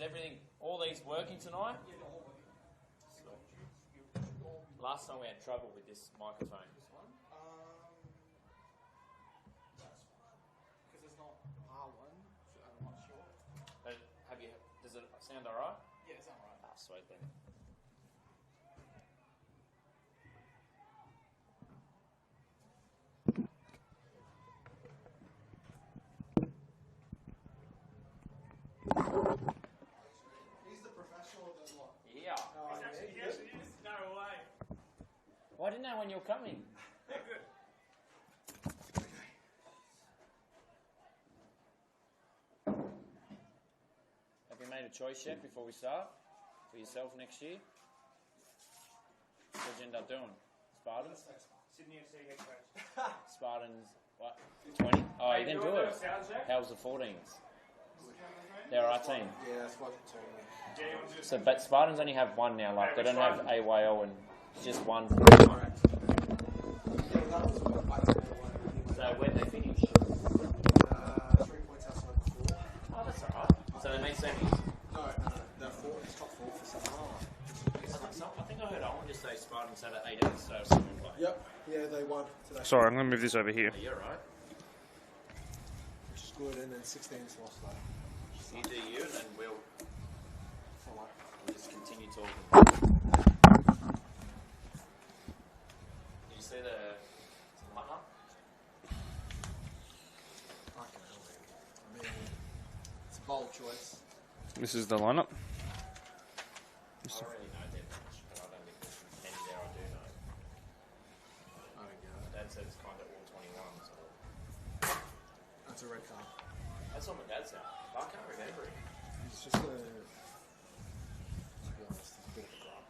Is everything, all these working tonight? Last time we had trouble with this microphone. This one? That's fine. Because it's not R1, so I'm not sure. Does it sound alright? Yeah, it's alright. Ah, sweet then. He's the professional of deadlock. Yeah. He actually is. No way. Well, I didn't know when you were coming. Yeah, good. Have you made a choice yet before we start? For yourself next year? What'd you end up doing? Spartans? Sydney FC head coach. Spartans, what? 20? Oh, you didn't do it. How was the 14s? They're our team. Yeah, that's what it's So, but Spartans only have one now. Like they don't have AYO and just one. Correct. So where'd they finish? 3 points outside the 4. Oh, that's alright. So they made semis. No, they're 4. It's top 4 for some. I think I heard Owen just say Spartans had an 8 so something like. Yep. Yeah, they won today. Sorry, I'm going to move this over here. Oh, you're right. Which is good, and then 16's lost though. You do you, and then we'll Follow. just continue talking. Did you see the lineup? Fucking hell, man. I mean, it's a bold choice. This is the lineup. I don't really know that much, but I don't think there's many there I do know. I don't get it. Dad said it's kind of all 21, so That's a red card. that's what my dad said. I can't remember it. He's just to be honest, he's a bit of a grub.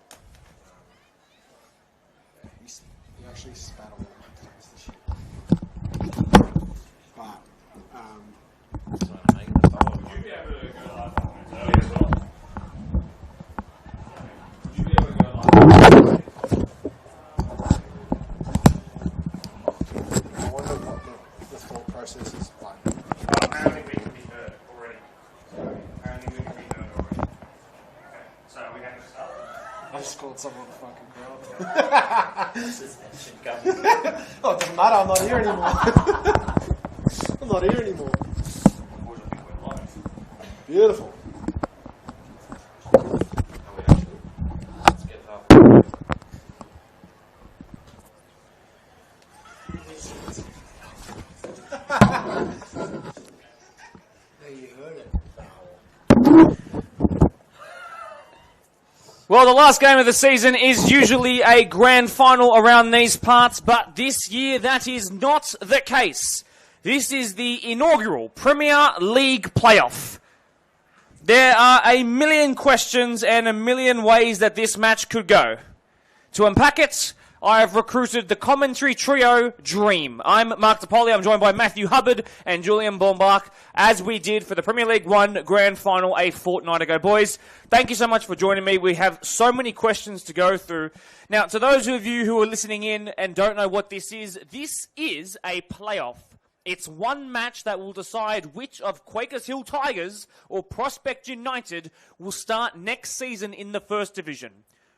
He actually spat all over my place this year. But, So I'm making the power. Would you be able to go live on it early as well? Would you be able to go live on it? I wonder what the thought process is like. Apparently we can be heard already. Apparently we can be heard already. Okay, so we have to start. I just called someone a fucking grub. Suspension comes. Oh, it doesn't matter, I'm not here anymore. I'm not here anymore. Unfortunately, we're live. Beautiful. Let's get up. Hey, you heard it. Well, the last game of the season is usually a grand final around these parts, but this year that is not the case. This is the inaugural Premier League playoff. There are a million questions and a million ways that this match could go. To unpack it, I have recruited the commentary trio Dream. I'm Mark DePoli. I'm joined by Matthew Hubbard and Julian Bombach, as we did for the Premier League 1 Grand Final a fortnight ago. Boys, thank you so much for joining me. We have so many questions to go through. Now, to those of you who are listening in and don't know what this is a playoff. It's one match that will decide which of Quakers Hill Tigers or Prospect United will start next season in the First Division.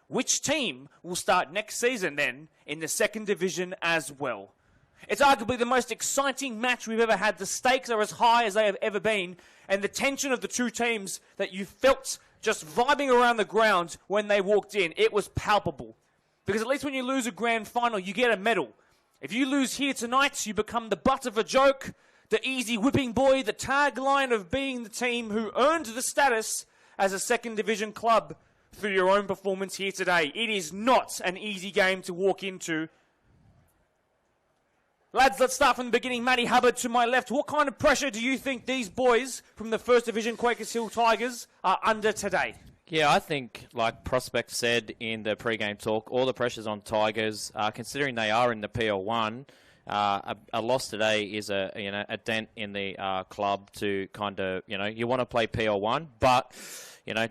Which team will start next season then in the Second Division as well? It's arguably the most exciting match we've ever had. The stakes are as high as they have ever been, and the tension of the two teams that you felt just vibing around the ground when they walked in, it was palpable. Because at least when you lose a grand final, you get a medal. If you lose here tonight, you become the butt of a joke, the easy whipping boy, the tagline of being the team who earned the status as a Second Division club through your own performance here today. It is not an easy game to walk into. Lads, let's start from the beginning. Matty Hubbard to my left. What kind of pressure do you think these boys from the First Division Quakers Hill Tigers are under today? Yeah, I think, like Prospect said in the pre-game talk, all the pressure's on Tigers, considering they are in the PL1. A loss today is a dent in the club to kind of, you want to play PL1, but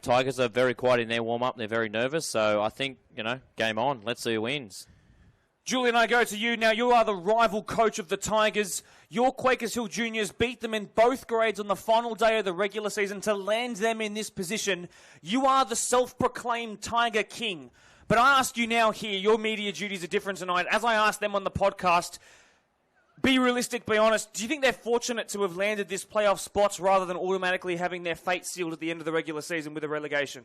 Tigers are very quiet in their warm-up. They're very nervous, so I think, game on. Let's see who wins. Julian, I go to you now. You are the rival coach of the Tigers. Your Quakers Hill Juniors beat them in both grades on the final day of the regular season to land them in this position. You are the self-proclaimed Tiger King. But I ask you now here, your media duties are different tonight. As I asked them on the podcast, be realistic, be honest. Do you think they're fortunate to have landed this playoff spot rather than automatically having their fate sealed at the end of the regular season with a relegation?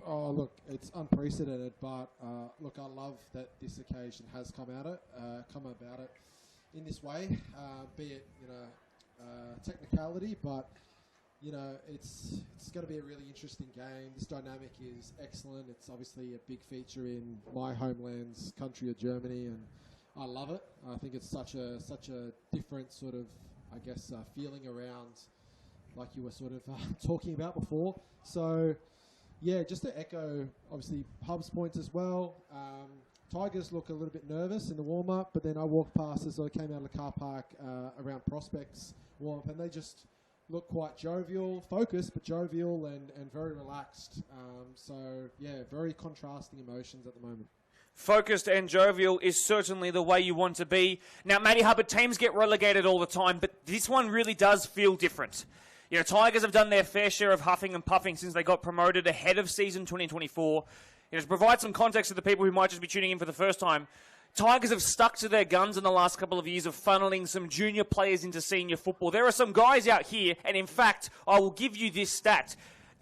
Oh, look, it's unprecedented, but look, I love that this occasion has come about it in this way, be it technicality, but it's going to be a really interesting game. This dynamic is excellent. It's obviously a big feature in my homeland's country of Germany, and I love it. I think it's such a different sort of, feeling around, like you were sort of talking about before. So. Yeah, just to echo, obviously, Hub's points as well. Tigers look a little bit nervous in the warm-up, but then I walked past as I came out of the car park around Prospects warm-up, and they just look quite jovial, focused, but jovial and very relaxed. Very contrasting emotions at the moment. Focused and jovial is certainly the way you want to be. Now, Matty Hubbard, teams get relegated all the time, but this one really does feel different. Tigers have done their fair share of huffing and puffing since they got promoted ahead of season 2024. To provide some context to the people who might just be tuning in for the first time, Tigers have stuck to their guns in the last couple of years of funneling some junior players into senior football. There are some guys out here, and in fact, I will give you this stat.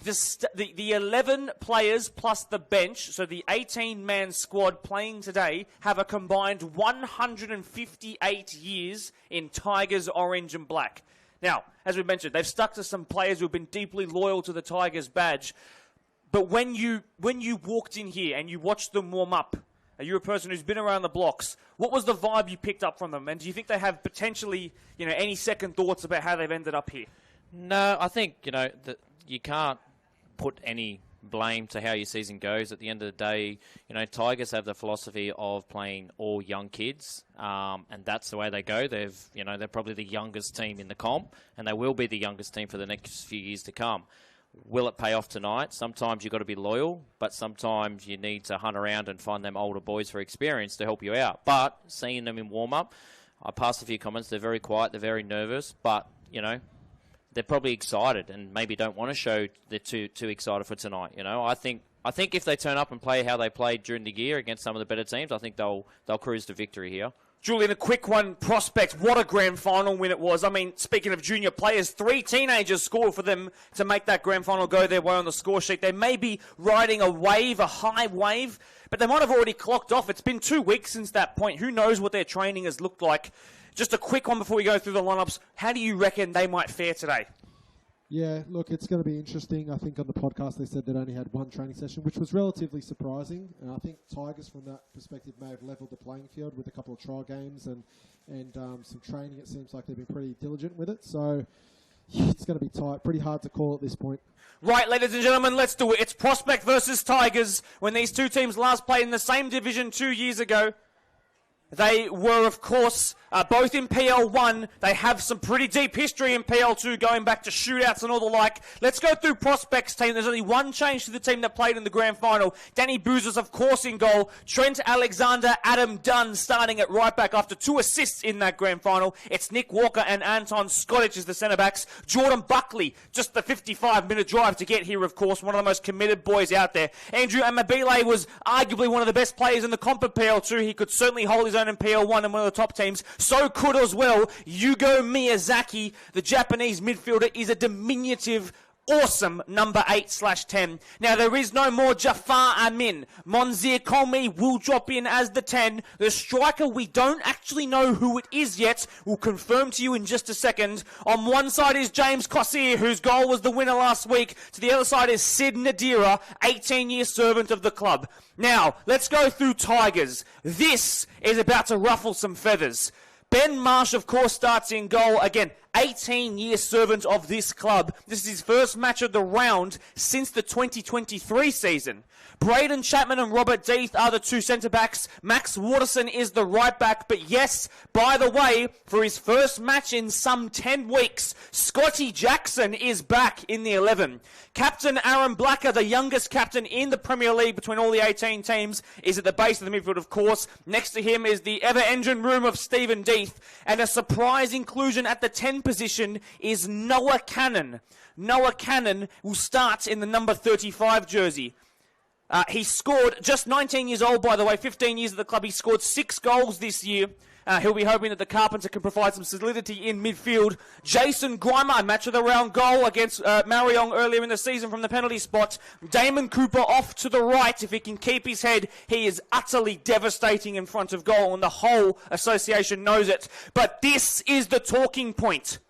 The 11 players plus the bench, so the 18-man squad playing today, have a combined 158 years in Tigers orange and black. Now, as we mentioned, they've stuck to some players who have been deeply loyal to the Tigers badge. But when you walked in here and you watched them warm up, you're a person who's been around the blocks, what was the vibe you picked up from them? And do you think they have potentially, any second thoughts about how they've ended up here? No, I think, that you can't put any blame to how your season goes. At the end of the day, Tigers have the philosophy of playing all young kids, and that's the way they go. They're probably the youngest team in the comp, and they will be the youngest team for the next few years to come. Will it pay off tonight? Sometimes you've got to be loyal, but sometimes you need to hunt around and find them older boys for experience to help you out. But seeing them in warm-up, I passed a few comments. They're very quiet. They're very nervous, but, they're probably excited and maybe don't want to show they're too excited for tonight. I think if they turn up and play how they played during the year against some of the better teams, I think they'll cruise to victory here. Julian, a quick one. Prospect, what a grand final win it was. I mean, speaking of junior players, 3 teenagers scored for them to make that grand final go their way on the score sheet. They may be riding a wave, a high wave, but they might have already clocked off. It's been 2 weeks since that point. Who knows what their training has looked like? Just a quick one before we go through the lineups. How do you reckon they might fare today? Yeah, look, it's going to be interesting. I think on the podcast they said they'd only had 1 training session, which was relatively surprising. And I think Tigers, from that perspective, may have levelled the playing field with a couple of trial games and some training. It seems like they've been pretty diligent with it. So it's going to be tight. Pretty hard to call at this point. Right, ladies and gentlemen, let's do it. It's Prospect versus Tigers. When these two teams last played in the same division 2 years ago, they were, of course, both in PL1. They have some pretty deep history in PL2, going back to shootouts and all the like. Let's go through Prospect's team. There's only one change to the team that played in the grand final. Danny Boozers, of course, in goal. Trent Alexander, Adam Dunn starting at right back after 2 assists in that grand final. It's Nick Walker and Anton Scottish as the centre-backs. Jordan Buckley, just the 55-minute drive to get here, of course, one of the most committed boys out there. Andrew Amabile was arguably one of the best players in the comp at PL2. He could certainly hold his own in PL1 and one of the top teams. So could as well Yugo Miyazaki, the Japanese midfielder, is a diminutive, awesome number 8/10. Now, there is no more Jafar Amin. Monzir Komi will drop in as the 10. The striker, we don't actually know who it is yet. We'll confirm to you in just a second. On one side is James Kossir, whose goal was the winner last week. To the other side is Sid Nadira, 18-year servant of the club. Now, let's go through Tigers. This is about to ruffle some feathers. Ben Marsh, of course, starts in goal. Again, 18-year servant of this club. This is his first match of the round since the 2023 season. Braden Chapman and Robert Deeth are the two centre-backs. Max Waterson is the right-back. But yes, by the way, for his first match in some 10 weeks, Scotty Jackson is back in the 11. Captain Aaron Blacker, the youngest captain in the Premier League between all the 18 teams, is at the base of the midfield, of course. Next to him is the ever-engine room of Stephen Deeth. And a surprise inclusion at the 10 position is Noah Cannon. Noah Cannon will start in the number 35 jersey. He scored, just 19 years old, by the way, 15 years at the club. He scored 6 goals this year. He'll be hoping that the Carpenter can provide some solidity in midfield. Jason Grimer, match of the round goal against Marion earlier in the season from the penalty spot. Damon Cooper off to the right. If he can keep his head, he is utterly devastating in front of goal, and the whole association knows it. But this is the talking point.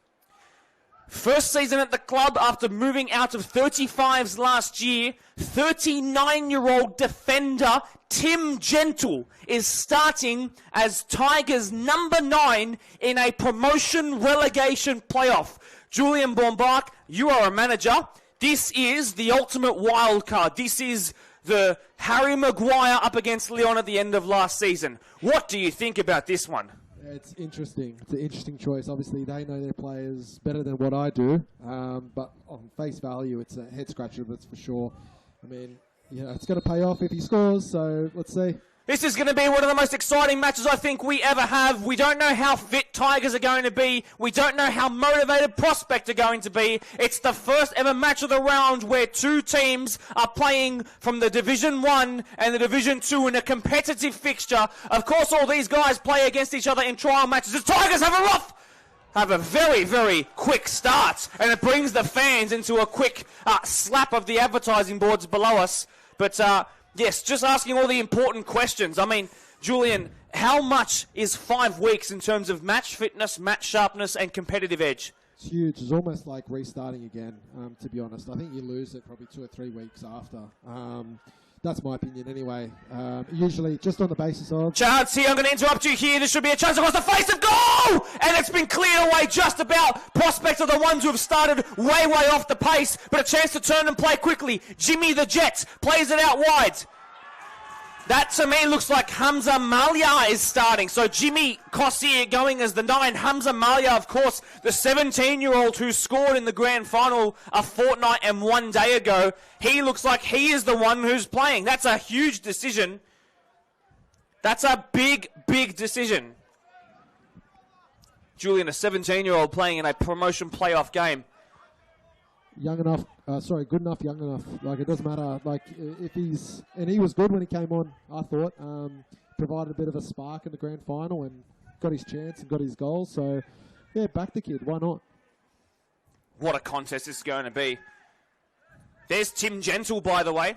First season at the club after moving out of 35s last year, 39-year-old defender Tim Gentle is starting as Tigers number 9 in a promotion relegation playoff. Julian Bombach, you are a manager. This is the ultimate wild card. This is the Harry Maguire up against Leon at the end of last season. What do you think about this one? It's interesting. It's an interesting choice. Obviously, they know their players better than what I do. But on face value, it's a head-scratcher, that's for sure. I mean, it's going to pay off if he scores, so let's see. This is going to be one of the most exciting matches I think we ever have. We don't know how fit Tigers are going to be. We don't know how motivated Prospect are going to be. It's the first ever match of the round where two teams are playing from the Division 1 and the Division 2 in a competitive fixture. Of course, all these guys play against each other in trial matches. The Tigers have a very, very quick start, and it brings the fans into a quick slap of the advertising boards below us. But yes, just asking all the important questions. I mean, Julian, how much is 5 weeks in terms of match fitness, match sharpness, and competitive edge? It's huge. It's almost like restarting again, to be honest. I think you lose it probably 2 or 3 weeks after. That's my opinion anyway. Usually just on the basis of... Chance here, I'm going to interrupt you here. This should be a chance across the face of goal! And it's been cleared away just about. Prospects are the ones who have started way off the pace, but a chance to turn and play quickly. Jimmy the Jet plays it out wide. That to me looks like Hamza Malia is starting. So Jimmy Cossier going as the 9. Hamza Malia, of course, the 17-year-old who scored in the grand final a fortnight and 1 day ago. He looks like he is the one who's playing. That's a huge decision. That's a big decision. Julian, a 17-year-old playing in a promotion playoff game. Good enough, young enough. Like, it doesn't matter. Like, if he's... And he was good when he came on, I thought. Provided a bit of a spark in the grand final and got his chance and got his goal. So, yeah, back the kid. Why not? What a contest this is going to be. There's Tim Gentle, by the way.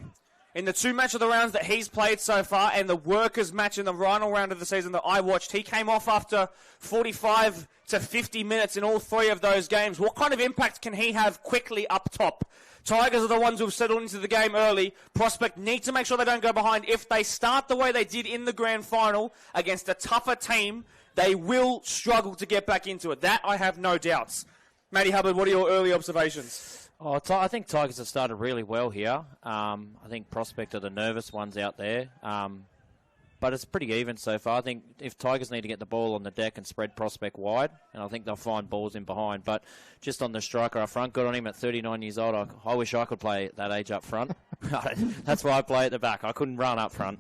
In the 2 match of the rounds that he's played so far and the Workers match in the final round of the season that I watched, he came off after 45 to 50 minutes in all 3 of those games. What kind of impact can he have quickly up top? Tigers are the ones who have settled into the game early. Prospect need to make sure they don't go behind. If they start the way they did in the grand final against a tougher team, they will struggle to get back into it. That I have no doubts. Matty Hubbard, what are your early observations? I think Tigers have started really well here. I think Prospect are the nervous ones out there. But it's pretty even so far. I think if Tigers need to get the ball on the deck and spread Prospect wide, and I think they'll find balls in behind. But just on the striker up front, good on him at 39 years old. I wish I could play at that age up front. That's why I play at the back. I couldn't run up front.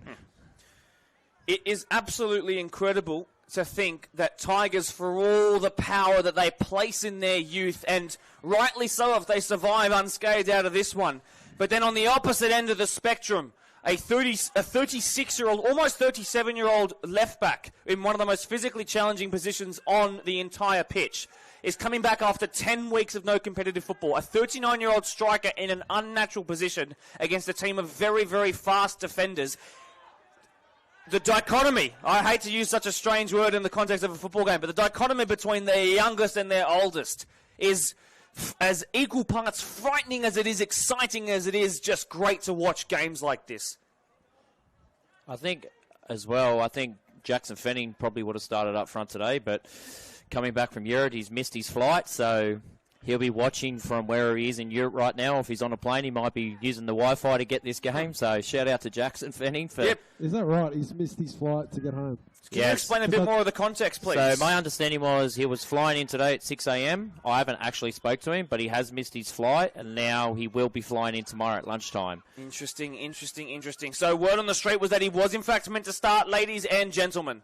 It is absolutely incredible to think that Tigers, for all the power that they place in their youth, and rightly so if they survive unscathed out of this one, but then on the opposite end of the spectrum, a 36-year-old, almost 37-year-old left back in one of the most physically challenging positions on the entire pitch is coming back after 10 weeks of no competitive football. A 39-year-old striker in an unnatural position against a team of very, very fast defenders. The dichotomy, I hate to use such a strange word in the context of a football game, but the dichotomy between their youngest and their oldest is as equal parts frightening as it is exciting as it is just great to watch games like this. I think as well, Jackson Fenning probably would have started up front today, but coming back from Europe, he's missed his flight, so he'll be watching from where he is in Europe right now. If he's on a plane, he might be using the Wi-Fi to get this game. So shout out to Jackson Fenning for... Yep. Is that right? He's missed his flight to get home. Can you explain a bit more of the context, please? So my understanding was he was flying in today at 6 a.m. I haven't actually spoke to him, but he has missed his flight, and now he will be flying in tomorrow at lunchtime. Interesting. So word on the street was that he was in fact meant to start, ladies and gentlemen.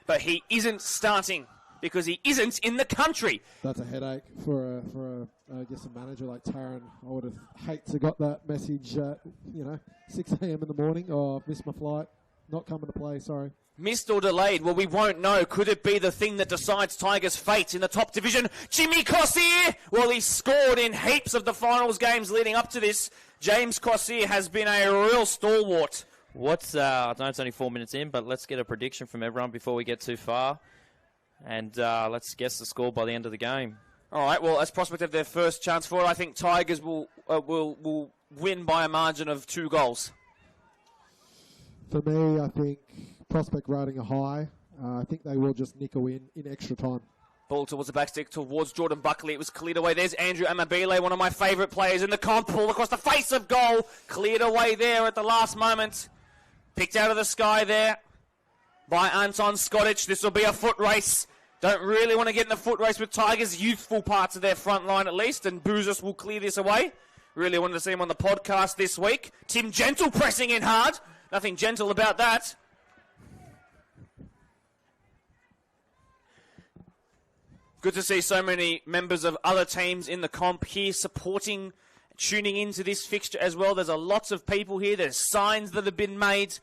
But he isn't starting because he isn't in the country. That's a headache for I guess a manager like Taron. I would have hated to got that message at 6 a.m. in the morning. Oh, I've missed my flight. Not coming to play. Sorry. Missed or delayed? Well, we won't know. Could it be the thing that decides Tigers' fate in the top division? Jimmy Cossier! Well, he scored in heaps of the finals games leading up to this. James Cossier has been a real stalwart. I know it's only 4 minutes in, but let's get a prediction from everyone before we get too far. And let's guess the score by the end of the game. All right, well, as Prospect have their first chance for it, I think Tigers will win by a margin of 2 goals. For me, I think Prospect riding a high. I think they will just nickel in extra time. Ball towards the backstick, towards Jordan Buckley. It was cleared away. There's Andrew Amabile, one of my favourite players in the comp. Ball across the face of goal. Cleared away there at the last moment. Picked out of the sky there by Anton Skotic. This will be a foot race. Don't really want to get in the foot race with Tigers. Youthful parts of their front line at least. And Bouzas will clear this away. Really wanted to see him on the podcast this week. Tim Gentle pressing in hard. Nothing gentle about that. Good to see so many members of other teams in the comp here supporting, tuning into this fixture as well. There's lots of people here. There's signs that have been made.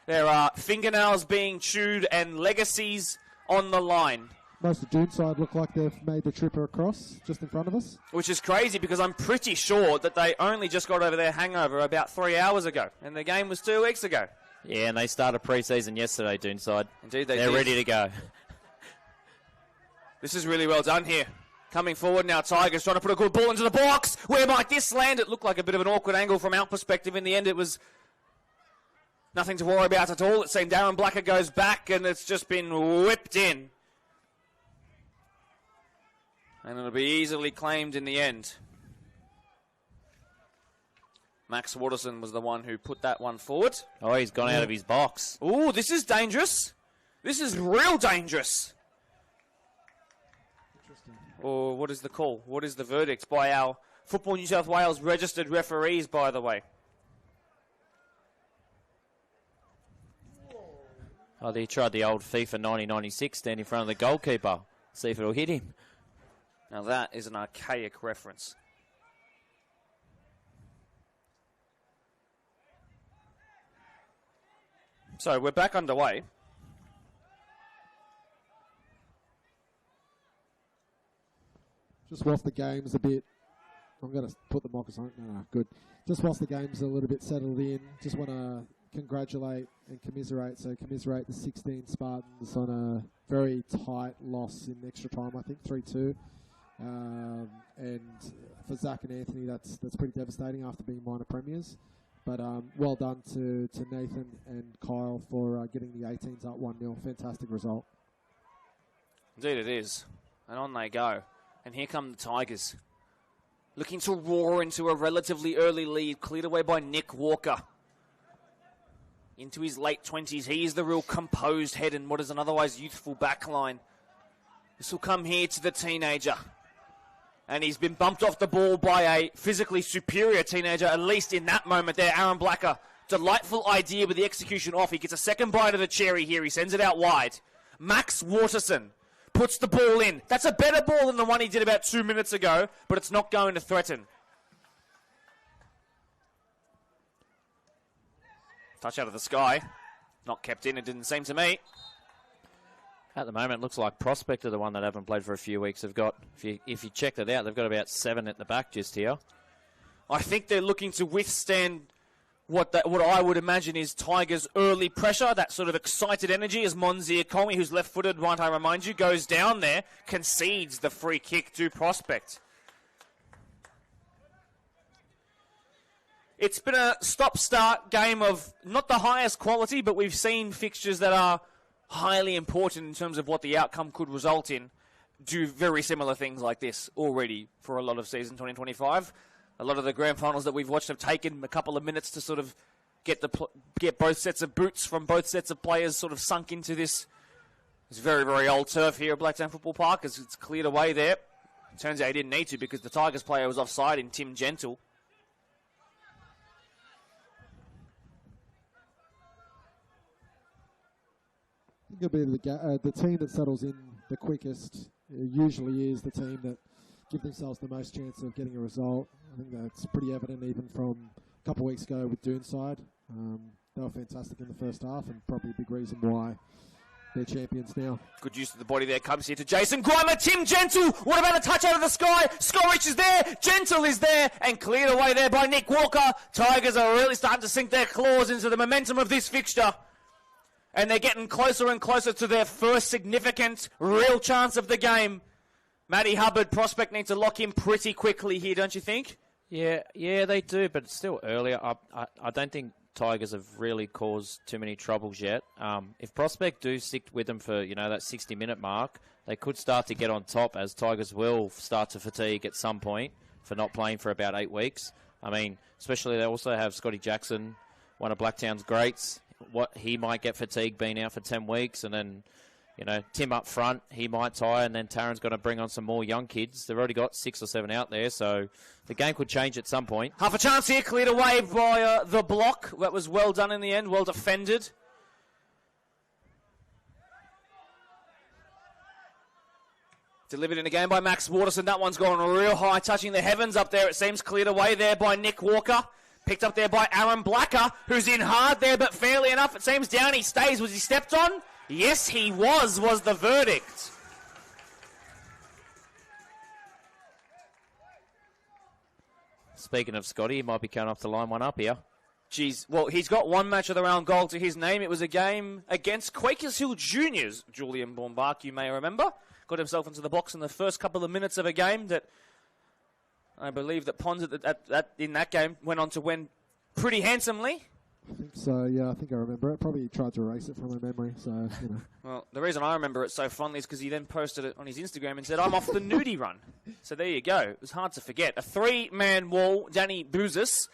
There are fingernails being chewed and legacies on the line. Most of Doonside look like they've made the trip across just in front of us. Which is crazy because I'm pretty sure that they only just got over their hangover about 3 hours ago. And the game was 2 weeks ago. Yeah, and they started pre-season yesterday, Doonside. Indeed They're did. ready to go. This is really well done here. Coming forward now, Tigers trying to put a good ball into the box. Where might this land? It looked like a bit of an awkward angle from our perspective. In the end, it was nothing to worry about at all. It seemed Darren Blacker goes back, and it's just been whipped in. And it'll be easily claimed in the end. Max Waterson was the one who put that one forward. Oh, he's gone out of his box. Ooh, this is dangerous. This is real dangerous. Or what is the call? What is the verdict by our Football New South Wales registered referees, by the way? Oh, they tried the old FIFA 1996 stand in front of the goalkeeper. See if it'll hit him. Now that is an archaic reference. So we're back underway. Just whilst the game's a bit... I'm going to put the mockers on. No, good. Just whilst the game's a little bit settled in, just want to congratulate and commiserate. So commiserate the 16 Spartans on a very tight loss in extra time, I think, 3-2. And for Zach and Anthony, that's pretty devastating after being minor premiers. But well done to Nathan and Kyle for getting the 18s up 1-0. Fantastic result. Indeed it is. And on they go. And here come the Tigers. Looking to roar into a relatively early lead. Cleared away by Nick Walker. Into his late 20s. He is the real composed head in what is an otherwise youthful backline. This will come here to the teenager. And he's been bumped off the ball by a physically superior teenager, at least in that moment there, Aaron Blacker. Delightful idea with the execution off. He gets a second bite of the cherry here. He sends it out wide. Max Waterson puts the ball in. That's a better ball than the one he did about 2 minutes ago, but it's not going to threaten. Touch out of the sky. Not kept in, it didn't seem to me. At the moment, it looks like Prospect are the one that haven't played for a few weeks. They've got, if you check that out, they've got about 7 at the back just here. I think they're looking to withstand what I would imagine is Tigers' early pressure, that sort of excited energy as Monzia Conwy, who's left-footed, might I remind you, goes down there, concedes the free kick to Prospect. It's been a stop-start game of not the highest quality, but we've seen fixtures that are highly important in terms of what the outcome could result in, do very similar things like this already for a lot of season 2025. A lot of the grand finals that we've watched have taken a couple of minutes to sort of get both sets of boots from both sets of players sort of sunk into this. It's very, very old turf here at Blacktown Football Park as it's cleared away there. Turns out he didn't need to because the Tigers player was offside in Tim Gentle. I think it'll be the team that settles in the quickest usually is the team that give themselves the most chance of getting a result. I think that's pretty evident even from a couple of weeks ago with Doonside. They were fantastic in the first half and probably a big reason why they're champions now. Good use of the body there. Comes here to Jason Grimer. Tim Gentle. What about a touch out of the sky? Scorich is there. Gentle is there. And cleared away there by Nick Walker. Tigers are really starting to sink their claws into the momentum of this fixture. And they're getting closer and closer to their first significant, real chance of the game. Matty Hubbard, prospect, needs to lock in pretty quickly here, don't you think? Yeah, they do, but it's still earlier. I don't think Tigers have really caused too many troubles yet. If Prospect do stick with them for, that 60-minute mark, they could start to get on top, as Tigers will start to fatigue at some point for not playing for about 8 weeks. I mean, especially they also have Scotty Jackson, one of Blacktown's greats. What he might get fatigued being out for 10 weeks, and then, Tim up front, he might tire, and then Taryn's going to bring on some more young kids. They've already got 6 or 7 out there, so the game could change at some point. Half a chance here, cleared away by the block. That was well done in the end, well defended. Delivered in again by Max Waterson. That one's gone real high, touching the heavens up there. It seems cleared away there by Nick Walker. Picked up there by Aaron Blacker, who's in hard there, but fairly enough, it seems down he stays. Was he stepped on? Yes, he was the verdict. Speaking of Scotty, he might be coming off the line one up here. Jeez, well, he's got one match of the round goal to his name. It was a game against Quakers Hill Juniors. Julian Bombach, you may remember, got himself into the box in the first couple of minutes of a game that I believe that Pons in that game went on to win pretty handsomely. I think so, yeah, I think I remember it. Probably tried to erase it from my memory, so, Well, the reason I remember it so fondly is because he then posted it on his Instagram and said, I'm off the nudie run. So there you go. It was hard to forget. A 3-man wall, Danny Bouzis.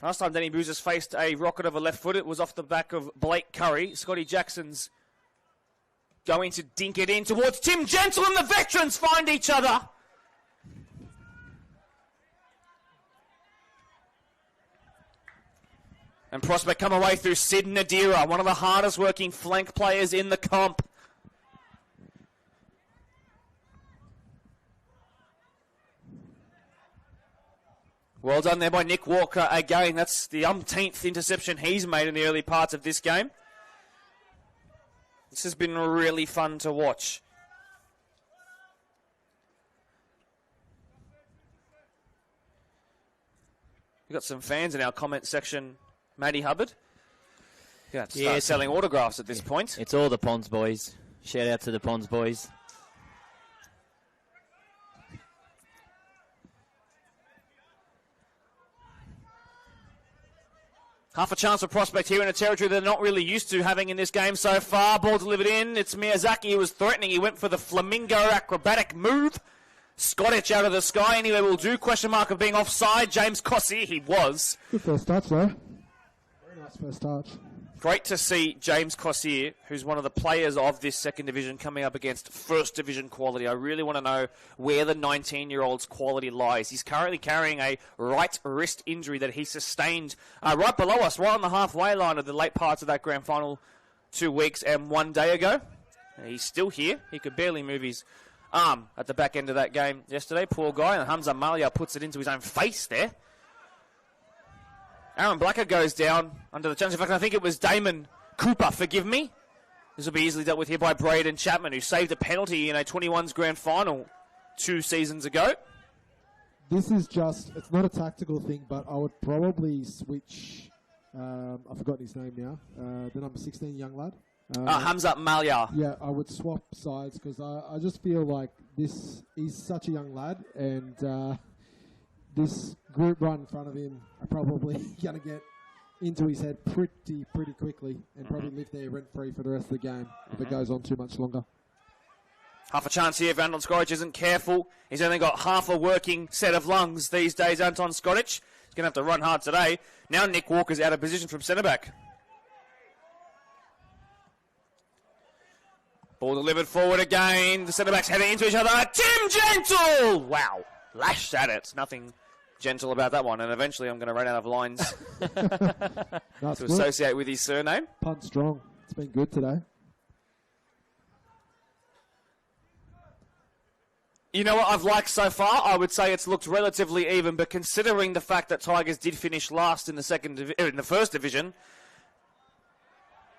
Last time Danny Bouzis faced a rocket of a left foot, it was off the back of Blake Curry. Scotty Jackson's going to dink it in towards Tim Gentle, and the veterans find each other. And Prospect come away through Sid Nadira, one of the hardest working flank players in the comp. Well done there by Nick Walker again. That's the umpteenth interception he's made in the early parts of this game. This has been really fun to watch. We've got some fans in our comment section. Matty Hubbard. You're going to start selling autographs at this point. It's all the Pons boys. Shout out to the Pons boys. Half a chance for Prospect here in a territory they're not really used to having in this game so far. Ball delivered in. It's Miyazaki who was threatening. He went for the flamingo acrobatic move. Scottish out of the sky. Anyway, will do. Question mark of being offside. James Cossey, he was. Good first touch, though. Very nice first touch. Great to see James Cossier, who's one of the players of this second division, coming up against first division quality. I really want to know where the 19-year-old's quality lies. He's currently carrying a right wrist injury that he sustained right below us, right on the halfway line of the late parts of that grand final 2 weeks and 1 day ago. He's still here. He could barely move his arm at the back end of that game yesterday. Poor guy. And Hamza Malia puts it into his own face there. Aaron Blacker goes down under the challenge. In fact, I think it was Damon Cooper, forgive me. This will be easily dealt with here by Braden Chapman, who saved a penalty in a 21's grand final 2 seasons ago. This is just, it's not a tactical thing, but I would probably switch, I've forgotten his name now, the number 16 young lad. Hamza Malia. Yeah, I would swap sides because I just feel like this is such a young lad, and this group right in front of him are probably going to get into his head pretty quickly and probably live there rent-free for the rest of the game if it goes on too much longer. Half a chance here if Anton Skoric isn't careful. He's only got half a working set of lungs these days, Anton Skoric. He's going to have to run hard today. Now Nick Walker's out of position from centre-back. Ball delivered forward again. The centre-backs heading into each other. Tim Gentle! Wow. Lashed at it. Nothing gentle about that one. And eventually I'm going to run out of lines to associate with his surname. Punt strong. It's been good today. You know what I've liked so far? I would say it's looked relatively even, but considering the fact that Tigers did finish last in the in the first division,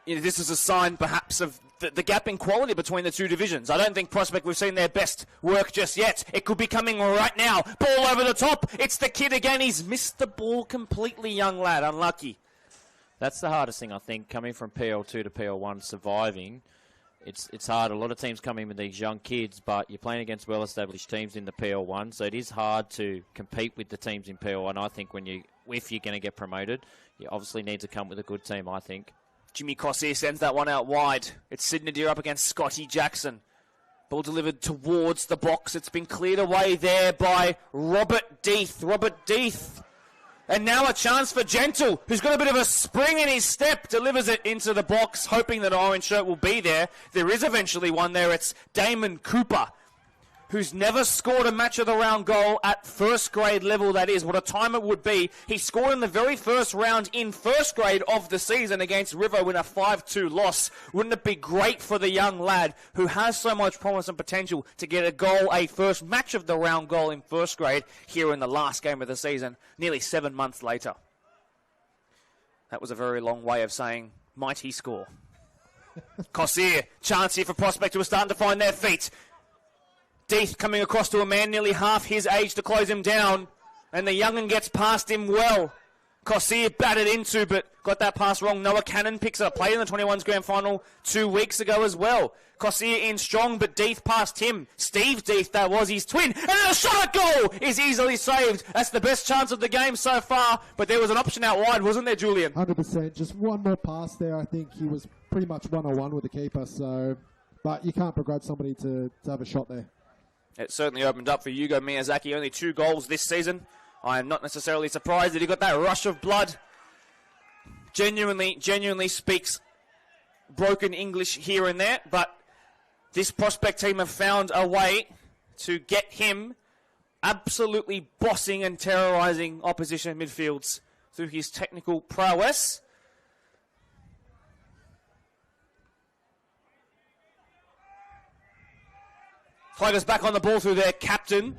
you know, this is a sign perhaps of the gap in quality between the two divisions. I don't think Prospect we've seen their best work just yet. It could be coming right now. Ball over the top. It's the kid again. He's missed the ball completely, young lad. Unlucky. That's the hardest thing, I think, coming from PL2 to PL1, surviving. It's hard. A lot of teams come in with these young kids, but you're playing against well-established teams in the PL1, so it is hard to compete with the teams in PL1. I think if you're going to get promoted, you obviously need to come with a good team, I think. Jimmy Cossier sends that one out wide. It's Sid Nadir up against Scotty Jackson. Ball delivered towards the box. It's been cleared away there by Robert Deeth. Robert Deeth. And now a chance for Gentle, who's got a bit of a spring in his step, delivers it into the box, hoping that an orange shirt will be there. There is eventually one there. It's Damon Cooper, who's never scored a match of the round goal at first grade level, that is. What a time it would be. He scored in the very first round in first grade of the season against River in a 5-2 loss. Wouldn't it be great for the young lad who has so much promise and potential to get a goal, a first match of the round goal in first grade here in the last game of the season, nearly 7 months later? That was a very long way of saying, might he score? Cossier, chance here for Prospect who are starting to find their feet. Deeth coming across to a man nearly half his age to close him down. And the young'un gets past him well. Cossier batted into, but got that pass wrong. Noah Cannon picks it up. Played in the 21's grand final 2 weeks ago as well. Cossier in strong, but Deeth past him. Steve Deeth, that was his twin. And a shot at goal is easily saved. That's the best chance of the game so far. But there was an option out wide, wasn't there, Julian? 100%. Just one more pass there. I think he was pretty much 1-on-1 with the keeper. So, but you can't begrudge somebody to have a shot there. It certainly opened up for Yugo Miyazaki. Only 2 goals this season. I am not necessarily surprised that he got that rush of blood. Genuinely speaks broken English here and there, but this Prospect team have found a way to get him absolutely bossing and terrorising opposition midfields through his technical prowess. Tigers back on the ball through their captain,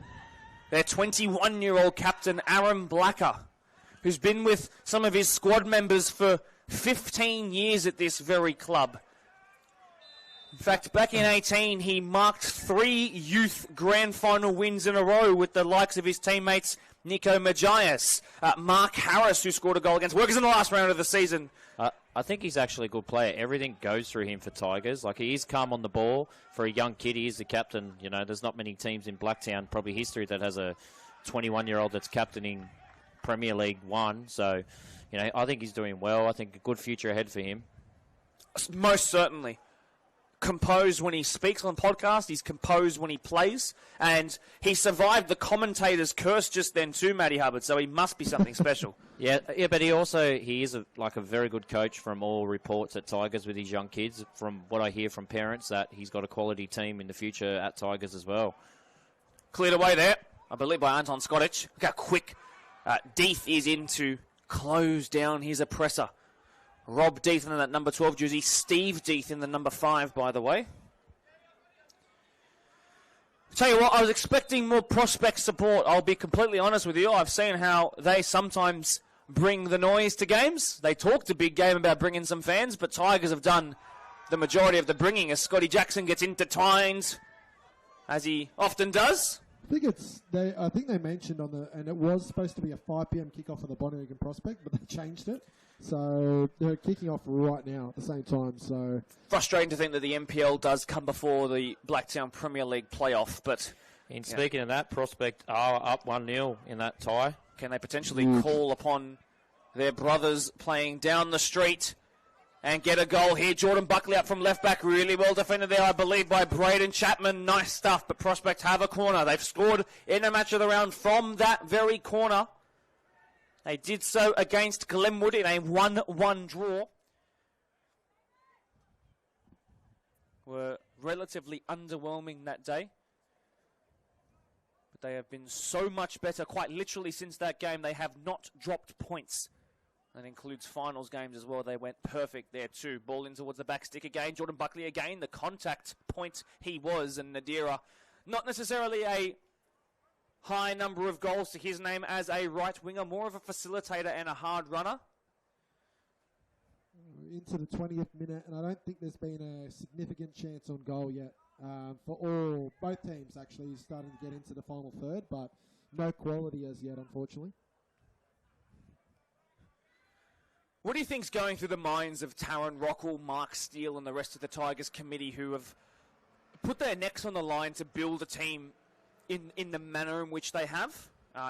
their 21-year-old captain, Aaron Blacker, who's been with some of his squad members for 15 years at this very club. In fact, back in 18, he marked 3 youth grand final wins in a row with the likes of his teammates Nico Magias, Mark Harris, who scored a goal against Workers in the last round of the season. I think he's actually a good player. Everything goes through him for Tigers. Like, he is calm on the ball. For a young kid, he is the captain. You know, there's not many teams in Blacktown, probably history, that has a 21-year-old that's captaining Premier League 1. So, you know, I think he's doing well. I think a good future ahead for him. Most certainly. Composed when he speaks on podcasts, he's composed when he plays, and he survived the commentator's curse just then too, Matty Hubbard, so he must be something special. Yeah, but he is a very good coach from all reports at Tigers with his young kids. From what I hear from parents, that he's got a quality team in the future at Tigers as well. Cleared away there, I believe, by Anton Skoric. Look how quick Deeth is in to close down his oppressor. Rob Deeth in that number 12 jersey. Steve Deeth in the number 5, by the way. Tell you what, I was expecting more Prospect support. I'll be completely honest with you. I've seen how they sometimes bring the noise to games. They talked a big game about bringing some fans, but Tigers have done the majority of the bringing as Scotty Jackson gets intertwined, as he often does. I think they mentioned and it was supposed to be a 5 p.m. kickoff for the Bonnyrigg Prospect, but they changed it. So they're kicking off right now at the same time. So frustrating to think that the NPL does come before the Blacktown Premier League playoff. But speaking of that, Prospect are up 1-0 in that tie. Can they potentially call upon Their brothers playing down the street and get a goal here. Jordan Buckley up from left back. Really well defended there, I believe, by Braden Chapman. Nice stuff, but Prospect have a corner. They've scored in a match of the round from that very corner. They did so against Glenwood in a 1-1 draw. Were relatively underwhelming that day. But they have been so much better, quite literally since that game. They have not dropped points. That includes finals games as well. They went perfect there too. Ball in towards the back stick again. Jordan Buckley again, the contact point he was. And Nadira, not necessarily a high number of goals to his name as a right winger, more of a facilitator and a hard runner. Into the 20th minute, and I don't think there's been a significant chance on goal yet for both teams actually starting to get into the final third, but no quality as yet, unfortunately. What do you think's going through the minds of Taron Rockall, Mark Steele, and the rest of the Tigers committee who have put their necks on the line to build a team in the manner in which they have?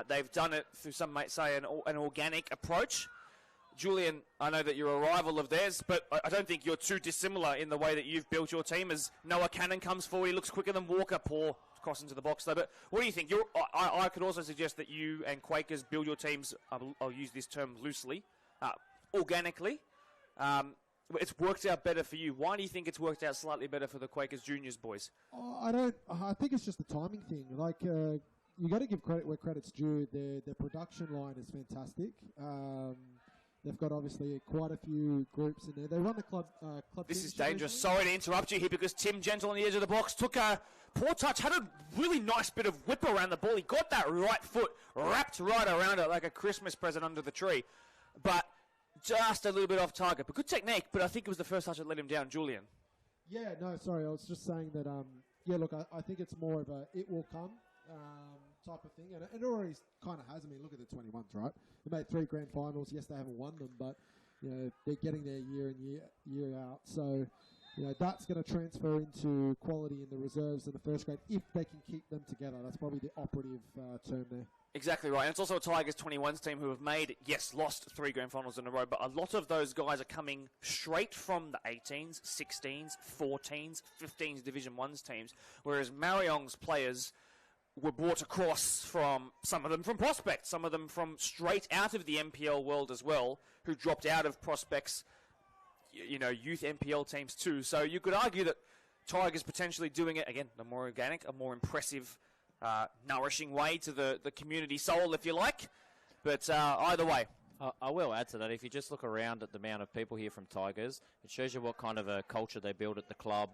They've done it through, some might say, an organic approach. Julian, I know that you're a rival of theirs, but I don't think you're too dissimilar in the way that you've built your team. As Noah Cannon comes forward, he looks quicker than Walker. Poor cross into the box though. But what do you think? I could also suggest that you and Quakers build your teams, I'll use this term loosely, organically. It's worked out better for you. Why do you think it's worked out slightly better for the Quakers Juniors boys? I think it's just the timing thing. Like, you got to give credit where credit's due. Their production line is fantastic. They've got obviously quite a few groups in there. They run the club. This is dangerous. Sorry to interrupt you here because Tim Gentle on the edge of the box took a poor touch, had a really nice bit of whip around the ball. He got that right foot wrapped right around it like a Christmas present under the tree. But just a little bit off target. But good technique, but I think it was the first touch that let him down. Julian. Yeah, no, sorry. I was just saying that, yeah, look, I think it's more of a it will come type of thing. And it already kind of has. I mean, look at the 21s, right? They made 3 grand finals. Yes, they haven't won them, but, you know, they're getting there year in, year out. So, you know, that's going to transfer into quality in the reserves in the first grade if they can keep them together. That's probably the operative term there. Exactly right. And it's also a Tigers 21s team who have made, yes, lost 3 grand finals in a row, but a lot of those guys are coming straight from the 18s, 16s, 14s, 15s Division 1s teams, whereas Mariong's players were brought across from, some of them from Prospect, some of them from straight out of the NPL world as well, who dropped out of Prospect's, you know, youth NPL teams too. So you could argue that Tigers potentially doing it, again, a more organic, a more impressive, nourishing way to the community soul, if you like. But either way. I will add to that. If you just look around at the amount of people here from Tigers, it shows you what kind of a culture they build at the club,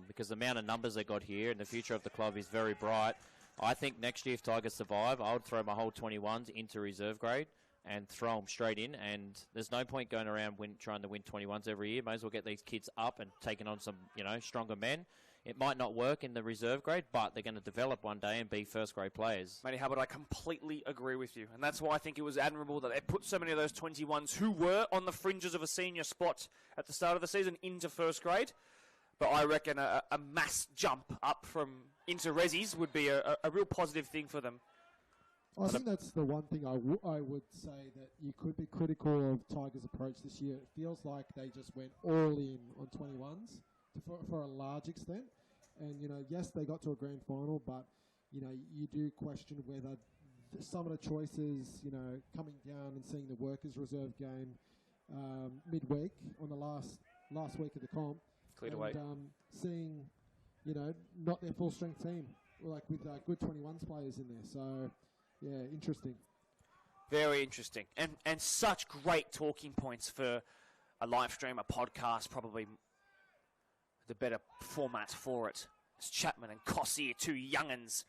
because the amount of numbers they got here and the future of the club is very bright. I think next year, if Tigers survive, I would throw my whole 21s into reserve grade and throw them straight in. And there's no point going around trying to win 21s every year. May as well get these kids up and taking on some, you know, stronger men. It might not work in the reserve grade, but they're going to develop one day and be first-grade players. Matty Hubbard, I completely agree with you. And that's why I think it was admirable that they put so many of those 21s who were on the fringes of a senior spot at the start of the season into first grade. But I reckon a mass jump up from into resis would be a real positive thing for them. I think that's the one thing I would say that you could be critical of Tigers' approach this year. It feels like they just went all in on 21s for a large extent. And, you know, yes, they got to a grand final, but, you know, you do question whether some of the choices, you know, coming down and seeing the Workers' reserve game midweek on the last week of the comp. Cleared away. Seeing, you know, not their full-strength team, like with good 21s players in there. So, yeah, interesting. Very interesting. And such great talking points for a live stream, a podcast, probably the better format for it. It's Chapman and Cossey, 2 young'uns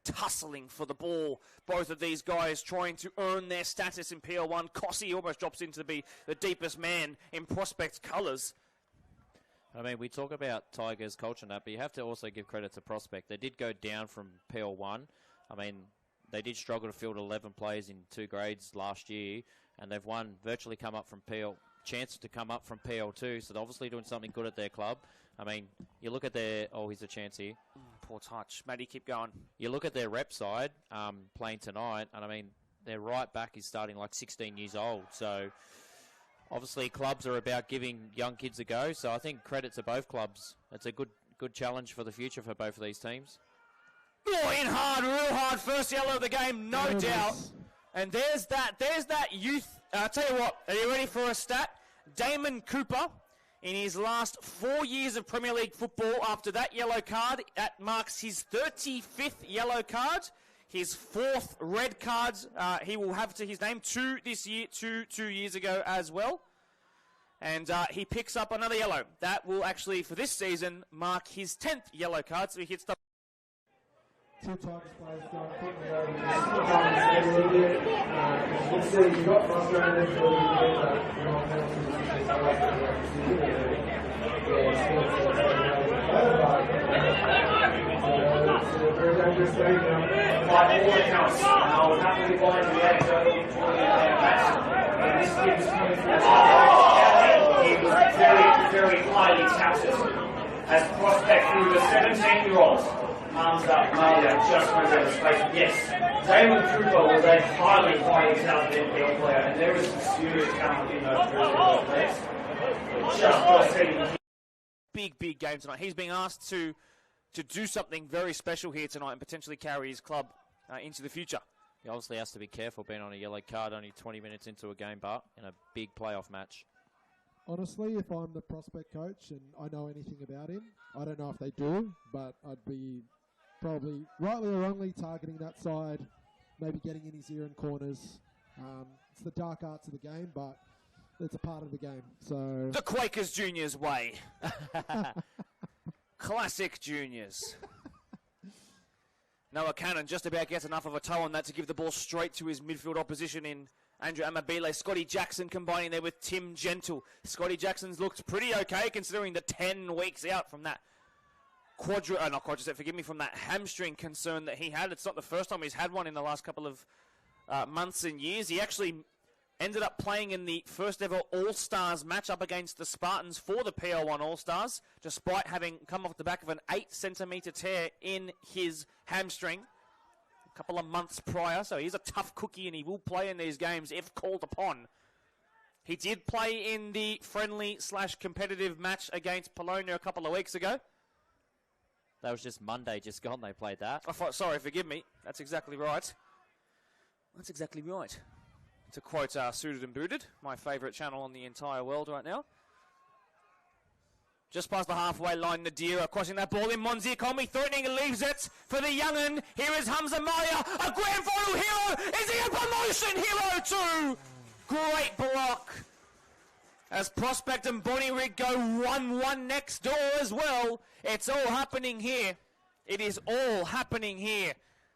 tussling for the ball. Both of these guys trying to earn their status in PL1. Cossey almost drops into to be the deepest man in Prospect's colours. I mean, we talk about Tigers culture and that, but you have to also give credit to Prospect. They did go down from PL1. I mean, they did struggle to field 11 players in 2 grades last year, and they've virtually come up from chances to come up from PL2, so they're obviously doing something good at their club. I mean, you look at their... Oh, here's a chance here. Poor touch. Matty, keep going. You look at their rep side playing tonight, and I mean, their right back is starting like 16 years old. So obviously clubs are about giving young kids a go. So I think credit to both clubs. It's a good challenge for the future for both of these teams. Oh, in hard, real hard. First yellow of the game, no doubt. And there's that youth. I'll tell you what, are you ready for a stat? Damon Cooper, in his last 4 years of Premier League football, after that yellow card, that marks his 35th yellow card. His 4th red card he will have to his name, 2 this year, 2 years ago as well. And he picks up another yellow. That will actually, for this season, mark his 10th yellow card, so he hits the... 2 times players going quickly over a little bit. You see, you got frustrated until you get that very dangerous thing. By all accounts, I was happily going to the anecdotal and this kid was coming through the top. He was very highly touted as prospect through the 17-year-olds. Arms up, Malia just went over space. Yes, Damon Cooper was a highly talented NPL player, and there is some serious talent in those NPL players. Just proceeding. Big game tonight. He's being asked to do something very special here tonight and potentially carry his club into the future. He obviously has to be careful being on a yellow card only 20 minutes into a game, but in a big playoff match. Honestly, if I'm the prospect coach and I know anything about him, I don't know if they do, but I'd be probably rightly or wrongly targeting that side, maybe getting in his ear in corners. It's the dark arts of the game, but it's a part of the game. So the Quakers juniors way. Classic juniors. Noah Cannon just about gets enough of a toe on that to give the ball straight to his midfield opposition in Andrew Amabile. Scotty Jackson combining there with Tim Gentle. Scotty Jackson's looked pretty okay considering the 10 weeks out from that from that hamstring concern that he had. It's not the first time he's had one in the last couple of months and years. He actually ended up playing in the first ever All-Stars match up against the Spartans for the PL1 All-Stars, despite having come off the back of an 8-centimetre tear in his hamstring a couple of months prior. So he's a tough cookie and he will play in these games if called upon. He did play in the friendly/competitive match against Polonia a couple of weeks ago. That was just Monday, just gone. They played that. Sorry, forgive me. That's exactly right. That's exactly right. To quote Suited and Booted, my favourite channel on the entire world right now. Just past the halfway line, Nadira crossing that ball in. Monzia Comey threatening and leaves it for the young'un. Here is Hamza Maya, a grand final hero. Is he a promotion hero too? Great block. As Prospect and Bonnie Rig go 1-1 next door as well. It's all happening here. It is all happening here.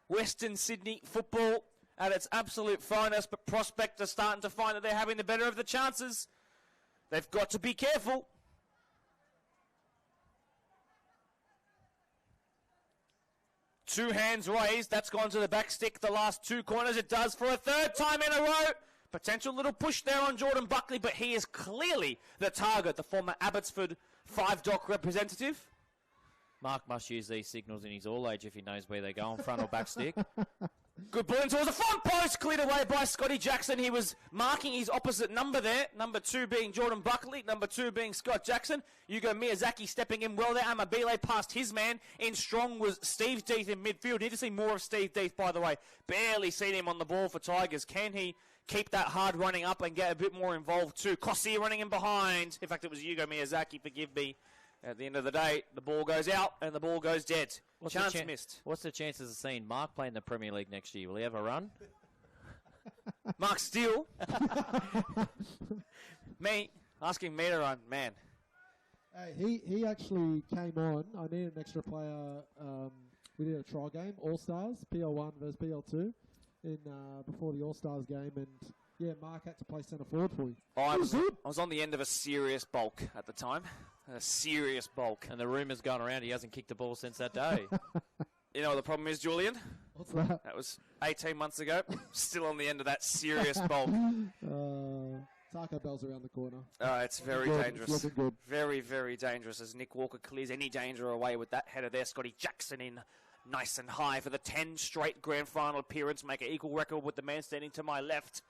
Western Sydney football at its absolute finest, but Prospect are starting to find that they're having the better of the chances. They've got to be careful. Two hands raised. That's gone to the back stick. The last 2 corners. It does for a 3rd time in a row. Potential little push there on Jordan Buckley, but he is clearly the target, the former Abbotsford 5-dock representative. Mark must use these signals in his all-age if he knows where they're going, front or back stick. Good ball in towards the front post, cleared away by Scotty Jackson. He was marking his opposite number there. Number 2 being Jordan Buckley, number 2 being Scott Jackson. Hugo Miyazaki stepping in well there. Amabile past his man. In strong was Steve Death in midfield. Need to see more of Steve Death, by the way. Barely seen him on the ball for Tigers. Can he keep that hard running up and get a bit more involved too? Kossi running in behind. In fact, it was Hugo Miyazaki, forgive me. At the end of the day, the ball goes out and the ball goes dead. Chance missed. What's the chances of seeing Mark play in the Premier League next year? Will he have a run? Mark Steele. Me. Asking me to run. Man. Hey, he actually came on. I needed an extra player. We did a trial game, All-Stars, PL1 versus PL2, before the All-Stars game, and yeah, Mark had to play centre forward for you. I was on the end of a serious bulk at the time. A serious bulk. And the rumours going around he hasn't kicked the ball since that day. You know what the problem is, Julian? What's that? That was 18 months ago. Still on the end of that serious bulk. Taco Bell's around the corner. It's very dangerous. It's looking good. Very, very dangerous as Nick Walker clears any danger away with that header there. Scotty Jackson in Nice and high for the 10 straight grand final appearance. Make an equal record with the man standing to my left.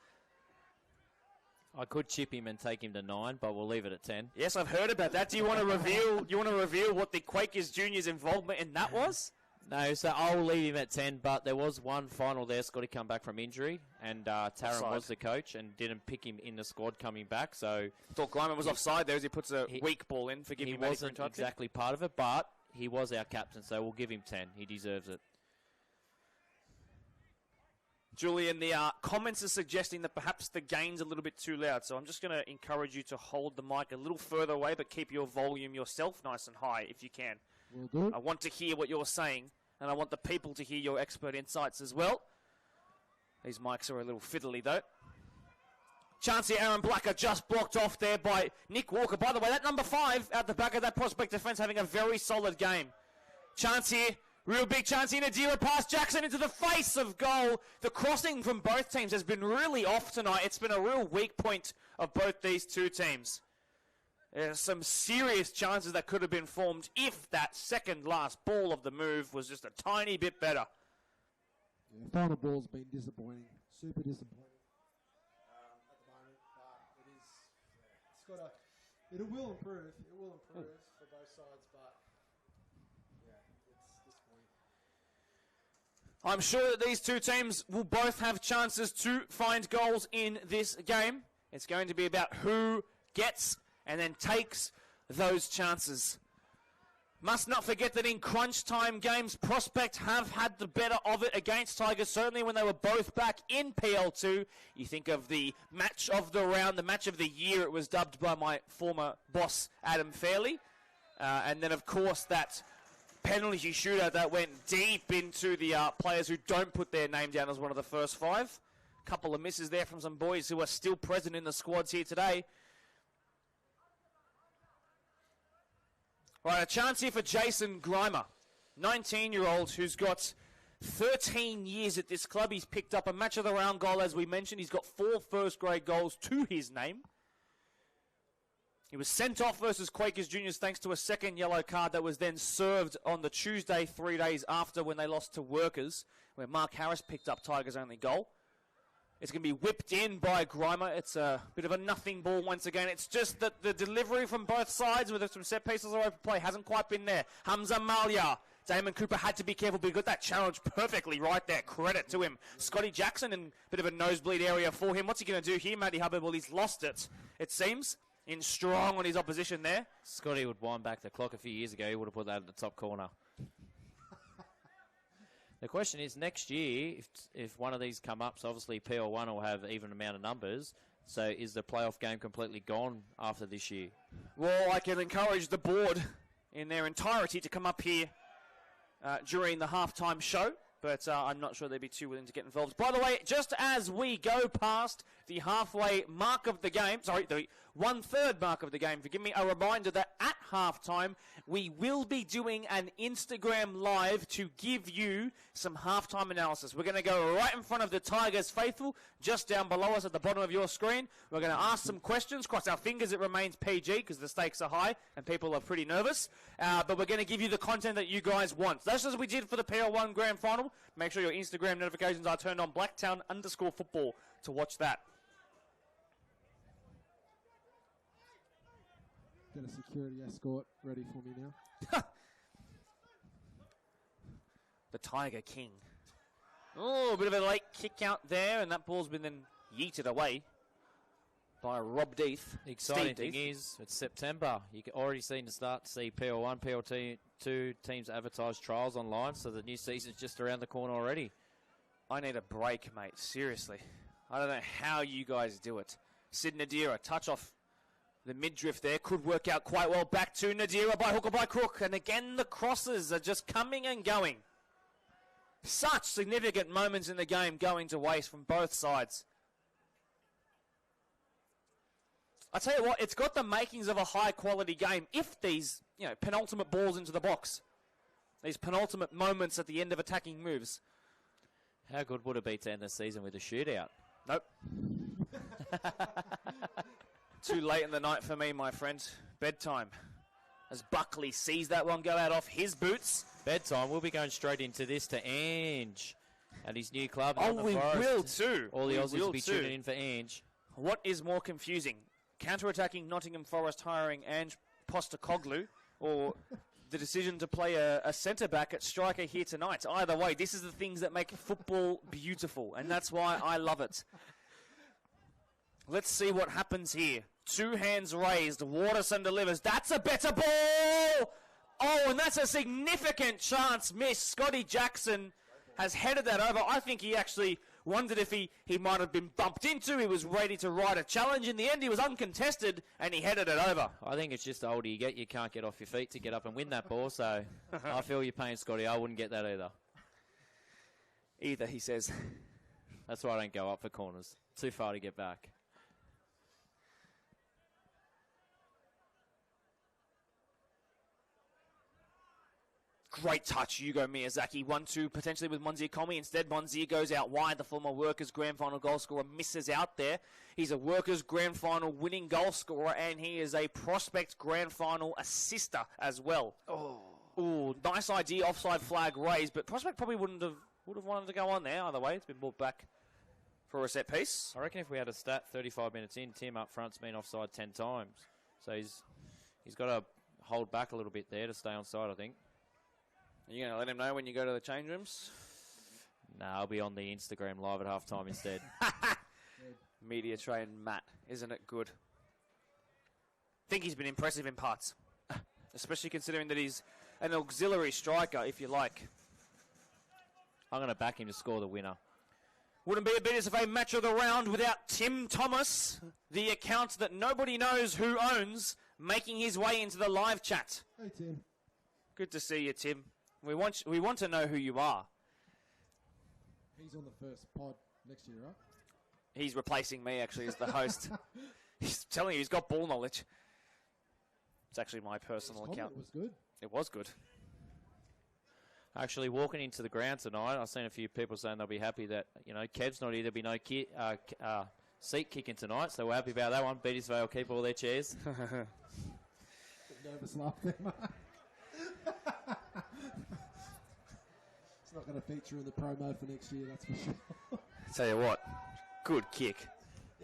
I could chip him and take him to 9, but we'll leave it at 10. Yes, I've heard about that. Do you want to reveal? What the Quakers Juniors' involvement in that was? No, so I'll leave him at 10, but there was one final there. Scotty come back from injury, and Taron Offside. was the coach and didn't pick him in the squad coming back. So Thought Glyman was offside there as he puts a weak ball in. Forgive he me, wasn't exactly part of it, but he was our captain, so we'll give him 10. He deserves it. Julian, the comments are suggesting that perhaps the gain's a little bit too loud, so I'm just going to encourage you to hold the mic a little further away, but keep your volume yourself nice and high if you can. Will do. I want to hear what you're saying, and I want the people to hear your expert insights as well. These mics are a little fiddly, though. Chance here, Aaron Blacker just blocked off there by Nick Walker. By the way, that number 5 out the back of that prospect defence having a very solid game. Chance here. Real big chance here. Nadira past Jackson into the face of goal. The crossing from both teams has been really off tonight. It's been a real weak point of both these two teams. There's some serious chances that could have been formed if that second last ball of the move was just a tiny bit better. Yeah, final ball's been disappointing. Super disappointing at the moment. But it will improve. It will improve for both sides, but yeah, it's disappointing. I'm sure that these two teams will both have chances to find goals in this game. It's going to be about who gets and then takes those chances. Must not forget that in crunch time games, Prospect have had the better of it against Tigers, certainly when they were both back in PL2. You think of the match of the round, the match of the year, it was dubbed by my former boss, Adam Fairley. And then, of course, that penalty shootout that went deep into the players who don't put their name down as one of the first 5. Couple of misses there from some boys who are still present in the squads here today. Right, a chance here for Jason Grimer, 19-year-old who's got 13 years at this club. He's picked up a match of the round goal, as we mentioned. He's got 4 first-grade goals to his name. He was sent off versus Quakers Juniors thanks to a second yellow card that was then served on the Tuesday 3 days after when they lost to Workers, where Mark Harris picked up Tigers' only goal. It's going to be whipped in by Grimer. It's a bit of a nothing ball once again. It's just that the delivery from both sides with some set pieces or open play hasn't quite been there. Hamza Malia. Damon Cooper had to be careful, but he got that challenge perfectly right there. Credit to him. Scotty Jackson in a bit of a nosebleed area for him. What's he going to do here, Matty Hubbard? Well, he's lost it seems. In strong on his opposition there. Scotty would wind back the clock a few years ago. He would have put that at the top corner. The question is, next year, if one of these come up, so obviously PL1 will have even amount of numbers, so is the playoff game completely gone after this year? Well, I can encourage the board in their entirety to come up here during the halftime show, but I'm not sure they'd be too willing to get involved. By the way, just as we go past the halfway mark of the game, the 1/3 mark of the game, forgive me, a reminder that at halftime, we will be doing an Instagram live to give you some halftime analysis. We're going to go right in front of the Tigers faithful, just down below us at the bottom of your screen. We're going to ask some questions. Cross our fingers it remains PG because the stakes are high and people are pretty nervous. But we're going to give you the content that you guys want. That's as we did for the PL1 Grand Final. Make sure your Instagram notifications are turned on, Blacktown_football, to watch that. Get a security escort ready for me now. The Tiger King. Oh, a bit of a late kick out there, and that ball's been then yeeted away by Rob Deeth. The exciting Steve thing Deeth. is, it's September. You can already start to see PL1, PL2 teams advertise trials online, so the new season's just around the corner already. I need a break, mate. Seriously. I don't know how you guys do it. Sid Nadira, touch off the midriff there. Could work out quite well. Back to Nadira by hook or by crook. And again, the crosses are just coming and going. Such significant moments in the game going to waste from both sides. I tell you what, it's got the makings of a high-quality game if these, penultimate balls into the box. These penultimate moments at the end of attacking moves. How good would it be to end the season with a shootout? Nope. Too late in the night for me, my friend. Bedtime. as Buckley sees that one go out off his boots. Bedtime. We'll be going straight into this to Ange at his new club. Oh, we will too. All the Aussies will be tuning in for Ange. What is more confusing? Counter-attacking Nottingham Forest hiring Ange Postecoglou, or the decision to play a centre-back at striker here tonight? Either way, this is the things that make football beautiful, and that's why I love it. Let's see what happens here. 2 hands raised. Waterson delivers. That's a better ball! Oh, and that's a significant chance miss. Scotty Jackson has headed that over. I think he actually wondered if he might have been bumped into. He was ready to ride a challenge. In the end, he was uncontested, and he headed it over. I think it's just the older you get, you can't get off your feet to get up and win that ball. So I feel your pain, Scotty. I wouldn't get that either. Either, he says. That's why I don't go up for corners. Too far to get back. Great touch, Yugo Miyazaki. 1-2 potentially with Monzier Komi. Instead, Monzier goes out wide. The former Workers Grand Final goal scorer misses out there. He's a Workers Grand Final winning goal scorer, and he is a Prospect Grand Final assister as well. Oh, ooh, nice idea, offside flag raised, but Prospect probably would have wanted to go on there. Either way, it's been brought back for a set piece. I reckon if we had a stat 35 minutes in, Tim up front's been offside 10 times. So he's got to hold back a little bit there to stay on side, I think. Are you going to let him know when you go to the change rooms? No, I'll be on the Instagram live at halftime instead. Media trained Matt, isn't it good? I think he's been impressive in parts, especially considering that he's an auxiliary striker, if you like. I'm going to back him to score the winner. Wouldn't be a BSFA match of the round without Tim Thomas, the account that nobody knows who owns, making his way into the live chat. Hey, Tim. Good to see you, Tim. We want to know who you are. He's on the first pod next year, right? He's replacing me, actually, as the host. He's telling you he's got ball knowledge. It's actually my personal account. It was good. It was good. Actually, walking into the ground tonight, I've seen a few people saying they'll be happy that, Kev's not here. There'll be no seat kicking tonight, so we're happy about that one. Beatty'sville will keep all their chairs. Nervous laugh there, mate. It's not going to feature in the promo for next year, that's for sure. Tell you what, good kick.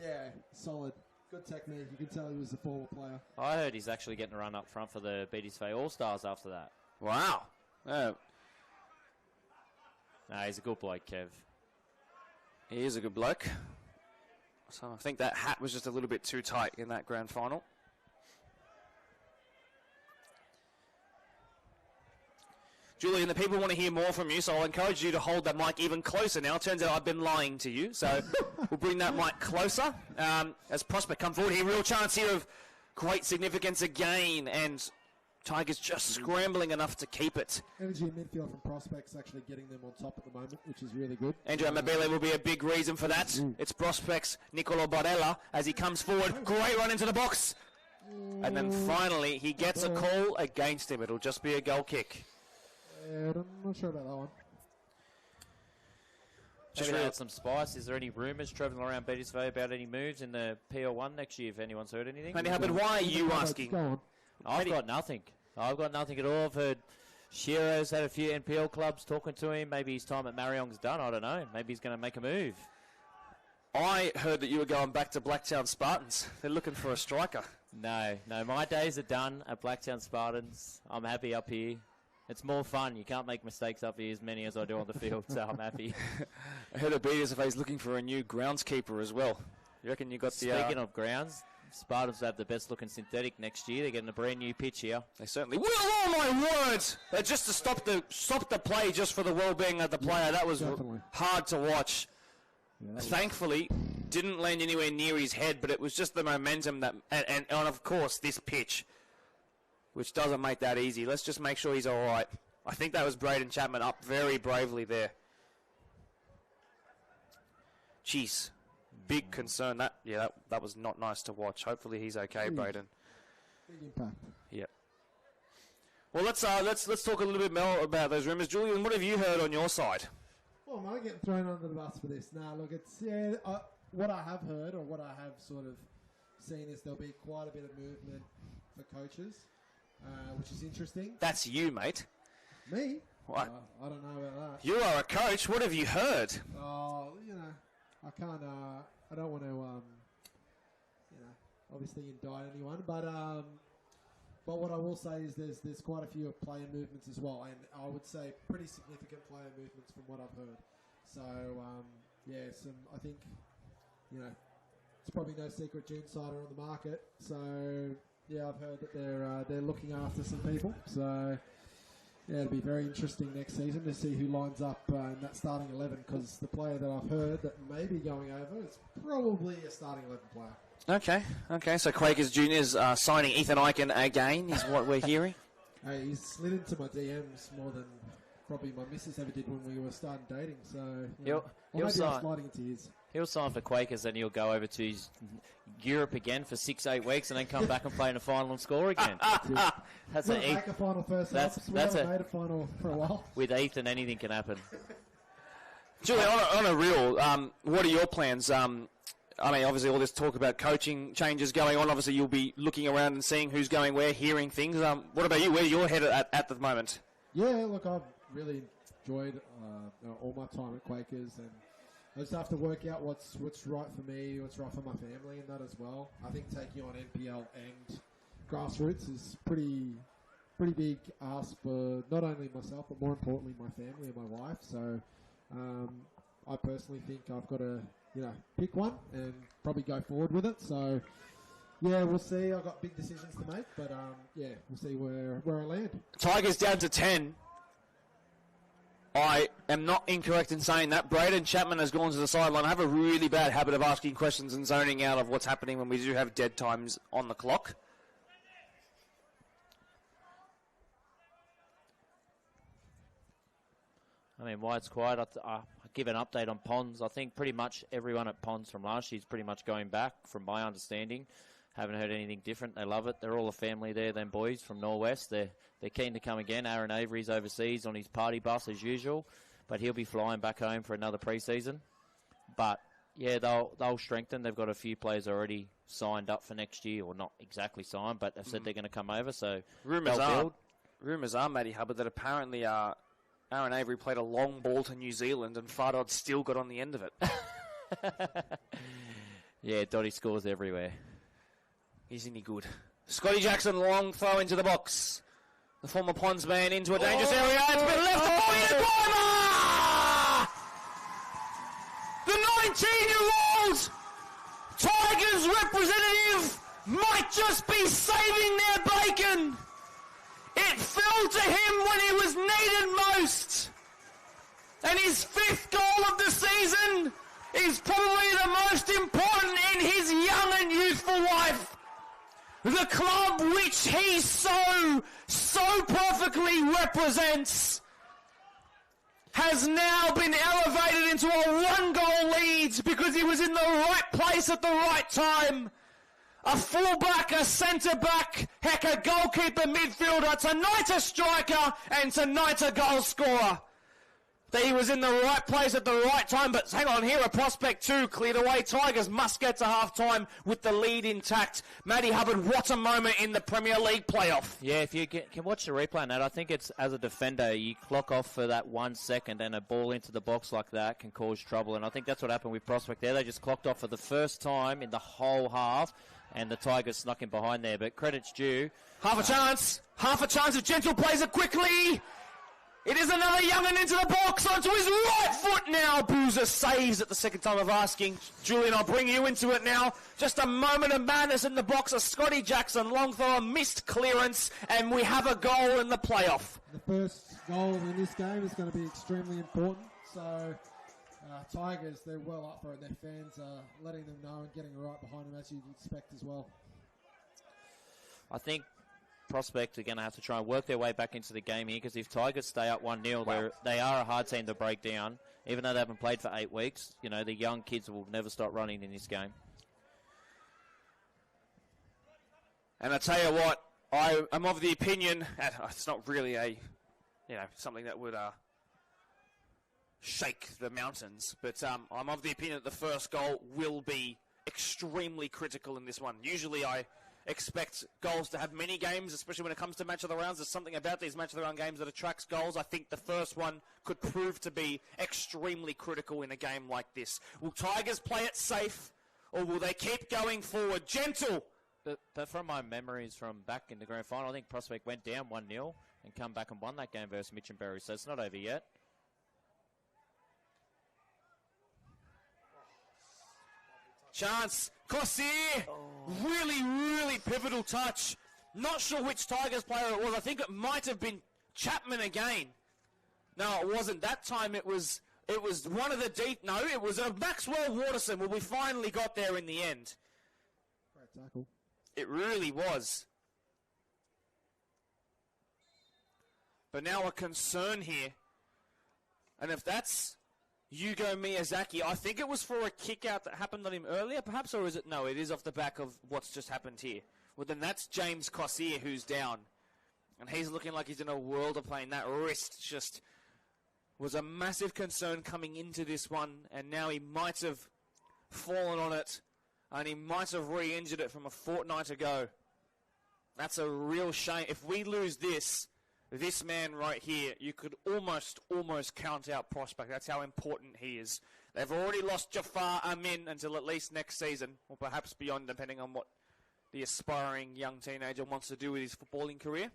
Yeah, solid. Good technique. You can tell he was a former player. I heard he's actually getting a run up front for the Beatty'sville All-Stars after that. Wow. No, he's a good bloke, Kev. He is a good bloke. So I think that hat was just a little bit too tight in that grand final. Julian, the people want to hear more from you, so I'll encourage you to hold that mic even closer now. Turns out I've been lying to you, so we'll bring that mic closer. As Prospect come forward here, real chance here of great significance again, and Tigers just scrambling enough to keep it. Energy in midfield from Prospects actually getting them on top at the moment, which is really good. Andrew Amabile will be a big reason for that. It's Prospects Nicolo Barella as he comes forward. Great run into the box. And then finally he gets a call against him. It'll just be a goal kick. I'm not sure about that one. Just add some spice. Is there any rumours travelling around Beatty'sville about any moves in the PL1 next year, if anyone's heard anything? Andy Hubbard, why are you asking? I've got nothing. I've got nothing at all. I've heard Shiro's had a few NPL clubs talking to him. Maybe his time at Mariong's done. I don't know. Maybe he's going to make a move. I heard that you were going back to Blacktown Spartans. They're looking for a striker. No. My days are done at Blacktown Spartans. I'm happy up here. It's more fun. You can't make mistakes up here as many as I do on the field, so I'm happy. I heard that BSFA's looking for a new groundskeeper as well. You reckon you got the... Speaking of grounds, Spartans will have the best looking synthetic next year. They're getting a brand new pitch here. They certainly will. Oh my words! Just to stop the play just for the well-being of the player. That was definitely hard to watch. Yeah, thankfully, didn't land anywhere near his head, but it was just the momentum that, and of course this pitch, which doesn't make that easy. Let's just make sure he's all right. I think that was Braden Chapman up very bravely there. Jeez, big concern. That was not nice to watch. Hopefully he's okay, Braden. Big impact. Yep. Well, let's talk a little bit more about those rumours. Julian, what have you heard on your side? Well, am I getting thrown under the bus for this? Nah, look, it's what I have heard or what I have sort of seen is there'll be quite a bit of movement for coaches. which is interesting. That's you, mate. Me? What? I don't know about that. You are a coach. What have you heard? Oh, I can't. I don't want to, obviously indict anyone. But what I will say is there's quite a few player movements as well, and I would say pretty significant player movements from what I've heard. So I think it's probably no secret Gene Cider on the market. So yeah, I've heard that they're looking after some people. So. Yeah, it'll be very interesting next season to see who lines up in that starting 11, because the player that I've heard that may be going over is probably a starting 11 player. Okay. So Quakers Juniors signing Ethan Eichen again is what we're hearing. Hey, he's slid into my DMs more than probably my missus ever did when we were starting dating. So He'll maybe I'm sign. sliding into his. He'll sign for Quakers, then he'll go over to Europe again for 6-8 weeks, and then come back and play in a final and score again. That's We'll make a final first half. We haven't made a final for a while. With Ethan, anything can happen. Julie, on a real, what are your plans? Obviously all this talk about coaching changes going on. Obviously you'll be looking around and seeing who's going where, hearing things. What about you? Where's your head at the moment? Yeah, look, I've really enjoyed all my time at Quakers, and I just have to work out what's right for me, what's right for my family, and that as well. I think taking on NPL and grassroots is pretty big ask for not only myself, but more importantly my family and my wife. So I personally think I've got to pick one and probably go forward with it. So yeah, we'll see. I've got big decisions to make, but we'll see where I land. Tigers down to 10. I am not incorrect in saying that. Braden Chapman has gone to the sideline. I have a really bad habit of asking questions and zoning out of what's happening when we do have dead times on the clock. Why it's quiet, I'll give an update on Ponds. I think pretty much everyone at Ponds from last year is pretty much going back, from my understanding. Haven't heard anything different. They love it. They're all a family there, them boys from Norwest. They're keen to come again. Aaron Avery's overseas on his party bus as usual, but he'll be flying back home for another pre-season. But yeah, they'll strengthen. They've got a few players already signed up for next year, or not exactly signed, but they've said they're going to come over. So Rumours are, Matty Hubbard, that apparently Aaron Avery played a long ball to New Zealand and Fardod still got on the end of it. Yeah, Dotty scores everywhere. Isn't he good? Scotty Jackson, long throw into the box. The former Ponds man into a dangerous area. It's been left the corner. The 19-year-old Tigers representative might just be saving their bacon. It fell to him when he was needed most. And his 5th goal of the season is probably the most important in his young and youthful life. The club which he so perfectly represents has now been elevated into a 1-goal lead because he was in the right place at the right time. A fullback, a centre-back, heck, a goalkeeper, midfielder, tonight a striker, and tonight a goal scorer. He was in the right place at the right time, but hang on here, a prospect too cleared away. Tigers must get to half-time with the lead intact. Matty Hubbard, what a moment in the Premier League playoff. Yeah, if you can watch the replay on that, I think it's, as a defender, you clock off for that 1 second, and a ball into the box like that can cause trouble, and I think that's what happened with Prospect there. They just clocked off for the first time in the whole half, and the Tigers snuck in behind there, but credit's due. Half a chance if Gentle plays it quickly. It is another young'un into the box, onto his right foot now. Boozer saves at the second time of asking. Julian, I'll bring you into it now. Just a moment of madness in the box. A Scotty Jackson long throw, a missed clearance, and we have a goal in the playoff. The first goal in this game is going to be extremely important. So Tigers, they're well up for it. Their fans are letting them know and getting right behind them, as you'd expect as well. I think Prospect are going to have to try and work their way back into the game here, because if Tigers stay up 1-0, they are a hard team to break down. Even though they haven't played for 8 weeks, the young kids will never stop running in this game. And I tell you what, I'm of the opinion, it's not really something that would shake the mountains, but I'm of the opinion that the first goal will be extremely critical in this one. Usually I expect goals to have many games, especially when it comes to match of the rounds. There's something about these match of the round games that attracts goals. I think the first one could prove to be extremely critical in a game like this. Will Tigers play it safe, or will they keep going forward? Gentle! But from my memories from back in the grand final, I think Prospect went down 1-0 and come back and won that game versus Mitchenberry, so it's not over yet. Chance. Cossier. Really, really pivotal touch. Not sure which Tigers player it was. I think it might have been Chapman again. No, it wasn't. That time it was one of the deep. No, it was a Maxwell Waterson. Well, we finally got there in the end. Great tackle. It really was. But now a concern here. And if that's Yugo Miyazaki, I think it was for a kick out that happened on him earlier, perhaps, or is it? No, it is off the back of what's just happened here. Well, then that's James Cossier who's down. And he's looking like he's in a world of pain. That wrist just was a massive concern coming into this one, and now he might have fallen on it, and he might have re-injured it from a fortnight ago. That's a real shame. If we lose this man right here, you could almost count out Prospect. That's how important he is. They've already lost Jafar Amin until at least next season, or perhaps beyond, depending on what the aspiring young teenager wants to do with his footballing career.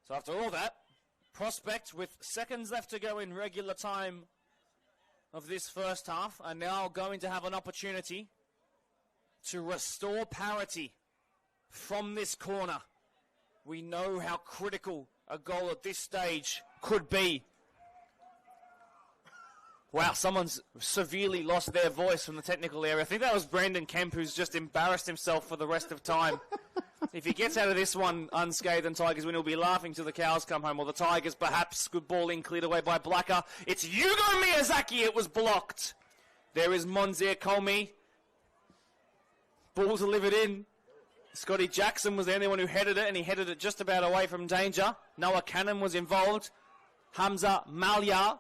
So after all that, Prospect, with seconds left to go in regular time of this first half, are now going to have an opportunity to restore parity from this corner. We know how critical a goal at this stage could be. Wow, someone's severely lost their voice from the technical area. I think that was Brandon Kemp, who's just embarrassed himself for the rest of time. If he gets out of this one unscathed and Tigers win, he'll be laughing till the cows come home. Or the Tigers, perhaps, good ball in, cleared away by Blacker. It's Yugo Miyazaki, it was blocked. There is Monzir Komi. Ball delivered in. Scotty Jackson was the only one who headed it, and he headed it just about away from danger. Noah Cannon was involved. Hamza Malya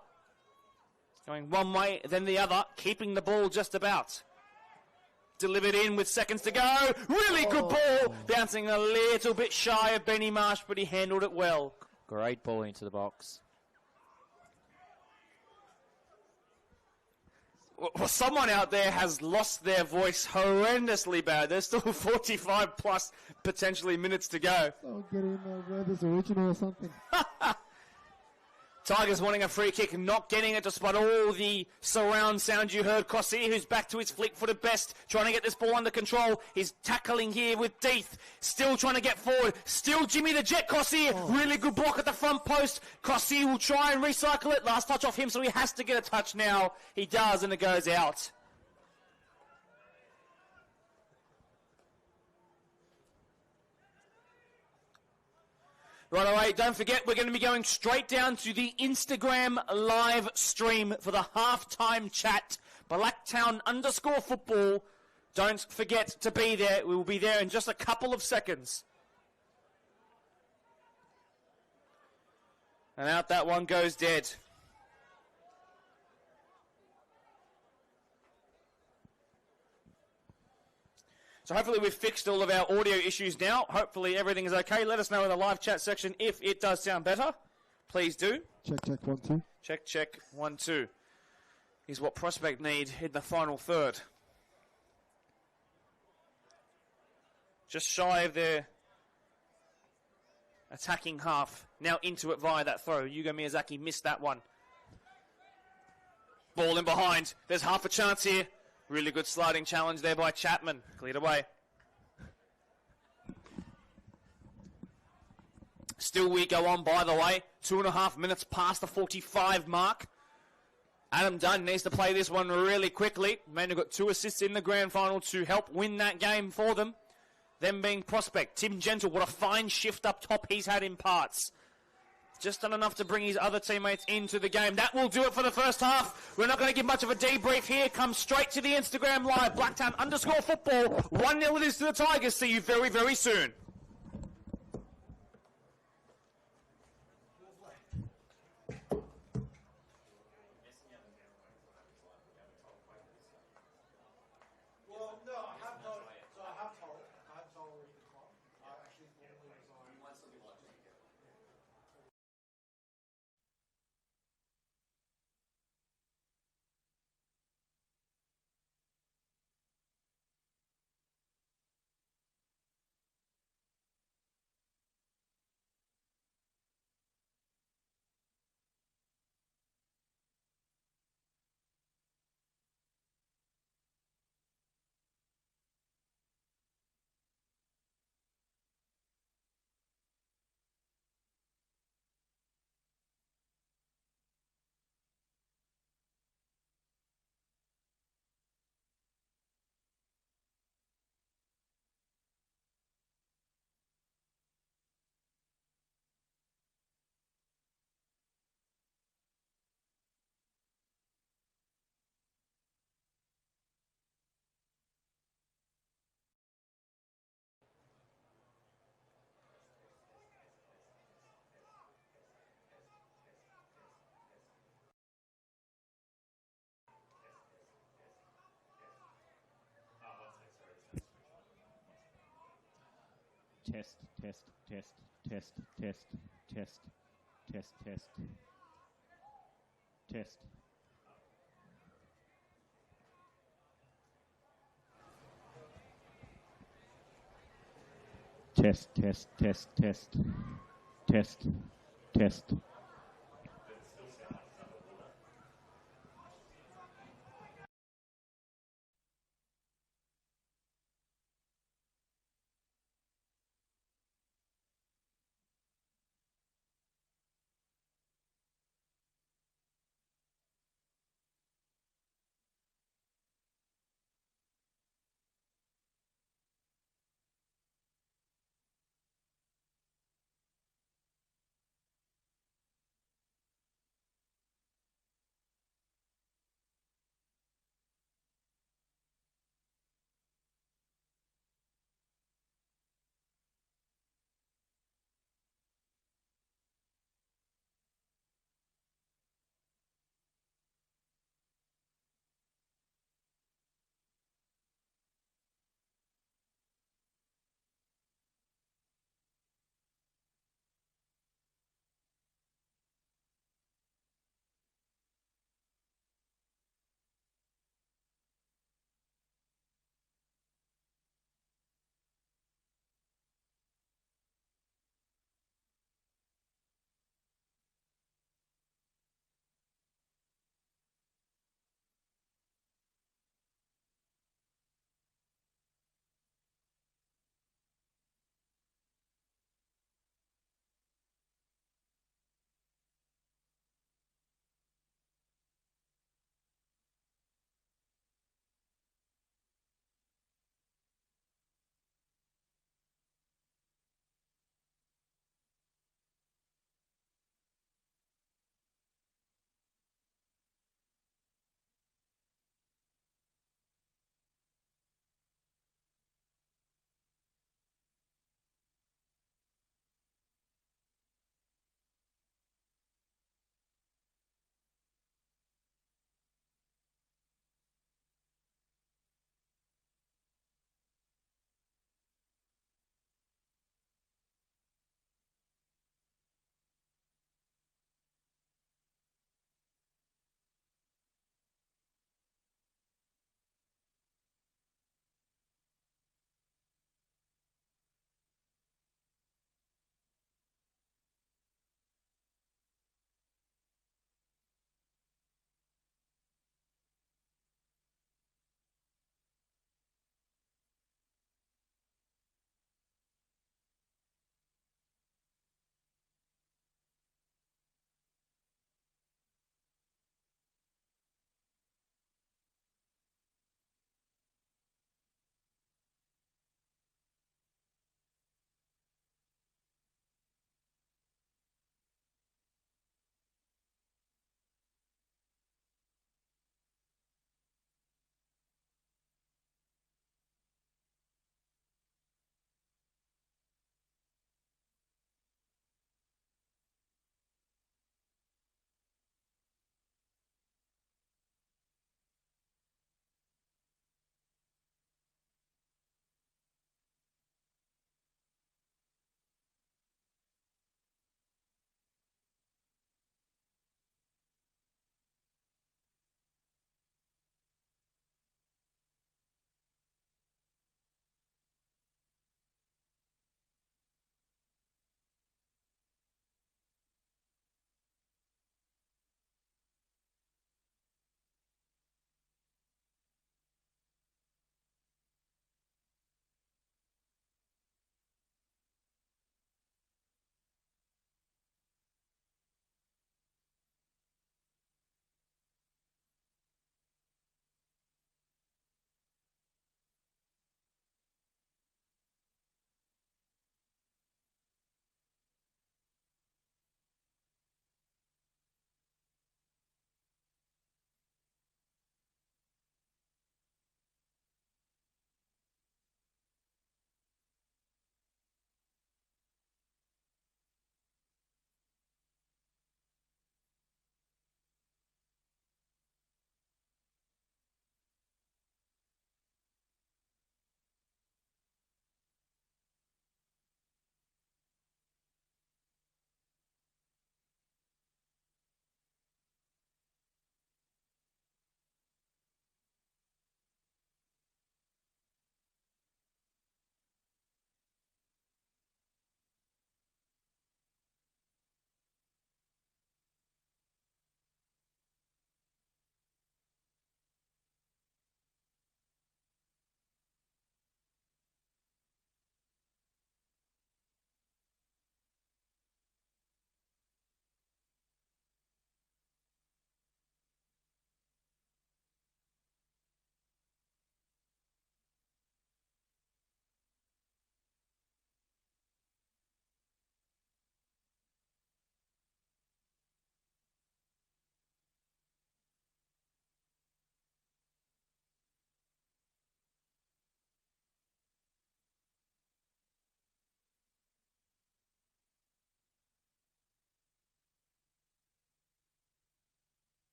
going one way, then the other, keeping the ball just about. Delivered in with seconds to go. Really good ball. Bouncing a little bit shy of Benny Marsh, but he handled it well. Great ball into the box. Well, someone out there has lost their voice horrendously bad. There's still 45 plus potentially minutes to go. So get in there, this original or something. Tigers wanting a free kick, not getting it despite all the surround sound you heard. Cossier, who's back to his fleet-footed best, trying to get this ball under control. He's tackling here with Deeth, still trying to get forward. Still Jimmy the Jet Cossier. Really good block at the front post. Cossier will try and recycle it. Last touch off him, so he has to get a touch now. He does, and it goes out. Right away, don't forget, we're going to be going straight down to the Instagram live stream for the halftime chat. Blacktown_football. Don't forget to be there. We will be there in just a couple of seconds. And out that one goes dead. So hopefully we've fixed all of our audio issues now. Hopefully everything is okay. Let us know in the live chat section if it does sound better. Please do. Check, 1, 2. Check, 1, 2. Is what Prospect need in the final third. Just shy of their attacking half. Now into it via that throw. Yugo Miyazaki missed that one. Ball in behind. There's half a chance here. Really good sliding challenge there by Chapman. Cleared away. Still we go on, by the way. 2.5 minutes past the 45 mark. Adam Dunn needs to play this one really quickly. Man who got 2 assists in the grand final to help win that game for them. Them being Prospect. Tim Gentle, what a fine shift up top he's had in parts. Just done enough to bring his other teammates into the game. That will do it for the first half. We're not going to give much of a debrief here. Come straight to the Instagram live. Blacktown_football. 1-0 it is to the Tigers. See you very, very soon. Test, test, test, test, test, test, test, test, test. Test, test, test, test, test, test.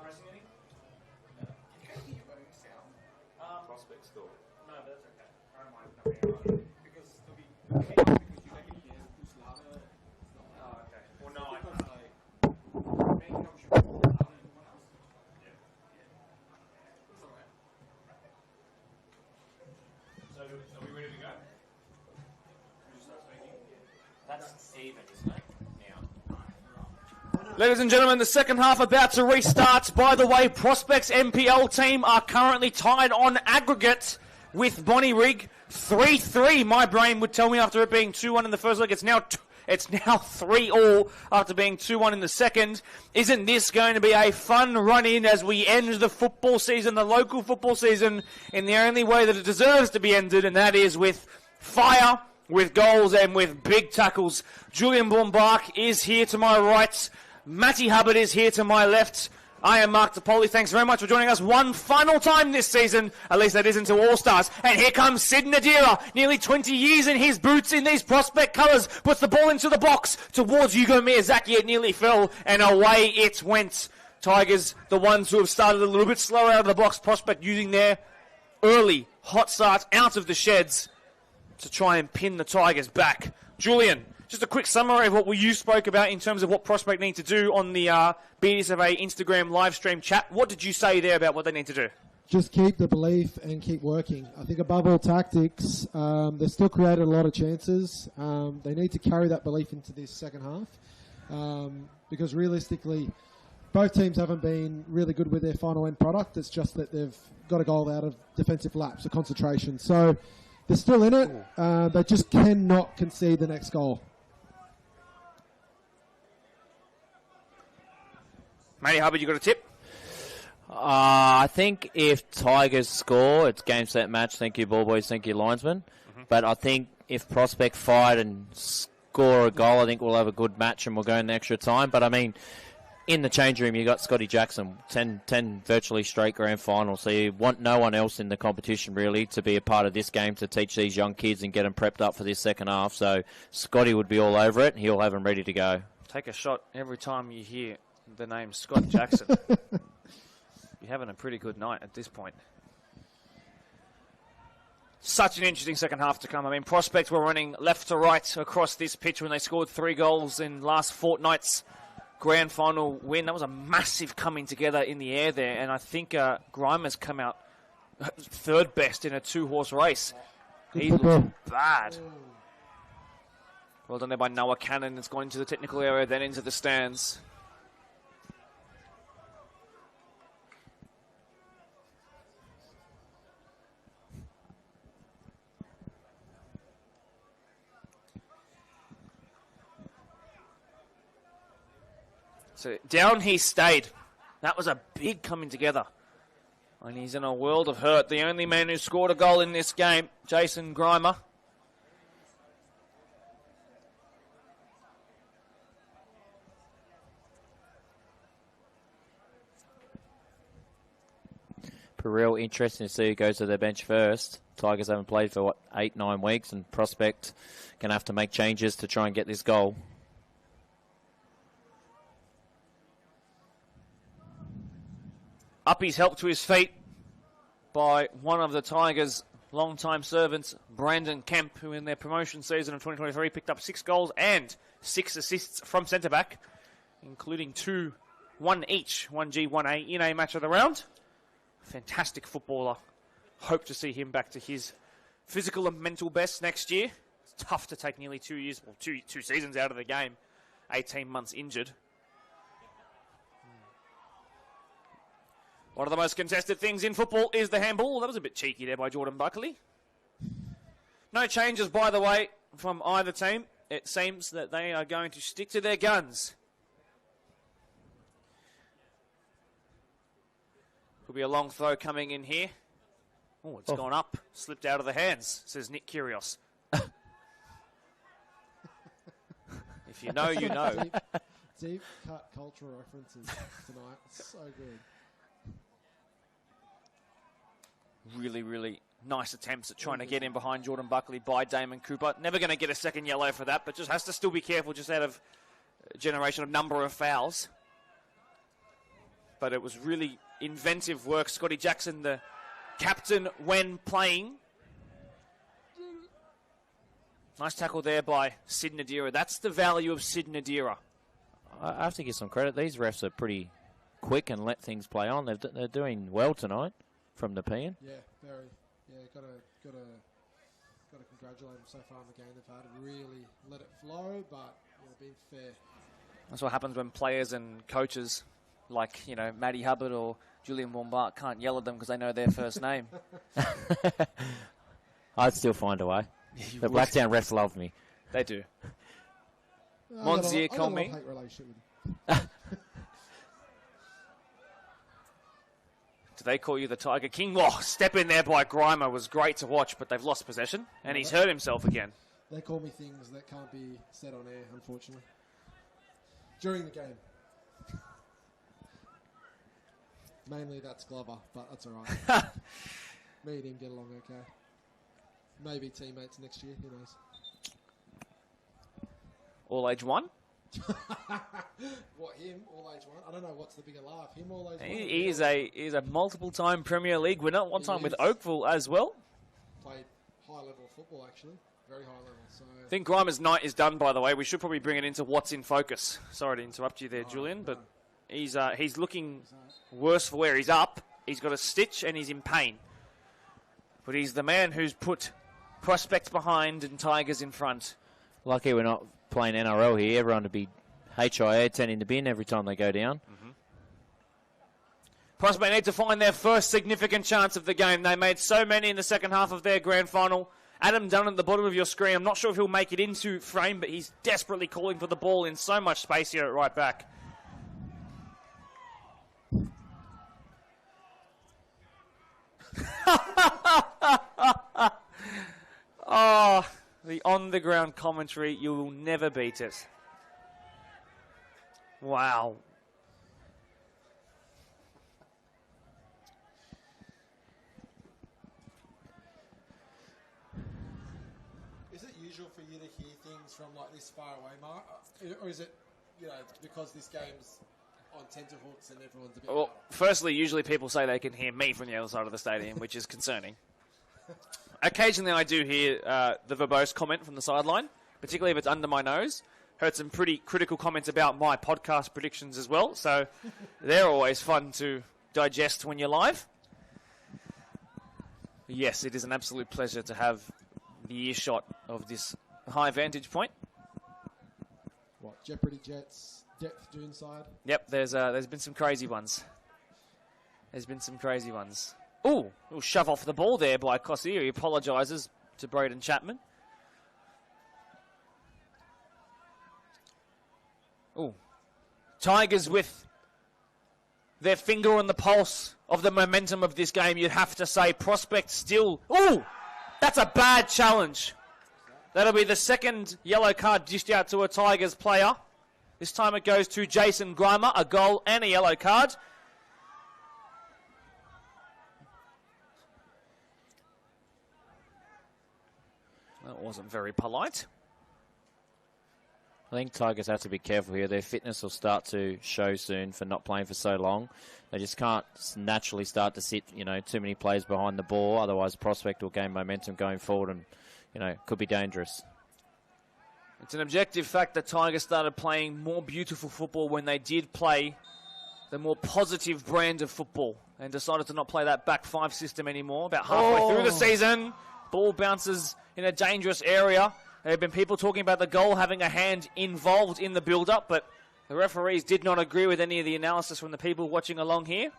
pressing any? Prospect score. No, that's okay. I don't mind coming out. Because it'll be because you make it here, push louder. Oh, okay. Well, no, I can't. Making them shoot louder than anyone else. Yeah. It's alright. So, are we ready to go? We just start speaking? That's even, isn't it? Ladies and gentlemen, the second half about to restart. By the way, Prospects MPL team are currently tied on aggregate with Bonnie Rig. 3-3, my brain would tell me after it being 2-1 in the first leg. It's now 3-all after being 2-1 in the second. Isn't this going to be a fun run-in as we end the football season, the local football season, in the only way that it deserves to be ended, and that is with fire, with goals, and with big tackles. Julian Blombark is here to my right. Matty Hubbard is here to my left. I am Mark DePoli. Thanks very much for joining us one final time this season. At least that is until All-Stars. And here comes Sid Nadira. Nearly 20 years in his boots in these Prospect colours. Puts the ball into the box towards Hugo Miyazaki. It nearly fell and away it went. Tigers, the ones who have started a little bit slower out of the box. Prospect using their early hot start out of the sheds to try and pin the Tigers back. Julian, just a quick summary of what you spoke about in terms of what Prospect need to do on the BDSFA Instagram live stream chat. What did you say there about what they need to do? Just keep the belief and keep working. I think above all tactics, they still created a lot of chances. They need to carry that belief into this second half because realistically, both teams haven't been really good with their final end product. It's just that they've got a goal out of defensive lapse or concentration. So they're still in it. They just cannot concede the next goal. Matty Hubbard, you got a tip? I think if Tigers score, it's game, set, match. Thank you, ball boys. Thank you, linesman. But I think if Prospect fight and score a goal, I think we'll have a good match and we'll go in the extra time. But, I mean, in the change room, you got Scotty Jackson, 10 virtually straight grand finals. So you want no one else in the competition, really, to be a part of this game to teach these young kids and get them prepped up for this second half. So Scotty would be all over it. He'll have them ready to go. Take a shot every time you hear the name Scott Jackson. You're having a pretty good night at this point. Such an interesting second half to come. I mean, Prospect were running left to right across this pitch when they scored 3 goals in last fortnight's grand final win. That was a massive coming together in the air there, and I think Grimer's come out third best in a 2-horse race. He looks bad. Well done there by Noah Cannon. It's gone into the technical area, then into the stands. So down he stayed. That was a big coming together. And he's in a world of hurt. The only man who scored a goal in this game, Jason Grimer. Real interesting to see who goes to their bench first. Tigers haven't played for, 8-9 weeks, and Prospect going to have to make changes to try and get this goal. Uppy's helped to his feet by one of the Tigers' long-time servants, Brandon Kemp, who in their promotion season of 2023 picked up 6 goals and 6 assists from centre-back, including 2, 1 each, 1G, 1A, in a match of the round. Fantastic footballer. Hope to see him back to his physical and mental best next year. It's tough to take nearly 2 years, well, two seasons out of the game, 18 months injured. One of the most contested things in football is the handball. That was a bit cheeky there by Jordan Buckley. No changes, by the way, from either team. It seems that they are going to stick to their guns. Could be a long throw coming in here. Oh, it's gone up. Slipped out of the hands, says Nick Kyrgios. If you know, you know. Deep cut cultural references tonight. So good. Really, really nice attempts at trying to get in behind Jordan Buckley by Damon Cooper. Never going to get a second yellow for that, but just has to still be careful just out of generation of number of fouls. but it was really inventive work. Scotty Jackson, the captain when playing. Nice tackle there by Sid Nadira. That's the value of Sid Nadira. I have to give some credit. These refs are pretty quick and let things play on. They're doing well tonight from the Nepean. Yeah, very. Yeah, got to congratulate them so far in the game. They've had to really let it flow, but been fair. That's what happens when players and coaches like, Matty Hubbard or Julian Bombard can't yell at them because they know their first name. I'd still find a way. The Blacktown refs love me. They do. Monsieur, call me. Hate relationship with him. Do they call you the Tiger King? Oh, step in there by Grimer was great to watch, but they've lost possession, and he's hurt himself again. They call me things that can't be said on air, unfortunately. During the game. Mainly that's Glover, but that's all right. Me and him get along okay. Maybe teammates next year, who knows? All age one? What, him? All age one? I don't know what's the bigger laugh. Him all age one? He is a multiple-time Premier League winner. One time with Oakville as well. Played high-level football, actually. Very high level. So I think Grimer's night is done, by the way. We should probably bring it into what's in focus. Sorry to interrupt you there, Julian, but he's looking worse for wear. He's up, he's got a stitch, and he's in pain. But he's the man who's put prospects behind and Tigers in front. Lucky we're not playing NRL here. Everyone would be HIA 10 in the bin every time they go down. Prospect need to find their first significant chance of the game. They made so many in the second half of their grand final. Adam Dunn at the bottom of your screen. I'm not sure if he'll make it into frame, but he's desperately calling for the ball in so much space here at right back. Oh, the on-the-ground commentary, you will never beat it. Wow. Is it usual for you to hear things from like this far away, Mark? Or is it, because this game's on tenterhooks and everyone's a bit... Well, firstly, usually people say they can hear me from the other side of the stadium, which is concerning. Occasionally I do hear the verbose comment from the sideline, particularly if it's under my nose. Heard some pretty critical comments about my podcast predictions as well, so they're always fun to digest when you're live. Yes, it is an absolute pleasure to have the earshot of this high vantage point. What, Jeopardy Jets, depth dune side? Yep, there's been some crazy ones. Ooh, little shove off the ball there by Cossier. He apologises to Braden Chapman. Ooh, Tigers with their finger on the pulse of the momentum of this game, you'd have to say. Prospect still... Ooh, that's a bad challenge. That'll be the second yellow card dished out to a Tigers player. This time it goes to Jason Grimer, a goal and a yellow card. That wasn't very polite. I think Tigers have to be careful here. Their fitness will start to show soon for not playing for so long. They just can't naturally start to sit, too many players behind the ball. Otherwise, Prospect will gain momentum going forward and, could be dangerous. It's an objective fact that Tigers started playing more beautiful football when they did play the more positive brand of football and decided to not play that back five system anymore. About halfway through the season, ball bounces in a dangerous area. There have been people talking about the goal having a hand involved in the build-up, but the referees did not agree with any of the analysis from the people watching along here.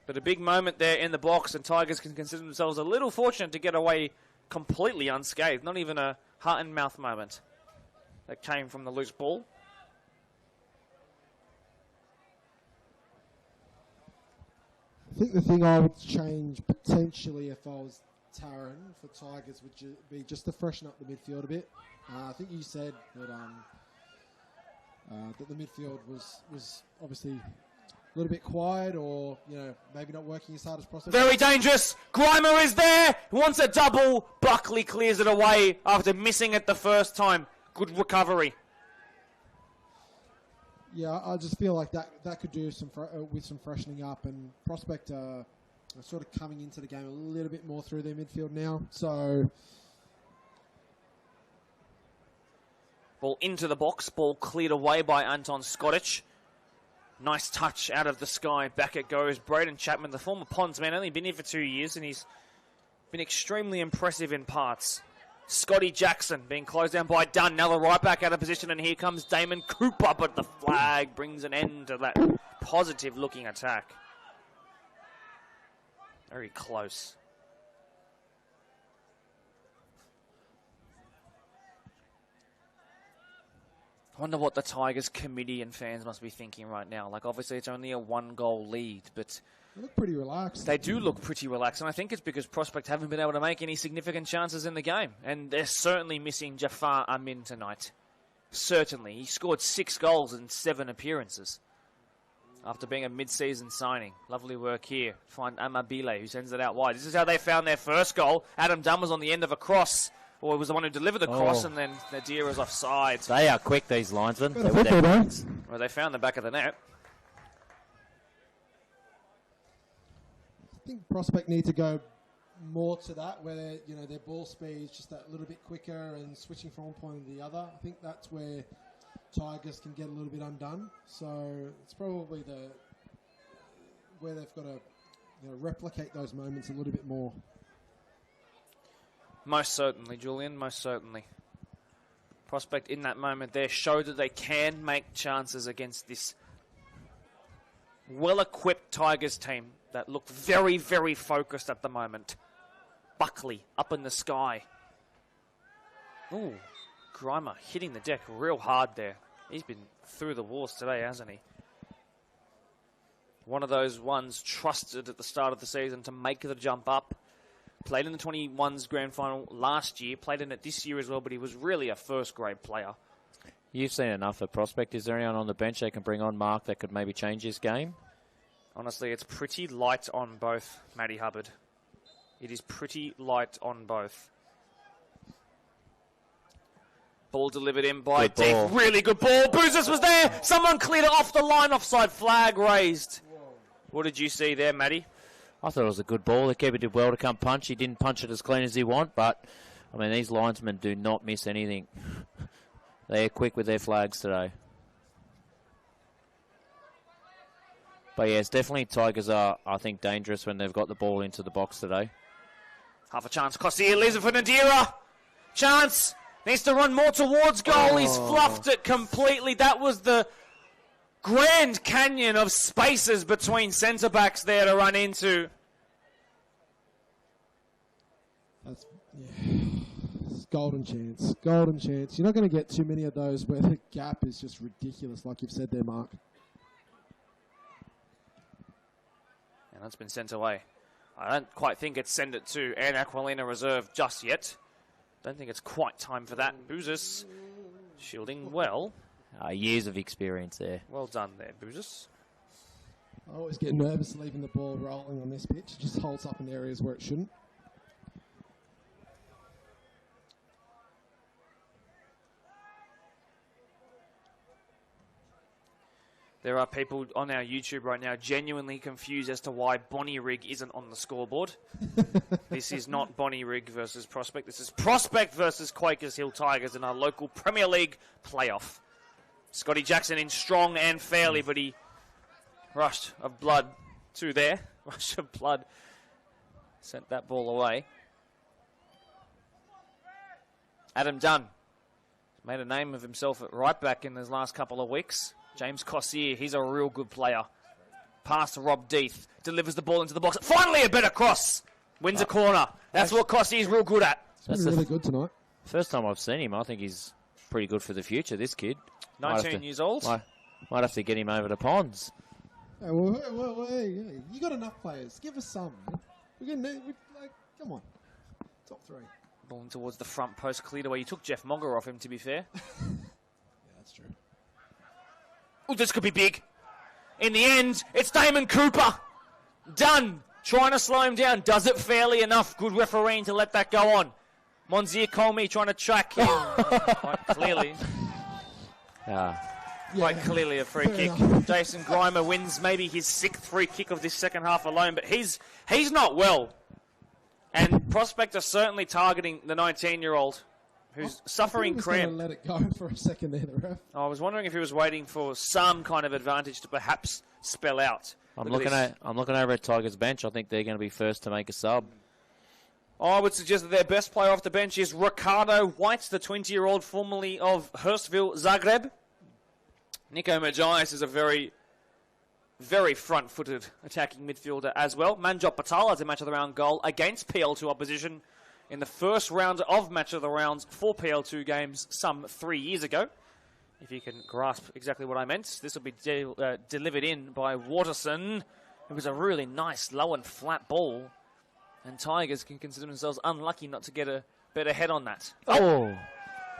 But a big moment there in the box, and Tigers can consider themselves a little fortunate to get away completely unscathed. Not even a heart-and-mouth moment that came from the loose ball. I think the thing I would change potentially if I was Taran for Tigers would be just to freshen up the midfield a bit. I think you said that that the midfield was obviously a little bit quiet, or maybe not working as hard as possible. Very dangerous. Grimer is there. Wants a double. Buckley clears it away after missing it the first time. Good recovery. Yeah, I just feel like that could do some with some freshening up, and Prospect are sort of coming into the game a little bit more through their midfield now. So Ball into the box. Ball cleared away by Anton Skotic. Nice touch out of the sky. Back it goes. Braden Chapman, the former Ponds man, only been here for 2 years, and he's been extremely impressive in parts. Scotty Jackson being closed down by Dunn. Now the right back out of position, and here comes Damon Cooper, but the flag brings an end to that positive-looking attack. Very close. I wonder what the Tigers committee and fans must be thinking right now. Like, obviously, it's only a 1-goal lead, but they look pretty relaxed. They do look pretty relaxed, and I think it's because Prospect haven't been able to make any significant chances in the game. And they're certainly missing Jafar Amin tonight. Certainly. He scored 6 goals in 7 appearances after being a mid-season signing. Lovely work here. Find Amabile, who sends it out wide. This is how they found their first goal. Adam Dunn was on the end of a cross. Or was the one who delivered the cross, and then Nadir was offside. They are quick, these linesmen. Well, they found the back of the net. I think Prospect need to go more to that, where their ball speed is just that little bit quicker and switching from one point to the other. I think that's where Tigers can get a little bit undone. So it's probably where they've got to replicate those moments a little bit more. Most certainly, Julian, most certainly. Prospect in that moment there showed that they can make chances against this well-equipped Tigers team that look very, very focused at the moment. Buckley up in the sky. Ooh, Grimer hitting the deck real hard there. He's been through the walls today, hasn't he? One of those ones trusted at the start of the season to make the jump up. Played in the 21's grand final last year, played in it this year as well, but he was really a first-grade player. You've seen enough of Prospect. Is there anyone on the bench they can bring on, Mark, that could maybe change his game? Honestly, it's pretty light on both, Matty Hubbard. It is pretty light on both. Ball delivered in by Deep. Really good ball. Bouzas was there. Someone cleared it off the line. Offside flag raised. What did you see there, Matty? I thought it was a good ball. The keeper did well to come punch. He didn't punch it as clean as he want, but, I mean, these linesmen do not miss anything. They are quick with their flags today. But, yeah, it's definitely Tigers are, I think, dangerous when they've got the ball into the box today. Half a chance. Cossier leaves it for Nadira. Chance. Needs to run more towards goal. He's fluffed it completely. That was the Grand Canyon of spaces between centre-backs there to run into. It's golden chance. Golden chance. You're not going to get too many of those where the gap is just ridiculous, like you've said there, Mark. And that's been sent away. I don't quite think it's send it to Anne Aquilina Reserve just yet. Don't think it's quite time for that. Bouzas shielding well. Years of experience there. Well done there, Bouzas. I always get nervous leaving the ball rolling on this pitch. It just holds up in areas where it shouldn't. There are people on our YouTube right now genuinely confused as to why Bonnie Rig isn't on the scoreboard. This is not Bonnie Rig versus Prospect. This is Prospect versus Quakers Hill Tigers in our local Premier League playoff. Scotty Jackson in strong and fairly, but he rushed of blood to there. Rush of blood. Sent that ball away. Adam Dunn made a name of himself at right back in his last couple of weeks. James Cossier, he's a real good player. Pass to Rob Deeth. Delivers the ball into the box. Finally a better cross. Wins a corner. That's what Cossier's real good at. That's really good tonight. First time I've seen him. I think he's pretty good for the future, this kid. 19 years old. Might have to get him over to Ponds. Hey, hey, you got enough players. Give us some. Come on. Top 3. Ball towards the front post. Cleared away. You took Jeff Monger off him, to be fair. Yeah, that's true. Oh, this could be big. In the end, it's Damon Cooper. Done. Trying to slow him down. Does it fairly enough. Good refereeing to let that go on. Monzier Colmy trying to track him. Quite clearly. Quite clearly a free kick. enough. Jason Grimer wins maybe his 6th free kick of this second half alone, but he's not well. And Prospect are certainly targeting the 19-year-old who's suffering cramp. Let it go for a second there, the ref. I was wondering if he was waiting for some kind of advantage to perhaps spell out. I'm looking over at Tigers bench. I think they're going to be first to make a sub. I would suggest that their best player off the bench is Ricardo White, the 20-year-old formerly of Hurstville Zagreb. Nico Majias is a very, very front-footed attacking midfielder as well. Manjot Patel has a match of the round goal against PL2 opposition in the first round of match of the rounds for PL2 games some 3 years ago. If you can grasp exactly what I meant, this will be delivered in by Waterson. It was a really nice low and flat ball, and Tigers can consider themselves unlucky not to get a better head on that. Oh!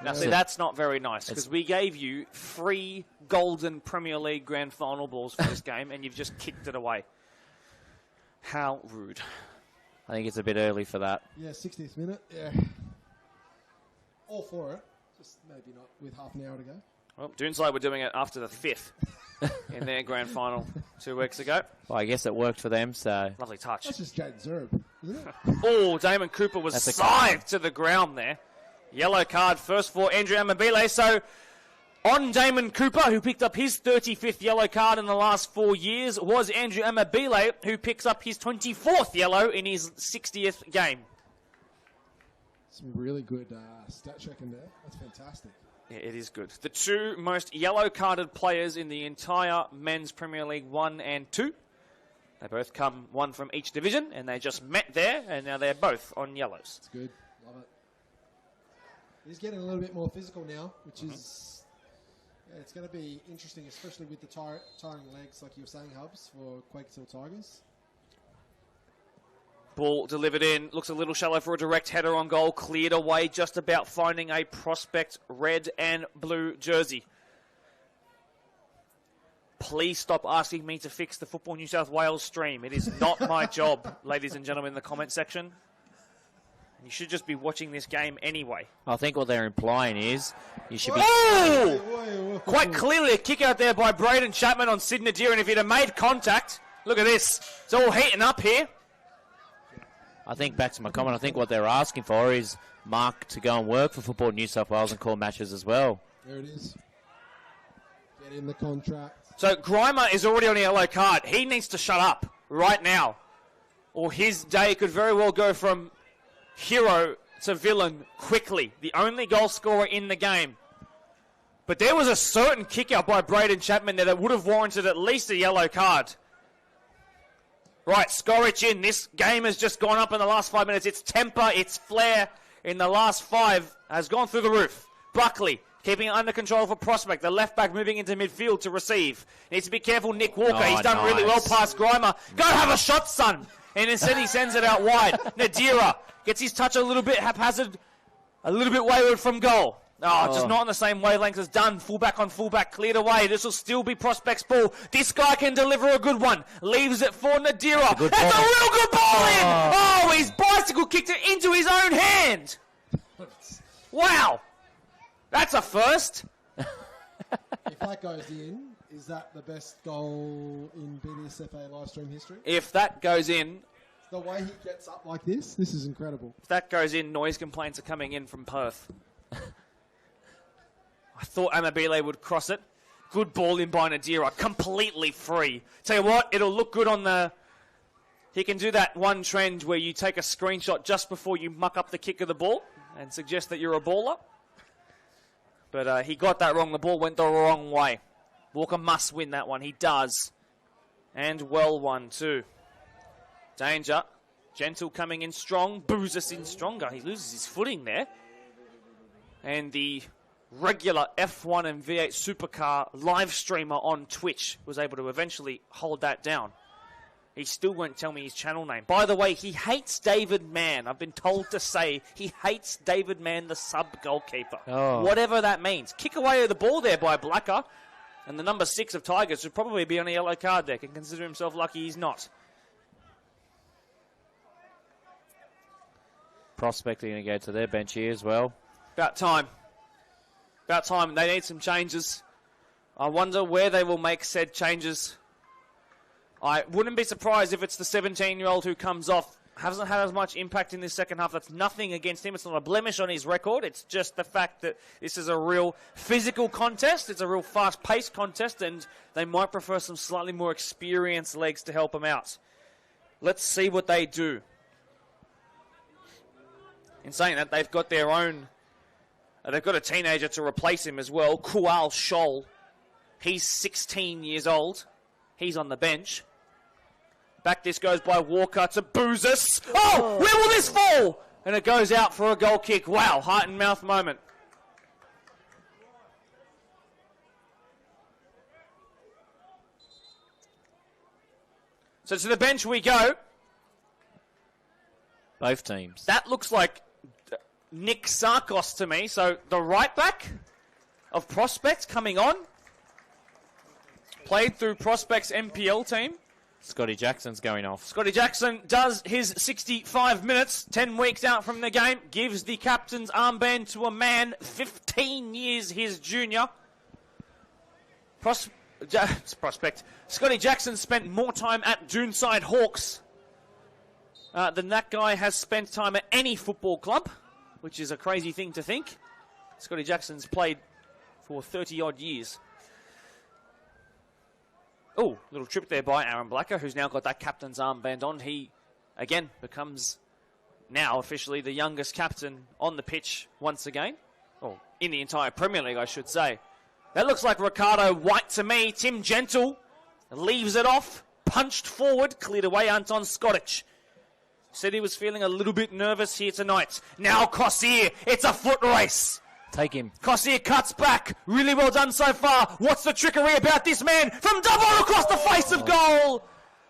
Now, see, that's not very nice, because we gave you 3 golden Premier League Grand Final balls for this game, and you've just kicked it away. How rude. I think it's a bit early for that. Yeah, 60th minute. Yeah. All for it. Just maybe not with half an hour to go. Well, Doonside were doing it after the 5th in their Grand Final 2 weeks ago. Well, I guess it worked for them, so... Lovely touch. That's just Jaden Zerb, isn't it? Oh, Damon Cooper was scythed to the ground there. Yellow card first for Andrew Amabile. So on Damon Cooper, who picked up his 35th yellow card in the last 4 years, was Andrew Amabile, who picks up his 24th yellow in his 60th game. Some really good stat checking there. That's fantastic. Yeah, it is good. The 2 most yellow-carded players in the entire Men's Premier League 1 and 2. They both come one from each division, and they just met there, and now they're both on yellows. It's good. Love it. He's getting a little bit more physical now, which is... Yeah, it's going to be interesting, especially with the tiring legs, like you were saying, Hubs, for Quakers Hill Tigers. Ball delivered in, looks a little shallow for a direct header on goal, cleared away, just about finding a Prospect red and blue jersey. Please stop asking me to fix the Football New South Wales stream. It is not my job, ladies and gentlemen in the comment section. You should just be watching this game anyway. I think what they're implying is you should be... Oh! Quite clearly a kick out there by Braden Chapman on Sid Nadir, and if he'd have made contact, look at this. It's all heating up here. I think, back to my comment, I think what they're asking for is Mark to go and work for Football New South Wales and call matches as well. There it is. Get in the contract. So Grimer is already on a yellow card. He needs to shut up right now, or his day could very well go from hero to villain quickly. The only goal scorer in the game. But there was a certain kick out by Braden Chapman there that would have warranted at least a yellow card. Right, Skorich in. This game has just gone up in the last 5 minutes. Its temper, its flair in the last 5 has gone through the roof. Buckley keeping it under control for Prospect. The left back moving into midfield to receive. Needs to be careful, Nick Walker. He's done really well past Grimer. Go have a shot, son. And instead he sends it out wide. Nadira gets his touch a little bit haphazard, a little bit wayward from goal. Just not on the same wavelength as Dunn. Fullback on fullback, cleared away. This will still be Prospect's ball. This guy can deliver a good one. Leaves it for Nadira. That's a real good ball in! Oh, he's bicycle kicked it into his own hand. Wow. That's a first. If that goes in, is that the best goal in BDSFA live stream history? If that goes in... The way he gets up like this is incredible. If that goes in, noise complaints are coming in from Perth. I thought Amabile would cross it. Good ball in by Nadira. Completely free. Tell you what, it'll look good on the... He can do that one trend where you take a screenshot just before you muck up the kick of the ball and suggest that you're a baller. But he got that wrong. The ball went the wrong way. Walker must win that one. He does. And well won too. Danger. Gentle coming in strong. Boozes in stronger. He loses his footing there. And the regular F1 and V8 supercar live streamer on Twitch was able to eventually hold that down. He still won't tell me his channel name. By the way, he hates David Mann. I've been told to say he hates David Mann, the sub-goalkeeper. Whatever that means. Kick away the ball there by Blacker. And the number 6 of Tigers should probably be on a yellow card there. Can consider himself lucky he's not. Prospect are going to go to their bench here as well. About time. About time. They need some changes. I wonder where they will make said changes. I wouldn't be surprised if it's the 17-year-old who comes off. Hasn't had as much impact in this second half. That's nothing against him. It's not a blemish on his record. It's just the fact that this is a real physical contest. It's a real fast-paced contest, and they might prefer some slightly more experienced legs to help them out. Let's see what they do. In saying that, they've got their own... they've got a teenager to replace him as well, Kual Scholl. He's 16 years old. He's on the bench. Back this goes by Walker to Boozis. Oh, where will this fall? And it goes out for a goal kick. Wow, heart and mouth moment. So to the bench we go. Both teams. That looks like Nick Sarkos to me. So the right back of Prospects coming on. Played through Prospects MPL team. Scotty Jackson's going off. Scotty Jackson does his 65 minutes, 10 weeks out from the game, gives the captain's armband to a man 15 years his junior. Prospect. Scotty Jackson spent more time at Doonside Hawks than that guy has spent time at any football club, which is a crazy thing to think. Scotty Jackson's played for 30-odd years. Oh, little trip there by Aaron Blacker, who's now got that captain's armband on. He, again, becomes now officially the youngest captain on the pitch once again. Or in the entire Premier League, I should say. That looks like Ricardo White to me. Tim Gentle leaves it off, punched forward, cleared away Anton Skotic. Said he was feeling a little bit nervous here tonight. Now Cossier, it's a foot race. Take him. Cossier cuts back. Really well done so far. What's the trickery about this man? From double across the face of goal.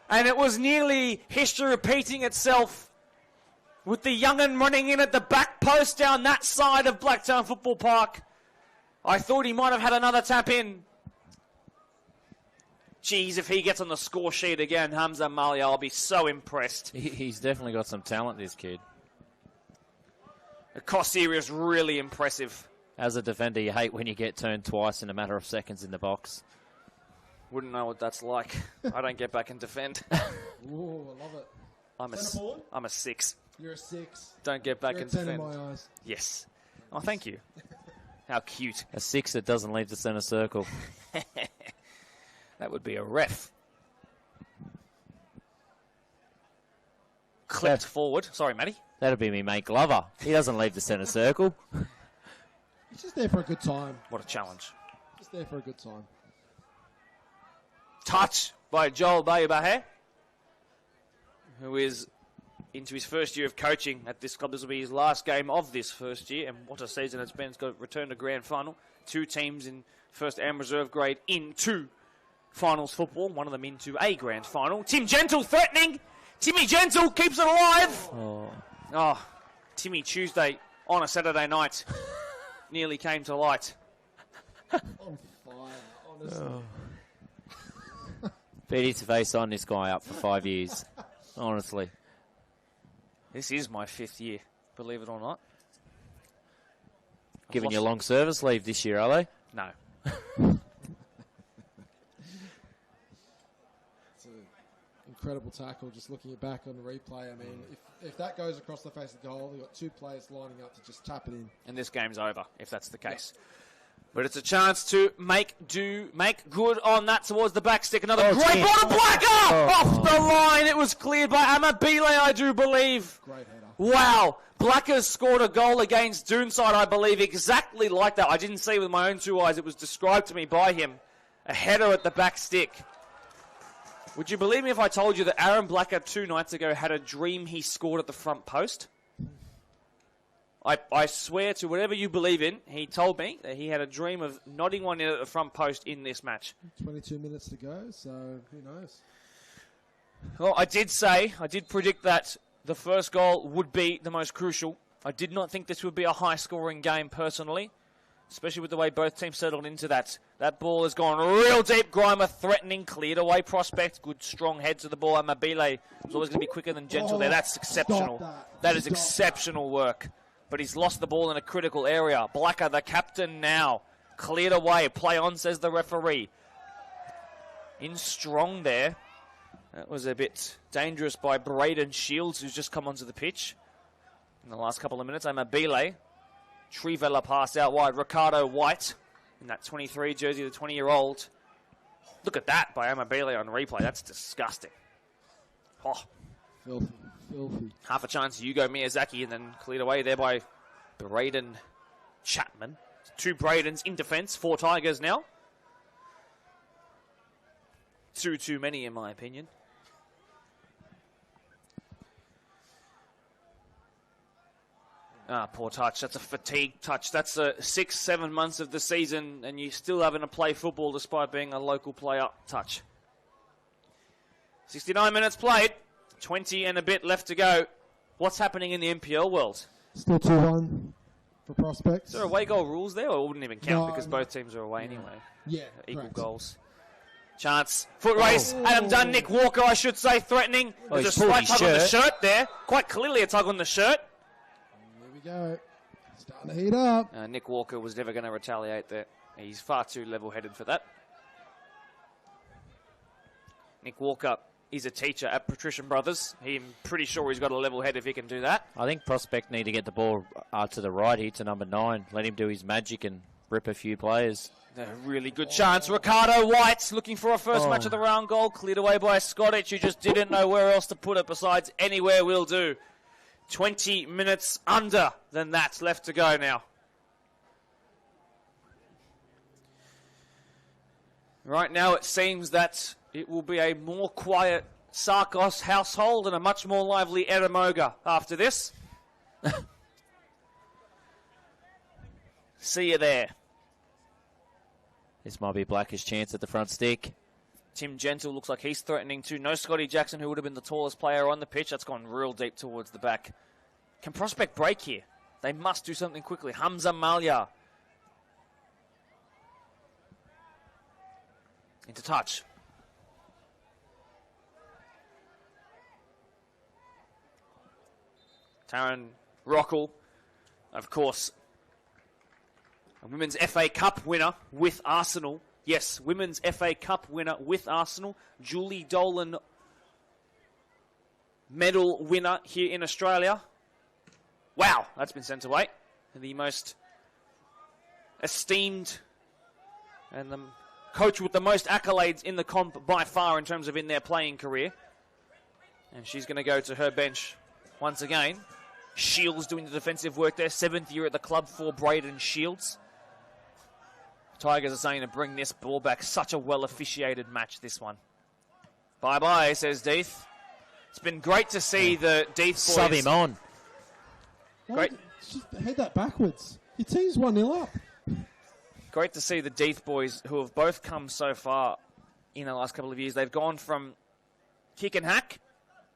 And it was nearly history repeating itself with the young'un running in at the back post down that side of Blacktown Football Park. I thought he might have had another tap in. Geez, if he gets on the score sheet again, Hamza Malia, I'll be so impressed. He's definitely got some talent, this kid. Cossier is really impressive. As a defender, you hate when you get turned twice in a matter of seconds in the box. Wouldn't know what that's like. I don't get back and defend. Ooh, I love it. I'm a 6. You're a 6. Don't get back You're and a 10 defend. in my eyes. Yes. Oh, thank you. How cute. A 6 that doesn't leave the centre circle. That would be a ref. Clipped forward. Sorry, Matty. That'd be me mate Glover. He doesn't leave the centre circle. He's just there for a good time. What a challenge. Just there for a good time. Touch by Joel Bayabahe, who is into his first year of coaching at this club. This will be his last game of this first year, and what a season it's been. It's got returned to grand final. 2 teams in first and reserve grade into finals football, one of them into a grand final. Tim Gentle threatening. Timmy Gentle keeps it alive. Oh, Timmy Tuesday on a Saturday night nearly came to light. On fire, honestly. Beat his face on this guy up for 5 years. Honestly. This is my 5th year, believe it or not. Giving you long service leave this year, are they? No. It's an incredible tackle, just looking it back on the replay. I mean, if that goes across the face of the goal, you've got 2 players lining up to just tap it in. And this game's over, if that's the case. Yeah. But it's a chance to make good on that towards the back stick. Another great ball to Blacker! Off the line. It was cleared by Amabile, I do believe. Great header. Wow. Blacker's scored a goal against Doonside, I believe, exactly like that. I didn't see it with my own 2 eyes. It was described to me by him. A header at the back stick. Would you believe me if I told you that Aaron Blacker 2 nights ago had a dream he scored at the front post? I swear to whatever you believe in, he told me that he had a dream of nodding one in at the front post in this match. 22 minutes to go, so who knows? Well, I did predict that the first goal would be the most crucial. I did not think this would be a high-scoring game personally, especially with the way both teams settled into that. That ball has gone real deep. Grimer threatening, cleared away Prospect. Good strong head to the ball. Amabile was always going to be quicker than Gentle there. That's exceptional. That is exceptional work. But he's lost the ball in a critical area. Blacker, the captain now. Cleared away. Play on, says the referee. In strong there. That was a bit dangerous by Braden Shields, who's just come onto the pitch in the last couple of minutes. Amabile. Trivella pass out wide. Ricardo White in that 23 jersey, the 20-year-old. Look at that by Amabile on replay. That's disgusting. Oh. Filthy. Half a chance, Yugo Miyazaki, and then cleared away there by Braden Chapman. 2 Bradens in defence, 4 Tigers now. 2 too many, in my opinion. Poor touch. That's a fatigue touch. That's 6-7 months of the season, and you still having to play football despite being a local player. Touch. 69 minutes played. 20 and a bit left to go. What's happening in the NPL world? Still 2-1 for Prospects. Is there away goal rules there, or it wouldn't even count No, because no. both teams are away anyway? Yeah, Equal correct. goals. Chance. Foot race. Adam Dunn, Nick Walker, I should say, threatening. There's a he's pulled slight his tug on the shirt. shirt there. Quite clearly a tug on the shirt. Here we go. Starting to heat up. Nick Walker was never going to retaliate there. He's far too level-headed for that. Nick Walker is a teacher at Patrician Brothers. I'm pretty sure he's got a level head if he can do that. I think Prospect need to get the ball to the right here to number 9. Let him do his magic and rip a few players. A really good chance. Ricardo White looking for a first match of the round goal. Cleared away by Scottish, who just didn't know where else to put it besides anywhere will do. 20 minutes under than that left to go now. Right now it seems that it will be a more quiet Sarkos household and a much more lively Eramoga after this. See you there. This might be Black's chance at the front stick. Tim Gentle looks like he's threatening too. No Scotty Jackson, who would have been the tallest player on the pitch. That's gone real deep towards the back. Can Prospect break here? They must do something quickly. Hamza Malia. Into touch. Taron Rockall, of course, a Women's FA Cup winner with Arsenal. Yes, Women's FA Cup winner with Arsenal. Julie Dolan medal winner here in Australia. Wow, that's been sent away. The most esteemed and the coach with the most accolades in the comp by far in terms of in their playing career. And she's going to go to her bench once again. Shields doing the defensive work there. 7th year at the club for Braden Shields. Tigers are saying to bring this ball back. Such a well-officiated match, this one. Bye-bye, says Deeth. It's been great to see the Deeth boys. Sub him on. Great. Just head that backwards. Your team's 1-0 up. Great to see the Deeth boys, who have both come so far in the last couple of years. They've gone from kick and hack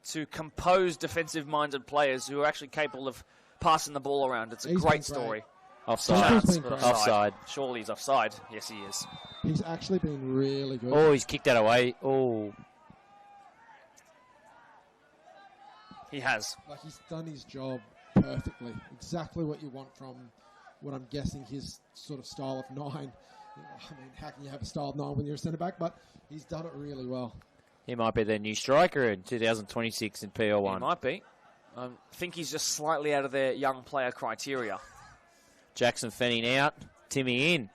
to composed, defensive-minded players who are actually capable of passing the ball around. It's a He's been great great. story. Offside. Gentl's been but great. Offside. Surely he's offside. Yes, he is. He's actually been really good. Oh, he's kicked that away. Oh. He has. Like, he's done his job perfectly. Exactly what you want from what I'm guessing his sort of style of 9. I mean, how can you have a style of 9 when you're a centre-back? But he's done it really well. He might be their new striker in 2026 in PL1. He might be. I think he's just slightly out of their young player criteria. Jackson Fanning out. Timmy in.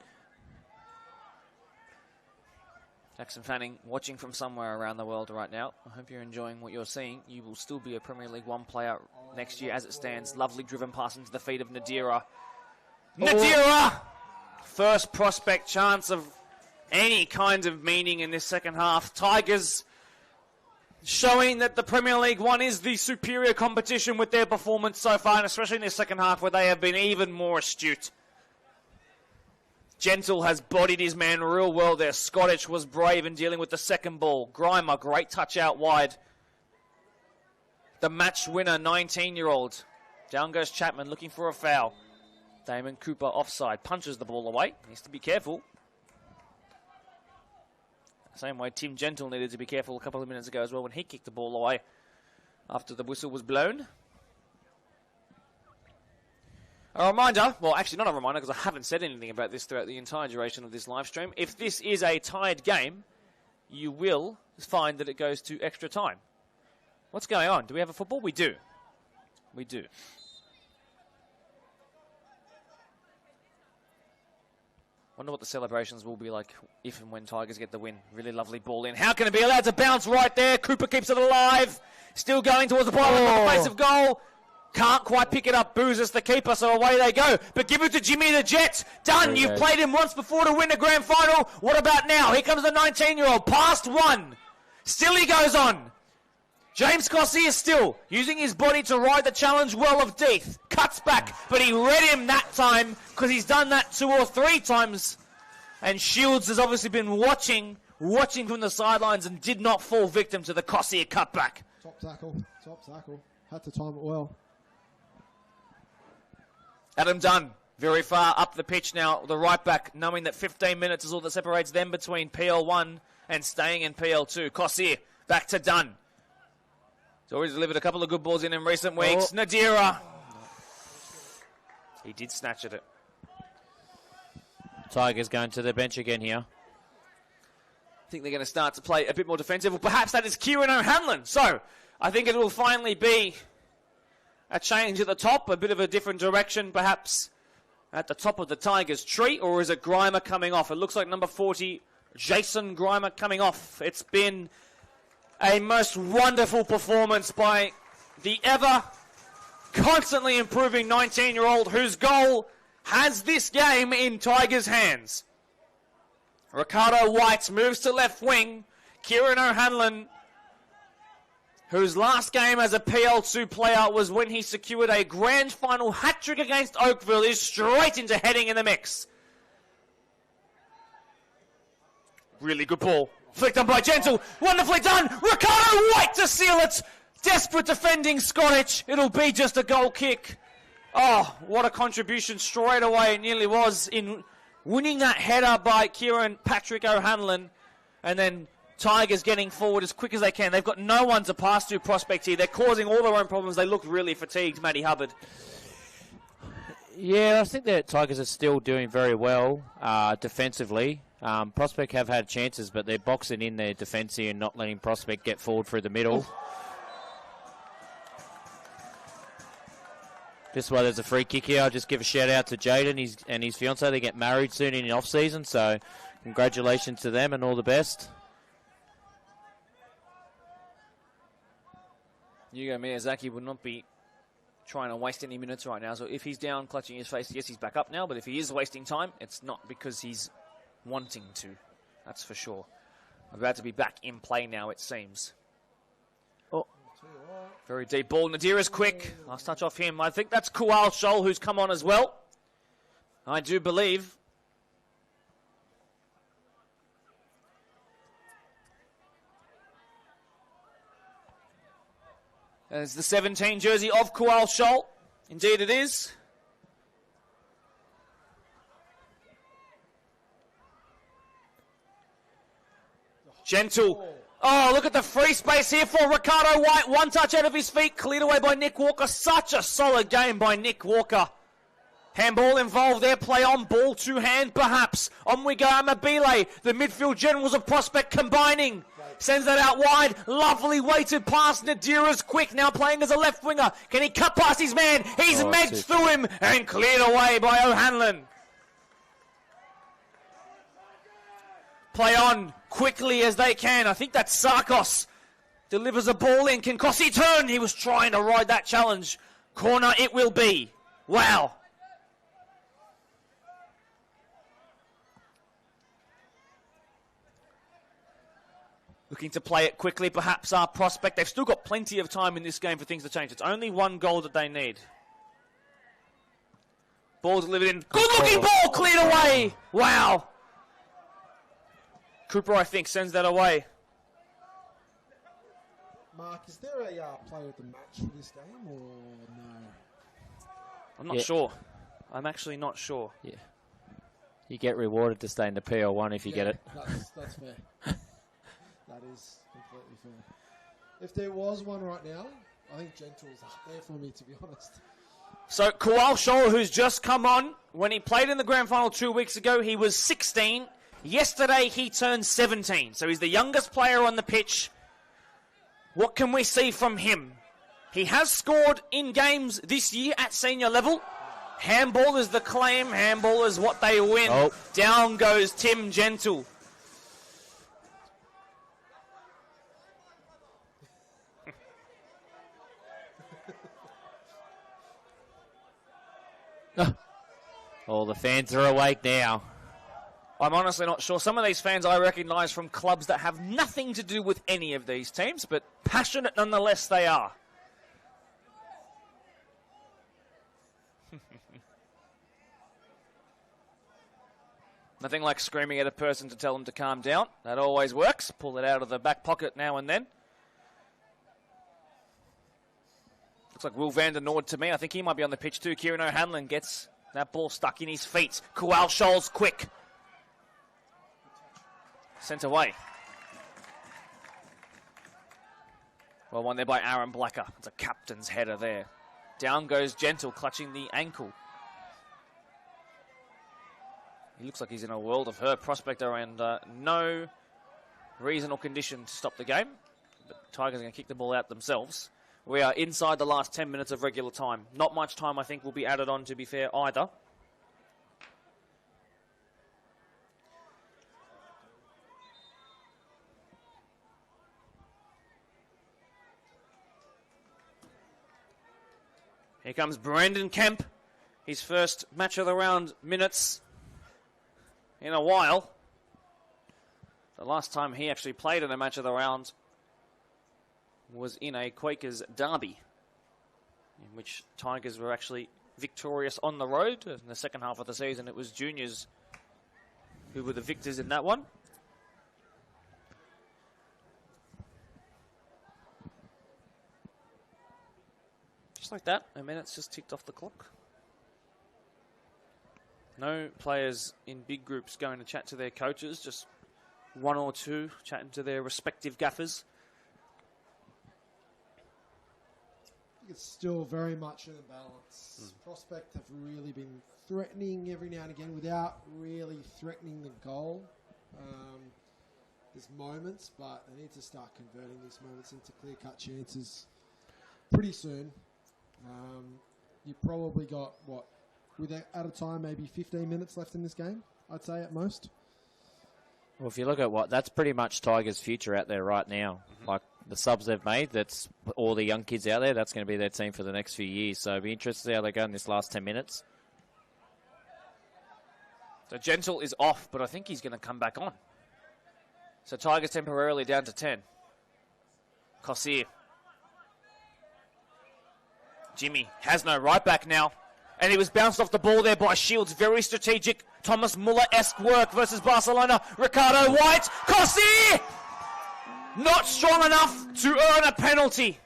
Jackson Fanning watching from somewhere around the world right now. I hope you're enjoying what you're seeing. You will still be a Premier League 1 player next year as it stands. Lovely driven pass into the feet of Nadira. Nadira! First Prospect chance of any kind of meaning in this second half. Tigers showing that the Premier League 1 is the superior competition with their performance so far, and especially in this second half where they have been even more astute. Gentle has bodied his man real well there. Scottish was brave in dealing with the second ball. Grimer, great touch out wide. The match winner, 19-year-old. Down goes Chapman looking for a foul. Damon Cooper offside. Punches the ball away. Needs to be careful. Same way Tim Gentle needed to be careful a couple of minutes ago as well when he kicked the ball away after the whistle was blown. A reminder, well, actually not a reminder because I haven't said anything about this throughout the entire duration of this live stream. If this is a tied game, you will find that it goes to extra time. What's going on? Do we have a football? We do. We do. Wonder what the celebrations will be like if and when Tigers get the win. Really lovely ball in. How can it be allowed to bounce right there? Cooper keeps it alive. Still going towards the ball in the face of goal. Can't quite pick it up. Boozes the keeper, so away they go. But give it to Jimmy the Jet. Done. You've played him once before to win a grand final. What about now? Here comes the 19-year-old. Past one. Still he goes on. James Cossey is still using his body to ride the challenge well of Death. Cuts back, but he read him that time because he's done that 2 or 3 times. And Shields has obviously been watching from the sidelines and did not fall victim to the Cossey cutback. Top tackle. Had to time it well. Adam Dunn, very far up the pitch now, the right back, knowing that 15 minutes is all that separates them between PL1 and staying in PL2. Cossey, back to Dunn. He's already delivered a couple of good balls in recent weeks. Nadira. He did snatch at it. Tigers going to the bench again here. I think they're going to start to play a bit more defensive. Well, perhaps that is Kieran O'Hanlon. So, I think it will finally be a change at the top, a bit of a different direction, perhaps, at the top of the Tigers tree, or is it Grimer coming off? It looks like number 40, Jason Grimer coming off. It's been a most wonderful performance by the ever constantly improving 19-year-old whose goal has this game in Tigers' hands. Ricardo White moves to left wing. Kieran O'Hanlon, whose last game as a PL2 player was when he secured a grand final hat-trick against Oakville, is straight into heading in the mix. Really good ball. Flicked on by Gentle. Wonderfully done. Ricardo White to seal it. Desperate defending Scottish. It'll be just a goal kick. Oh, what a contribution straight away it nearly was in winning that header by Kieran Patrick O'Hanlon. And then Tigers getting forward as quick as they can. They've got no one to pass to Prospect here. They're causing all their own problems. They look really fatigued, Matty Hubbard. Yeah, I think that Tigers are still doing very well defensively. Prospect have had chances, but they're boxing in their defence here and not letting Prospect get forward through the middle. Just while there's a free kick here, I'll just give a shout out to Jaden and his fiancée. They get married soon in the off season, so congratulations to them and all the best. Yugo Miyazaki would not be trying to waste any minutes right now. So if he's down, clutching his face, yes, he's back up now. But if he is wasting time, it's not because he's wanting to. That's for sure. About to be back in play now, it seems. Oh, very deep ball. Nadira's quick. Last touch off him. I think that's Kual Shoal who's come on as well. I do believe. There's the 17 jersey of Kual Shoal. Indeed it is. Gentle. Oh, look at the free space here for Ricardo White. One touch out of his feet, cleared away by Nick Walker. Such a solid game by Nick Walker. Handball involved there, play on, ball to hand perhaps. On we go, Amabile, the midfield generals of Prospect combining. Sends that out wide, lovely weighted pass, Nadira's quick, now playing as a left winger. Can he cut past his man? He's medged through him and cleared away by O'Hanlon. Play on quickly as they can. I think that's Sarkos. Delivers a ball in. Can Cossey turn? He was trying to ride that challenge. Corner it will be. Wow. Looking to play it quickly, perhaps our Prospect. They've still got plenty of time in this game for things to change. It's only one goal that they need. Ball delivered in. Good looking ball, cleared away. Wow. Cooper, I think, sends that away. Mark, is there a player of the match for this game or no? I'm not sure. I'm actually not sure. Yeah. You get rewarded to stay in the PL1 if you get it. That's fair. That is completely fair. If there was one right now, I think Gentle's up there for me, to be honest. So Kowal Shoal, who's just come on, when he played in the grand final 2 weeks ago, he was 16. Yesterday, he turned 17. So he's the youngest player on the pitch. What can we see from him? He has scored in games this year at senior level. Handball is the claim. Handball is what they win. Oh. Down goes Tim Gentle. All the fans are awake now. I'm honestly not sure. Some of these fans I recognise from clubs that have nothing to do with any of these teams, but passionate nonetheless they are. Nothing like screaming at a person to tell them to calm down. That always works. Pull it out of the back pocket now and then. Looks like Will van der Noord to me. I think he might be on the pitch too. Kieran O'Hanlon gets that ball stuck in his feet. Kowal Shoal's quick. Sent away. Well, won there by Aaron Blacker. It's a captain's header there. Down goes Gentle, clutching the ankle. He looks like he's in a world of hurt. Prospector and no reason or condition to stop the game. But Tigers are going to kick the ball out themselves. We are inside the last 10 minutes of regular time. Not much time, I think, will be added on, to be fair, either. Here comes Brandon Kemp. His first match of the round minutes in a while. The last time he actually played in a match of the round was in a Quakers derby, in which Tigers were actually victorious on the road. In the second half of the season, it was juniors who were the victors in that one. Just like that, a minute's just ticked off the clock. No players in big groups going to chat to their coaches, just one or two chatting to their respective gaffers. It's still very much in a balance. Prospect have really been threatening every now and again without really threatening the goal. There's moments, but they need to start converting these moments into clear-cut chances pretty soon. You probably got, at a time, maybe 15 minutes left in this game, I'd say at most. Well, if you look at that's pretty much Tigers' future out there right now. Like the subs they've made, that's all the young kids out there, that's going to be their team for the next few years. So it'll be interesting to see how they go in this last 10 minutes. So Gentle is off, but I think he's going to come back on. So Tigers temporarily down to 10. Kossier. Jimmy has no right back now. And he was bounced off the ball there by Shields. Very strategic Thomas Muller-esque work versus Barcelona. Ricardo White. Kossier! Not strong enough to earn a penalty.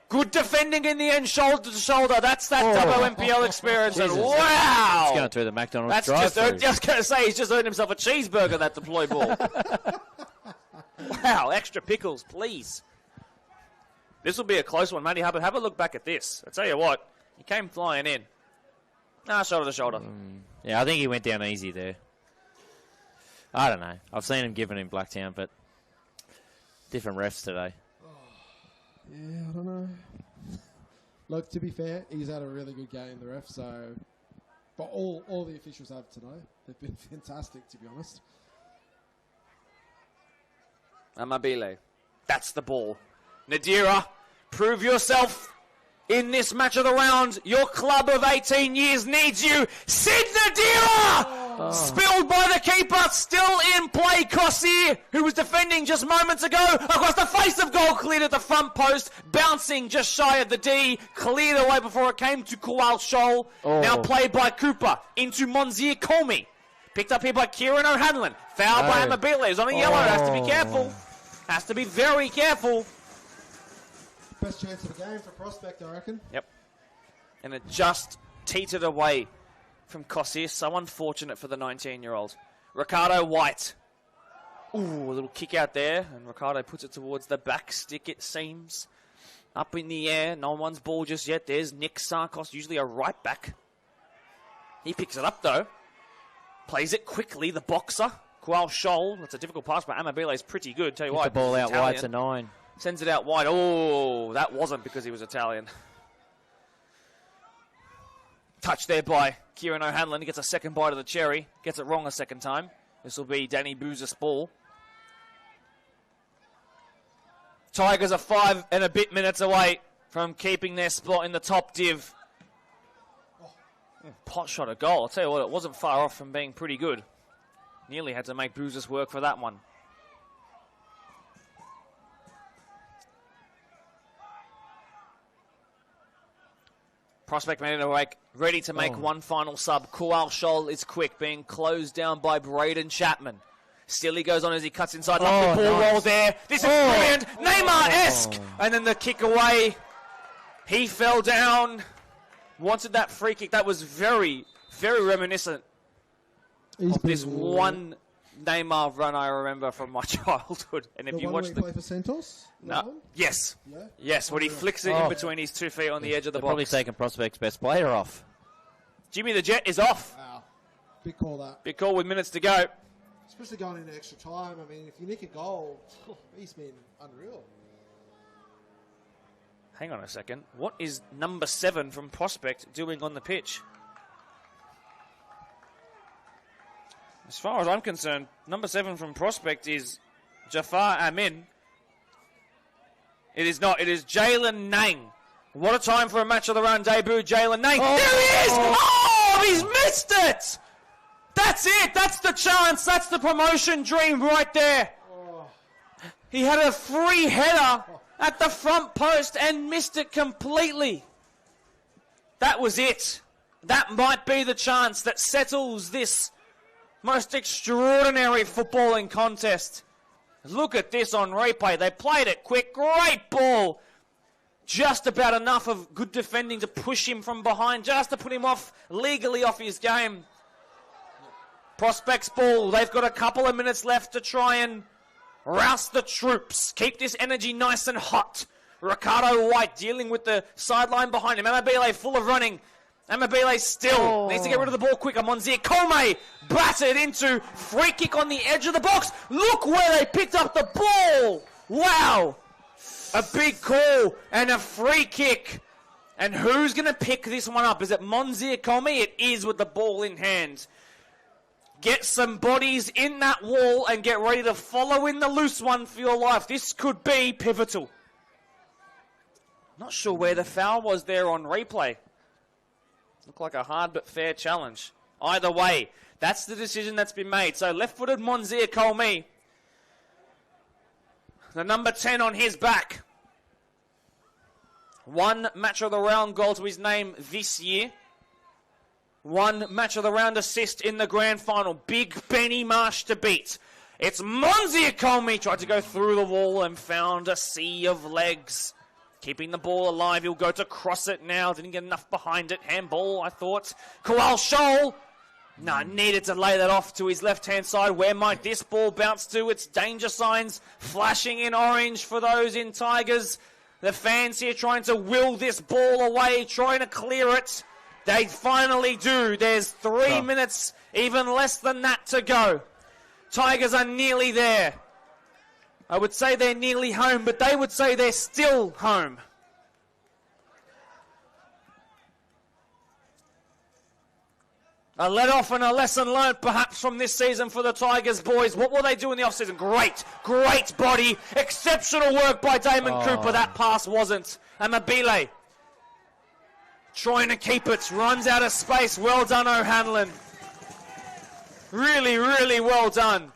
Good defending in the end, shoulder to shoulder. That's that WMPL experience. And wow! He's going through the McDonald's That's drive-thru. just going to say, he's just earned himself a cheeseburger, that deploy ball. Wow, extra pickles, please. This will be a close one, Matty Hubbard. Have a look back at this. I tell you what, he came flying in. Shoulder to shoulder. Yeah, I think he went down easy there. I don't know. I've seen him given in Blacktown, but different refs today. Yeah, I don't know. Look, to be fair, he's had a really good game, the ref, so... But all the officials have today. They've been fantastic, to be honest. Amabile. That's the ball. Nadira, prove yourself in this match of the round. Your club of 18 years needs you. Sid Nadira! Spilled by the keeper, still in play. Kossier, who was defending just moments ago, across the face of goal, cleared at the front post, bouncing just shy of the D, cleared away before it came to Kowal Shoal. Now played by Cooper into Monzier Comey. Picked up here by Kieran O'Hanlon. Foul by Amabile. He's on a yellow. Has to be careful. Has to be very careful. Best chance of the game for Prospect, I reckon. Yep. And it just teetered away from Kossier. So unfortunate for the 19-year-old. Ricardo White. Ooh, a little kick out there. And Ricardo puts it towards the back stick, it seems. Up in the air. No one's ball just yet. There's Nick Sarkos, usually a right back. He picks it up, though. Plays it quickly. The boxer, Kual Shoal. That's a difficult pass, but Amabile is pretty good. Tell you Get what. the ball out Italian. wide to 9. Sends it out wide. Oh, that wasn't because he was Italian. Touch there by Kieran O'Hanlon. He gets a second bite of the cherry. Gets it wrong a second time. This will be Danny Boozer's ball. Tigers are 5 and a bit minutes away from keeping their spot in the top div. Pot shot a goal. I'll tell you what, it wasn't far off from being pretty good. Nearly had to make Boozers work for that one. Prospect made it awake, ready to make one final sub. Kual Shoal is quick, being closed down by Braden Chapman. Still he goes on as he cuts inside. Lovely ball roll there. This is brilliant. Neymar-esque. And then the kick away. He fell down. Wanted that free kick. That was very, very reminiscent of this one Neymar run I remember from my childhood. And if you watch the play for Santos? No. Yes. Yeah? Yes, when he flicks it in between his 2 feet on the edge of the box. Probably taking Prospect's best player off. Jimmy the Jet is off. Wow. Big call that. Big call with minutes to go. Especially going into extra time. I mean, if you nick a goal, he's been unreal. Hang on a second. What is number 7 from Prospect doing on the pitch? As far as I'm concerned, number 7 from Prospect is Jafar Amin. It is not. It is Jalen Nang. What a time for a match of the round debut, Jalen Nang. There he is! Oh, he's missed it! That's it. That's the chance. That's the promotion dream right there. He had a free header at the front post and missed it completely. That was it. That might be the chance that settles this most extraordinary footballing contest. Look at this on replay. They played it quick. Great ball. Just about enough of good defending to push him from behind, just to put him off, legally off his game. Prospects ball. They've got a couple of minutes left to try and rouse the troops. Keep this energy nice and hot. Ricardo White dealing with the sideline behind him. Amabile full of running. Amabile still needs to get rid of the ball quicker. Monzir Kome battered into free kick on the edge of the box. Look where they picked up the ball. Wow. A big call and a free kick. And who's going to pick this one up? Is it Monzir Kome? It is with the ball in hand. Get some bodies in that wall and get ready to follow in the loose one for your life. This could be pivotal. Not sure where the foul was there on replay. Looked like a hard but fair challenge. Either way, that's the decision that's been made. So left-footed Monzir Kome. The number 10 on his back. 1 match of the round goal to his name this year. 1 match of the round assist in the grand final. Big Benny Marsh to beat. It's Monzir Kome. Tried to go through the wall and found a sea of legs. Keeping the ball alive. He'll go to cross it now. Didn't get enough behind it. Handball, I thought. Kual Shoal. No, needed to lay that off to his left-hand side. Where might this ball bounce to? It's danger signs flashing in orange for those in Tigers. The fans here trying to will this ball away, trying to clear it. They finally do. There's 3 minutes, even less than that to go. Tigers are nearly there. I would say they're nearly home, but they would say they're still home. A let-off and a lesson learned, perhaps, from this season for the Tigers boys. What will they do in the off-season? Great body. Exceptional work by Damon Cooper. That pass wasn't. Amabile trying to keep it. Runs out of space. Well done, O'Hanlon. Really, really well done.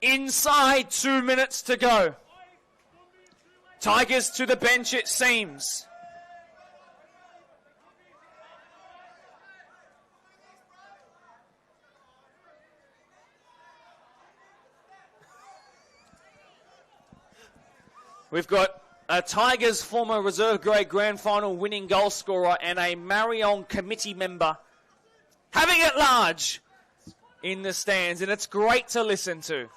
Inside 2 minutes to go. Tigers to the bench, it seems. We've got a Tigers former reserve grade grand final winning goal scorer and a Marion committee member having it large in the stands, and it's great to listen to.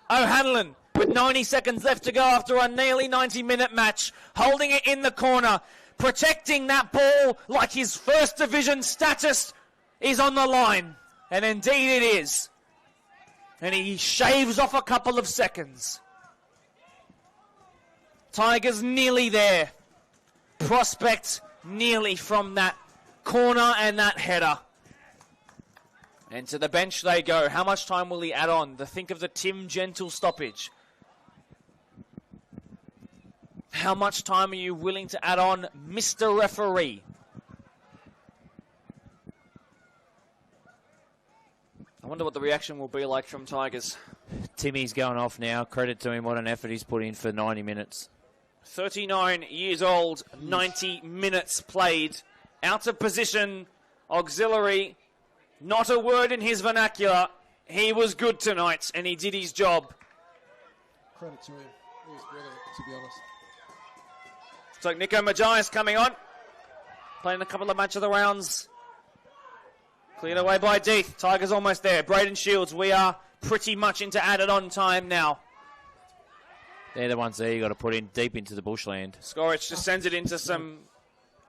O'Hanlon with 90 seconds left to go after a nearly 90-minute match, holding it in the corner, protecting that ball like his first division status is on the line. And indeed it is. And he shaves off a couple of seconds. Tigers nearly there. Prospect nearly from that corner and that header. And to the bench they go. How much time will he add on? Think of the Tim Gentle stoppage. How much time are you willing to add on, Mr. Referee? I wonder what the reaction will be like from Tigers. Timmy's going off now. Credit to him. What an effort he's put in for 90 minutes. 39 years old, 90 minutes played. Out of position, auxiliary. Not a word in his vernacular. He was good tonight, and he did his job. Credit to him. He was brilliant, to be honest. So Nico Majias coming on. Playing a couple of match of the rounds. Cleared away by Deeth. Tigers almost there. Braden Shields, we are pretty much into added on time now. They're the ones there you got to put in deep into the bushland. Skoric just sends it into some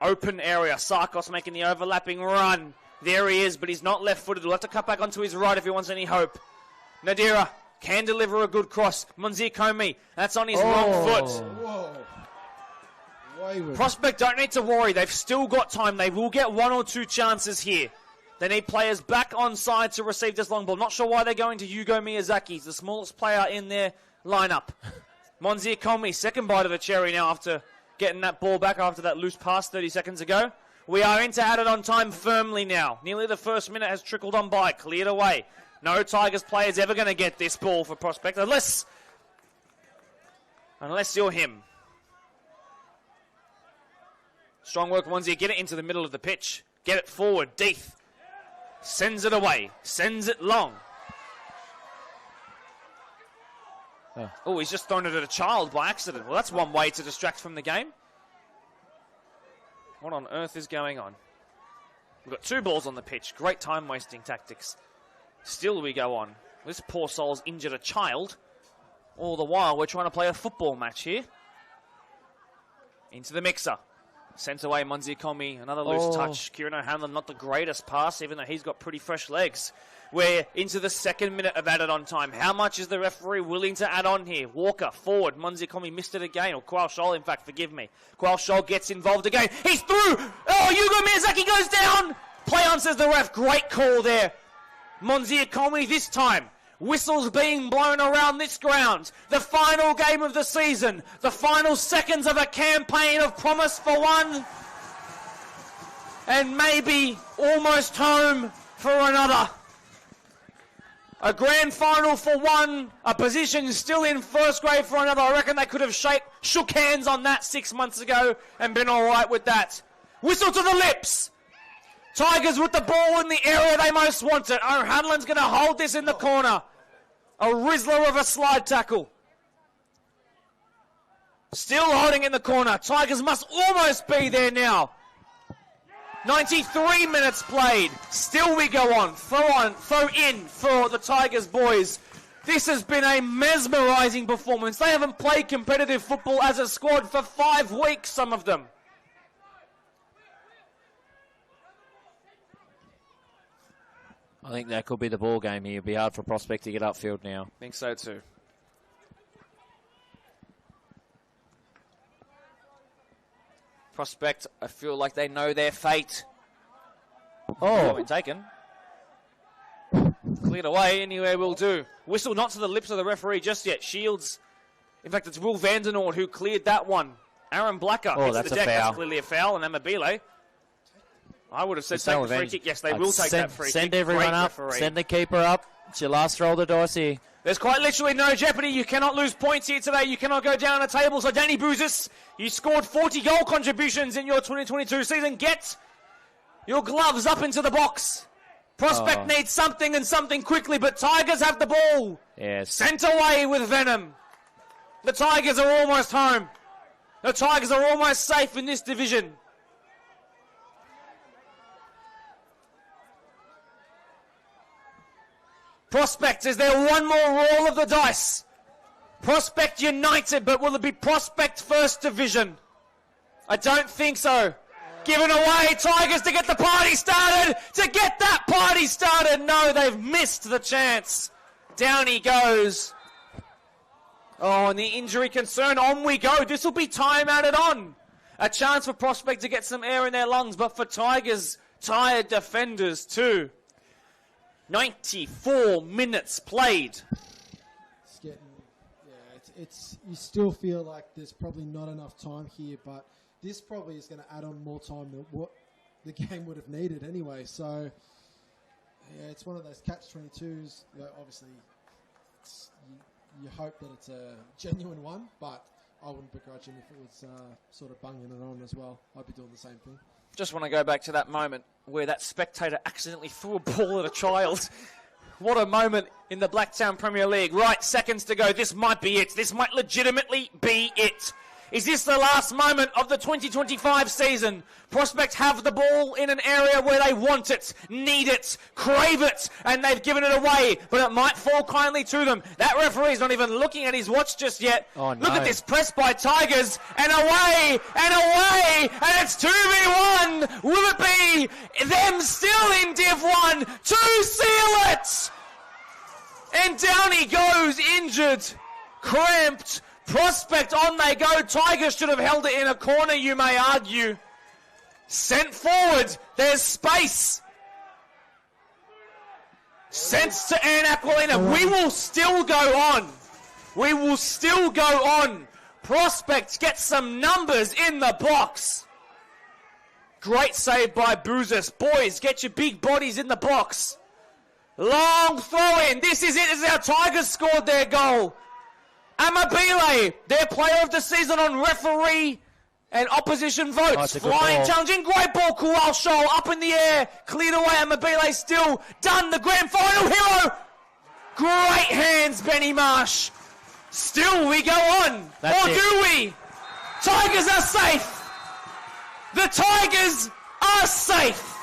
open area. Sarkos making the overlapping run. There he is, but he's not left-footed. He'll have to cut back onto his right if he wants any hope. Nadira can deliver a good cross. Munzir Komi, that's on his wrong foot. Whoa. Wayward. Prospect don't need to worry. They've still got time. They will get one or two chances here. They need players back on side to receive this long ball. Not sure why they're going to Yugo Miyazaki. He's the smallest player in their lineup. Munzir Komi, second bite of the cherry now after getting that ball back after that loose pass 30 seconds ago. We are into added on time firmly now. Nearly the first minute has trickled on by, cleared away. No Tigers players ever going to get this ball for Prospect unless you're him. Strong work, Munzir. Get it into the middle of the pitch. Get it forward. Deeth sends it away. Sends it long. Oh, he's just thrown it at a child by accident. Well, that's one way to distract from the game. What on earth is going on? We've got two balls on the pitch. Great time-wasting tactics. Still we go on. This poor soul's injured a child. All the while, we're trying to play a football match here. Into the mixer. Sent away Munzir Komi. Another loose touch. Kieran O'Hanlon, not the greatest pass, even though he's got pretty fresh legs. We're into the second minute of added on time. How much is the referee willing to add on here? Walker, forward. Munzir Komi missed it again. Or Kwal Shol, in fact, forgive me. Kwal Shol gets involved again. He's through! Oh, Yugo Miyazaki goes down! Play on, says the ref. Great call there. Munzir Komi this time. Whistles being blown around this ground. The final game of the season. The final seconds of a campaign of promise for one. And maybe almost home for another. A grand final for one. A position still in first grade for another. I reckon they could have shook hands on that 6 months ago and been all right with that. Whistle to the lips. Tigers with the ball in the area they most want it. O'Hanlon's going to hold this in the corner. A Rizzler of a slide tackle. Still holding in the corner. Tigers must almost be there now. 93 minutes played. Still we go on. Throw in for the Tigers boys. This has been a mesmerising performance. They haven't played competitive football as a squad for 5 weeks, some of them. I think that could be the ball game here. It'll be hard for Prospect to get upfield now. I think so too. Prospect, I feel like they know their fate. Oh, been taken. Cleared away, anywhere will do. Whistle not to the lips of the referee just yet. Shields, in fact, it's Will Vandernoort who cleared that one. Aaron Blacker hits that's the a deck. foul. That's clearly a foul, and Amabile. I would have said take the free kick. Yes, they will take that free kick. Send everyone Great up. referee. Send the keeper up. It's your last roll of the dice here. There's quite literally no jeopardy. You cannot lose points here today. You cannot go down a table. So Danny Bouzis, you scored 40 goal contributions in your 2022 season. Get your gloves up into the box. Prospect needs something and something quickly, but Tigers have the ball. Yes. Sent away with venom. The Tigers are almost home. The Tigers are almost safe in this division. Prospect, is there one more roll of the dice? Prospect United, but will it be Prospect First Division? I don't think so. Given away, Tigers to get the party started, to get that party started. No, they've missed the chance. Down he goes. Oh, and the injury concern, on we go. This will be time added on. A chance for Prospect to get some air in their lungs, but for Tigers, tired defenders too. 94 minutes played. It's getting, it's you still feel like there's probably not enough time here, but this probably is going to add on more time than what the game would have needed anyway. So, yeah, it's one of those catch-22s. Obviously, you hope that it's a genuine one, but I wouldn't begrudge him if it was sort of bunging it on as well. I'd be doing the same thing. Just want to go back to that moment where that spectator accidentally threw a ball at a child. What a moment in the Blacktown Premier League. Right, seconds to go. This might be it. This might legitimately be it. Is this the last moment of the 2025 season? Prospect have the ball in an area where they want it, need it, crave it, and they've given it away, but it might fall kindly to them. That referee's not even looking at his watch just yet. Oh, no. Look at this press by Tigers, and away, and it's 2v1. Will it be them still in Div 1 to seal it? And down he goes, injured, cramped. Prospect on they go. Tigers should have held it in a corner, you may argue. Sent forward. There's space. Sent to Ann Aquilina. We will still go on. We will still go on. Prospect gets some numbers in the box. Great save by Bouzis. Boys, get your big bodies in the box. Long throw in. This is it. This is how Tigers scored their goal. Amabile, their player of the season on referee and opposition votes. Flying, challenging, great ball, Kual Shoal up in the air, cleared away. Amabile still done, the grand final hero. Great hands, Benny Marsh. Still we go on, or do we? Tigers are safe. The Tigers are safe.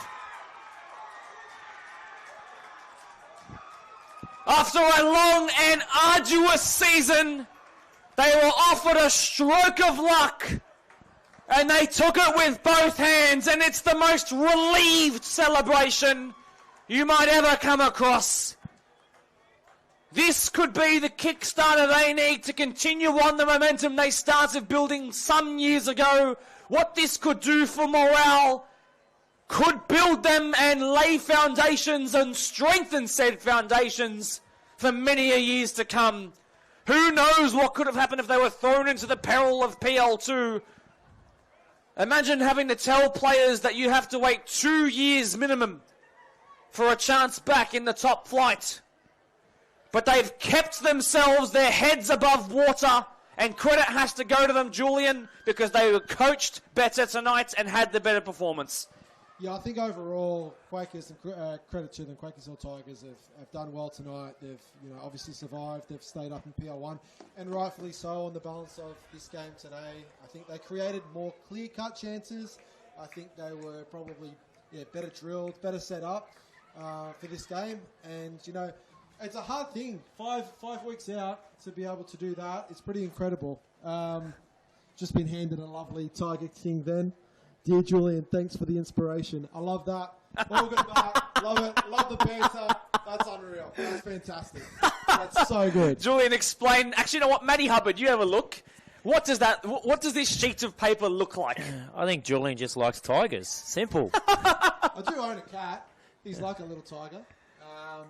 After a long and arduous season, they were offered a stroke of luck, and they took it with both hands, and it's the most relieved celebration you might ever come across. This could be the kickstarter they need to continue on the momentum they started building some years ago. What this could do for morale could build them and lay foundations and strengthen said foundations for many a years to come. Who knows what could have happened if they were thrown into the peril of PL2. Imagine having to tell players that you have to wait 2 years minimum for a chance back in the top flight. But they've kept themselves, their heads above water, and credit has to go to them, Julian, because they were coached better tonight and had the better performance. Yeah, I think overall, Quakers, and credit to them, Quakers or Tigers have done well tonight. They've obviously survived. They've stayed up in PL1, and rightfully so on the balance of this game today. I think they created more clear-cut chances. I think they were probably better drilled, better set up for this game. And, it's a hard thing. Five weeks out to be able to do that. It's pretty incredible. Just been handed a lovely Tiger King then. Dear Julian, thanks for the inspiration. I love that. All good back. Love it. Love the banter. That's unreal. That's fantastic. That's so good. Julian, explain. Actually, you know what? Matty Hubbard, you have a look. What does this sheet of paper look like? I think Julian just likes tigers. Simple. I do own a cat. He's like a little tiger.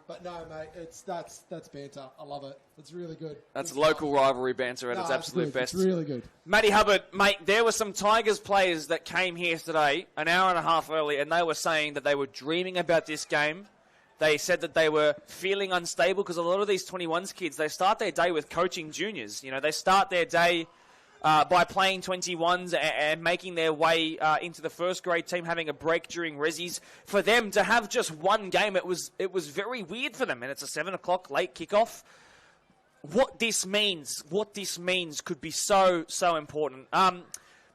But no, mate, that's banter. I love it. It's really good. That's local rivalry banter at its absolute best. It's really good. Matty Hubbard, mate, there were some Tigers players that came here today an hour and a half early, and they were saying that they were dreaming about this game. They said that they were feeling unstable because a lot of these 21s kids, they start their day with coaching juniors. They start their day by playing 21s and making their way into the first grade team, having a break during resis. For them to have just one game, it was very weird for them, and it's a 7 o'clock late kickoff. What this means could be so important.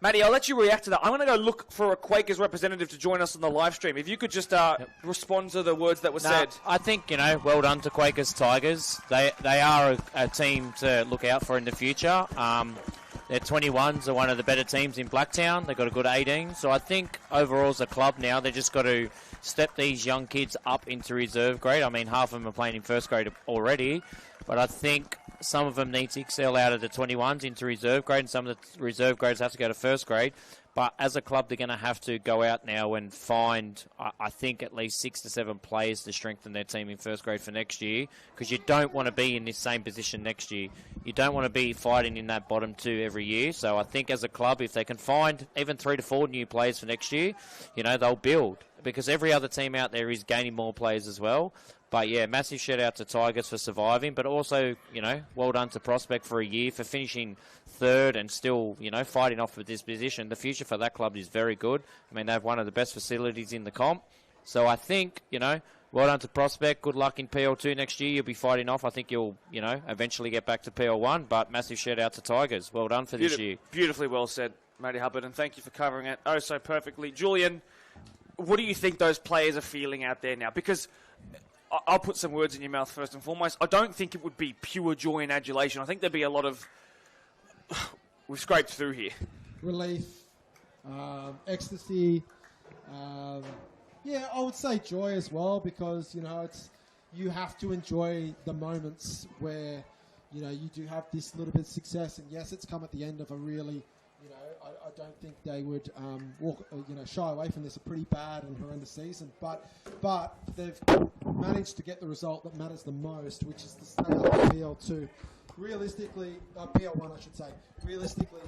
Matty, I'll let you react to that. I'm going to go look for a Quakers representative to join us on the live stream. If you could just respond to the words that were said. I think, well done to Quakers Tigers. They are a team to look out for in the future. Their 21s are one of the better teams in Blacktown. They've got a good 18. So I think overall as a club now, they just got to step these young kids up into reserve grade. I mean, half of them are playing in first grade already. But I think some of them need to excel out of the 21s into reserve grade, and some of the reserve grades have to go to first grade. But as a club, they're going to have to go out now and find, I think, at least 6 to 7 players to strengthen their team in first grade for next year, because you don't want to be in this same position next year. You don't want to be fighting in that bottom 2 every year. So I think as a club, if they can find even 3 to 4 new players for next year, they'll build, because every other team out there is gaining more players as well. But, yeah, massive shout-out to Tigers for surviving, but also, well done to Prospect for a year, for finishing third and still, fighting off with this position. The future for that club is very good. I mean, they have one of the best facilities in the comp. So I think, well done to Prospect. Good luck in PL2 next year. You'll be fighting off. I think you'll, eventually get back to PL1, but massive shout-out to Tigers. Well done for this year. Beautifully well said, Matty Hubbard, and thank you for covering it oh so perfectly. Julian, what do you think those players are feeling out there now? Because I'll put some words in your mouth first and foremost. I don't think it would be pure joy and adulation. I think there'd be a lot of... We've scraped through here. Relief, ecstasy, I would say joy as well, because, you have to enjoy the moments where, you do have this little bit of success. And yes, it's come at the end of a really... I don't think they would shy away from this. A pretty bad and horrendous season, but they've managed to get the result that matters the most, which is to stay up in PL2. Realistically, PL1, I should say. Realistically,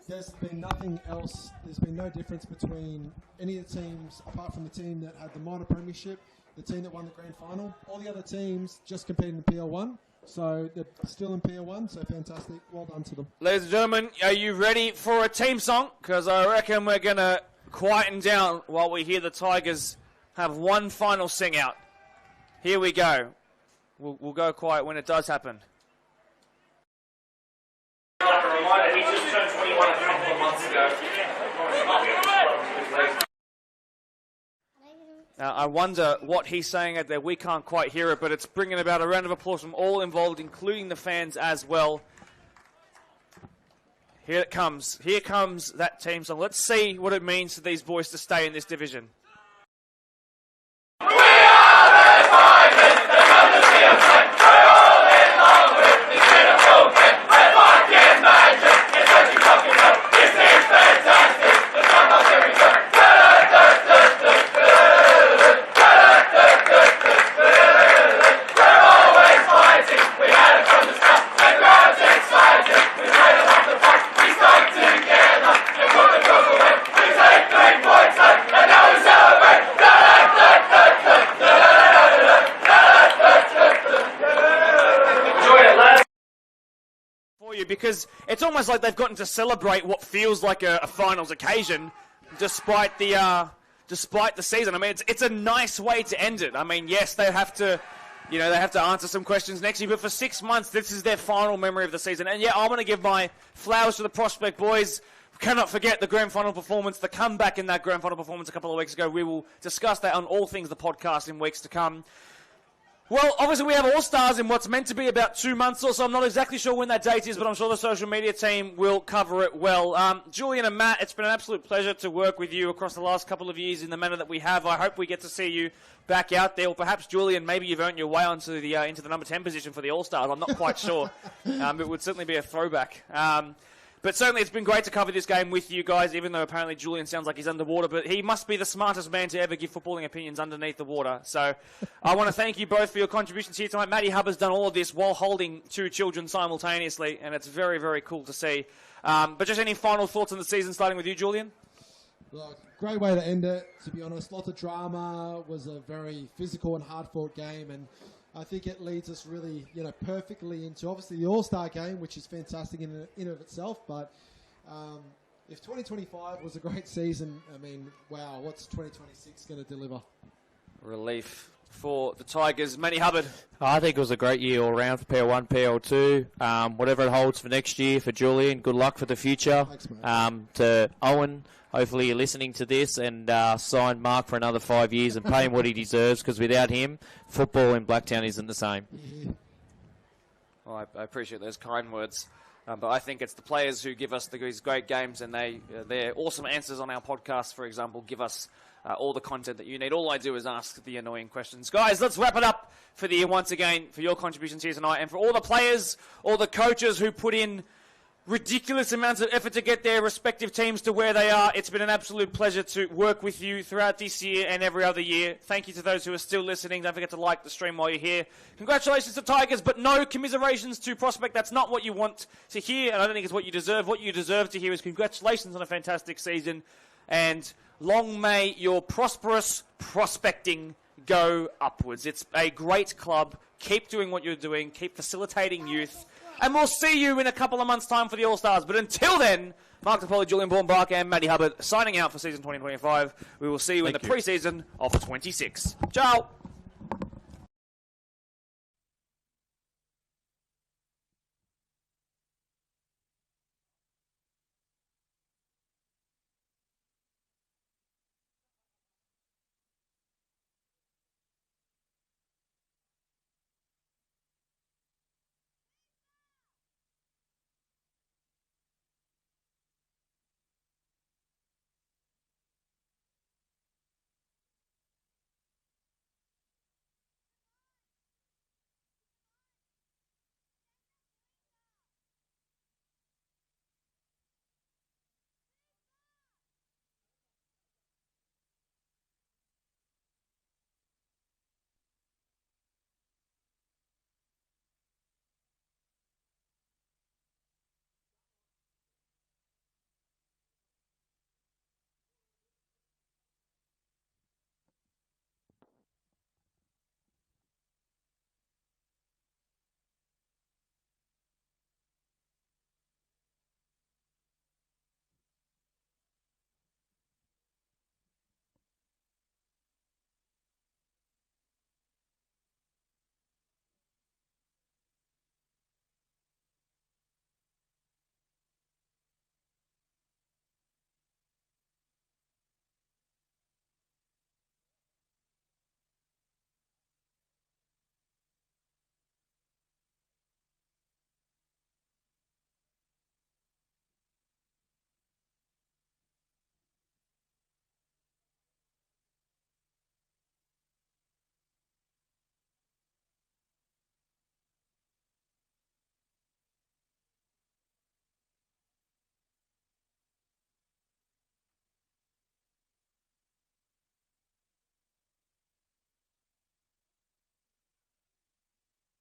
there's been nothing else. There's been no difference between any of the teams, apart from the team that had the minor premiership, the team that won the grand final. All the other teams just competed in PL1. So they're still in PL1, so fantastic. Well done to them. Ladies and gentlemen, are you ready for a team song? Because I reckon we're going to quieten down while we hear the Tigers have one final sing out. Here we go. We'll go quiet when it does happen. Like a reminder, he just turned 21 a couple of months ago. I wonder what he's saying out there. We can't quite hear it, but it's bringing about a round of applause from all involved, including the fans as well. Here it comes. Here comes that team song. Let's see what it means to these boys to stay in this division. Because it's almost like they've gotten to celebrate what feels like a finals occasion, despite the season. I mean, it's a nice way to end it. I mean, yes, they have to answer some questions next year, but for 6 months, this is their final memory of the season. And yeah, I'm going to give my flowers to the Prospect boys. Cannot forget the grand final performance, the comeback in that grand final performance a couple of weeks ago. We will discuss that on All Things the Podcast in weeks to come. Well, obviously we have All-Stars in what's meant to be about 2 months or so. I'm not exactly sure when that date is, but I'm sure the social media team will cover it well. Julian and Matt, it's been an absolute pleasure to work with you across the last couple of years in the manner that we have. I hope we get to see you back out there. Or perhaps, Julian, maybe you've earned your way onto the number 10 position for the All-Stars. I'm not quite sure. It would certainly be a throwback. But certainly it's been great to cover this game with you guys, even though apparently Julian sounds like he's underwater. But he must be the smartest man to ever give footballing opinions underneath the water. So I want to thank you both for your contributions here tonight. Matty Hubbard's done all of this while holding 2 children simultaneously, and it's very, very cool to see. But just any final thoughts on the season, starting with you, Julian? Look, great way to end it, to be honest. Lots of drama. Was a very physical and hard-fought game, and I think it leads us really, perfectly into obviously the All-Star game, which is fantastic in and of itself. But if 2025 was a great season, I mean, wow, what's 2026 going to deliver? Relief. for the Tigers. Matty Hubbard. I think it was a great year all round for PL1, PL2. Whatever it holds for next year for Julian, good luck for the future. Thanks, mate. To Owen, hopefully you're listening to this and sign Mark for another 5 years and pay him what he deserves, because without him, football in Blacktown isn't the same. Well, I appreciate those kind words. But I think it's the players who give us these great games, and their awesome answers on our podcast, for example, give us all the content that you need. All I do is ask the annoying questions. Guys, let's wrap it up for the year once again, for your contributions here tonight, and for all the players, all the coaches who put in ridiculous amounts of effort to get their respective teams to where they are. It's been an absolute pleasure to work with you throughout this year and every other year. Thank you to those who are still listening. Don't forget to like the stream while you're here. Congratulations to Tigers, but no commiserations to Prospect. That's not what you want to hear, and I don't think it's what you deserve. What you deserve to hear is congratulations on a fantastic season, and long may your prosperous prospecting go upwards. It's a great club. Keep doing what you're doing. Keep facilitating youth. And we'll see you in a couple of months' time for the All-Stars. But until then, Mark DePauli, Julian Bornbach, and Matty Hubbard signing out for season 2025. We will see you in the pre-season of 26. Ciao!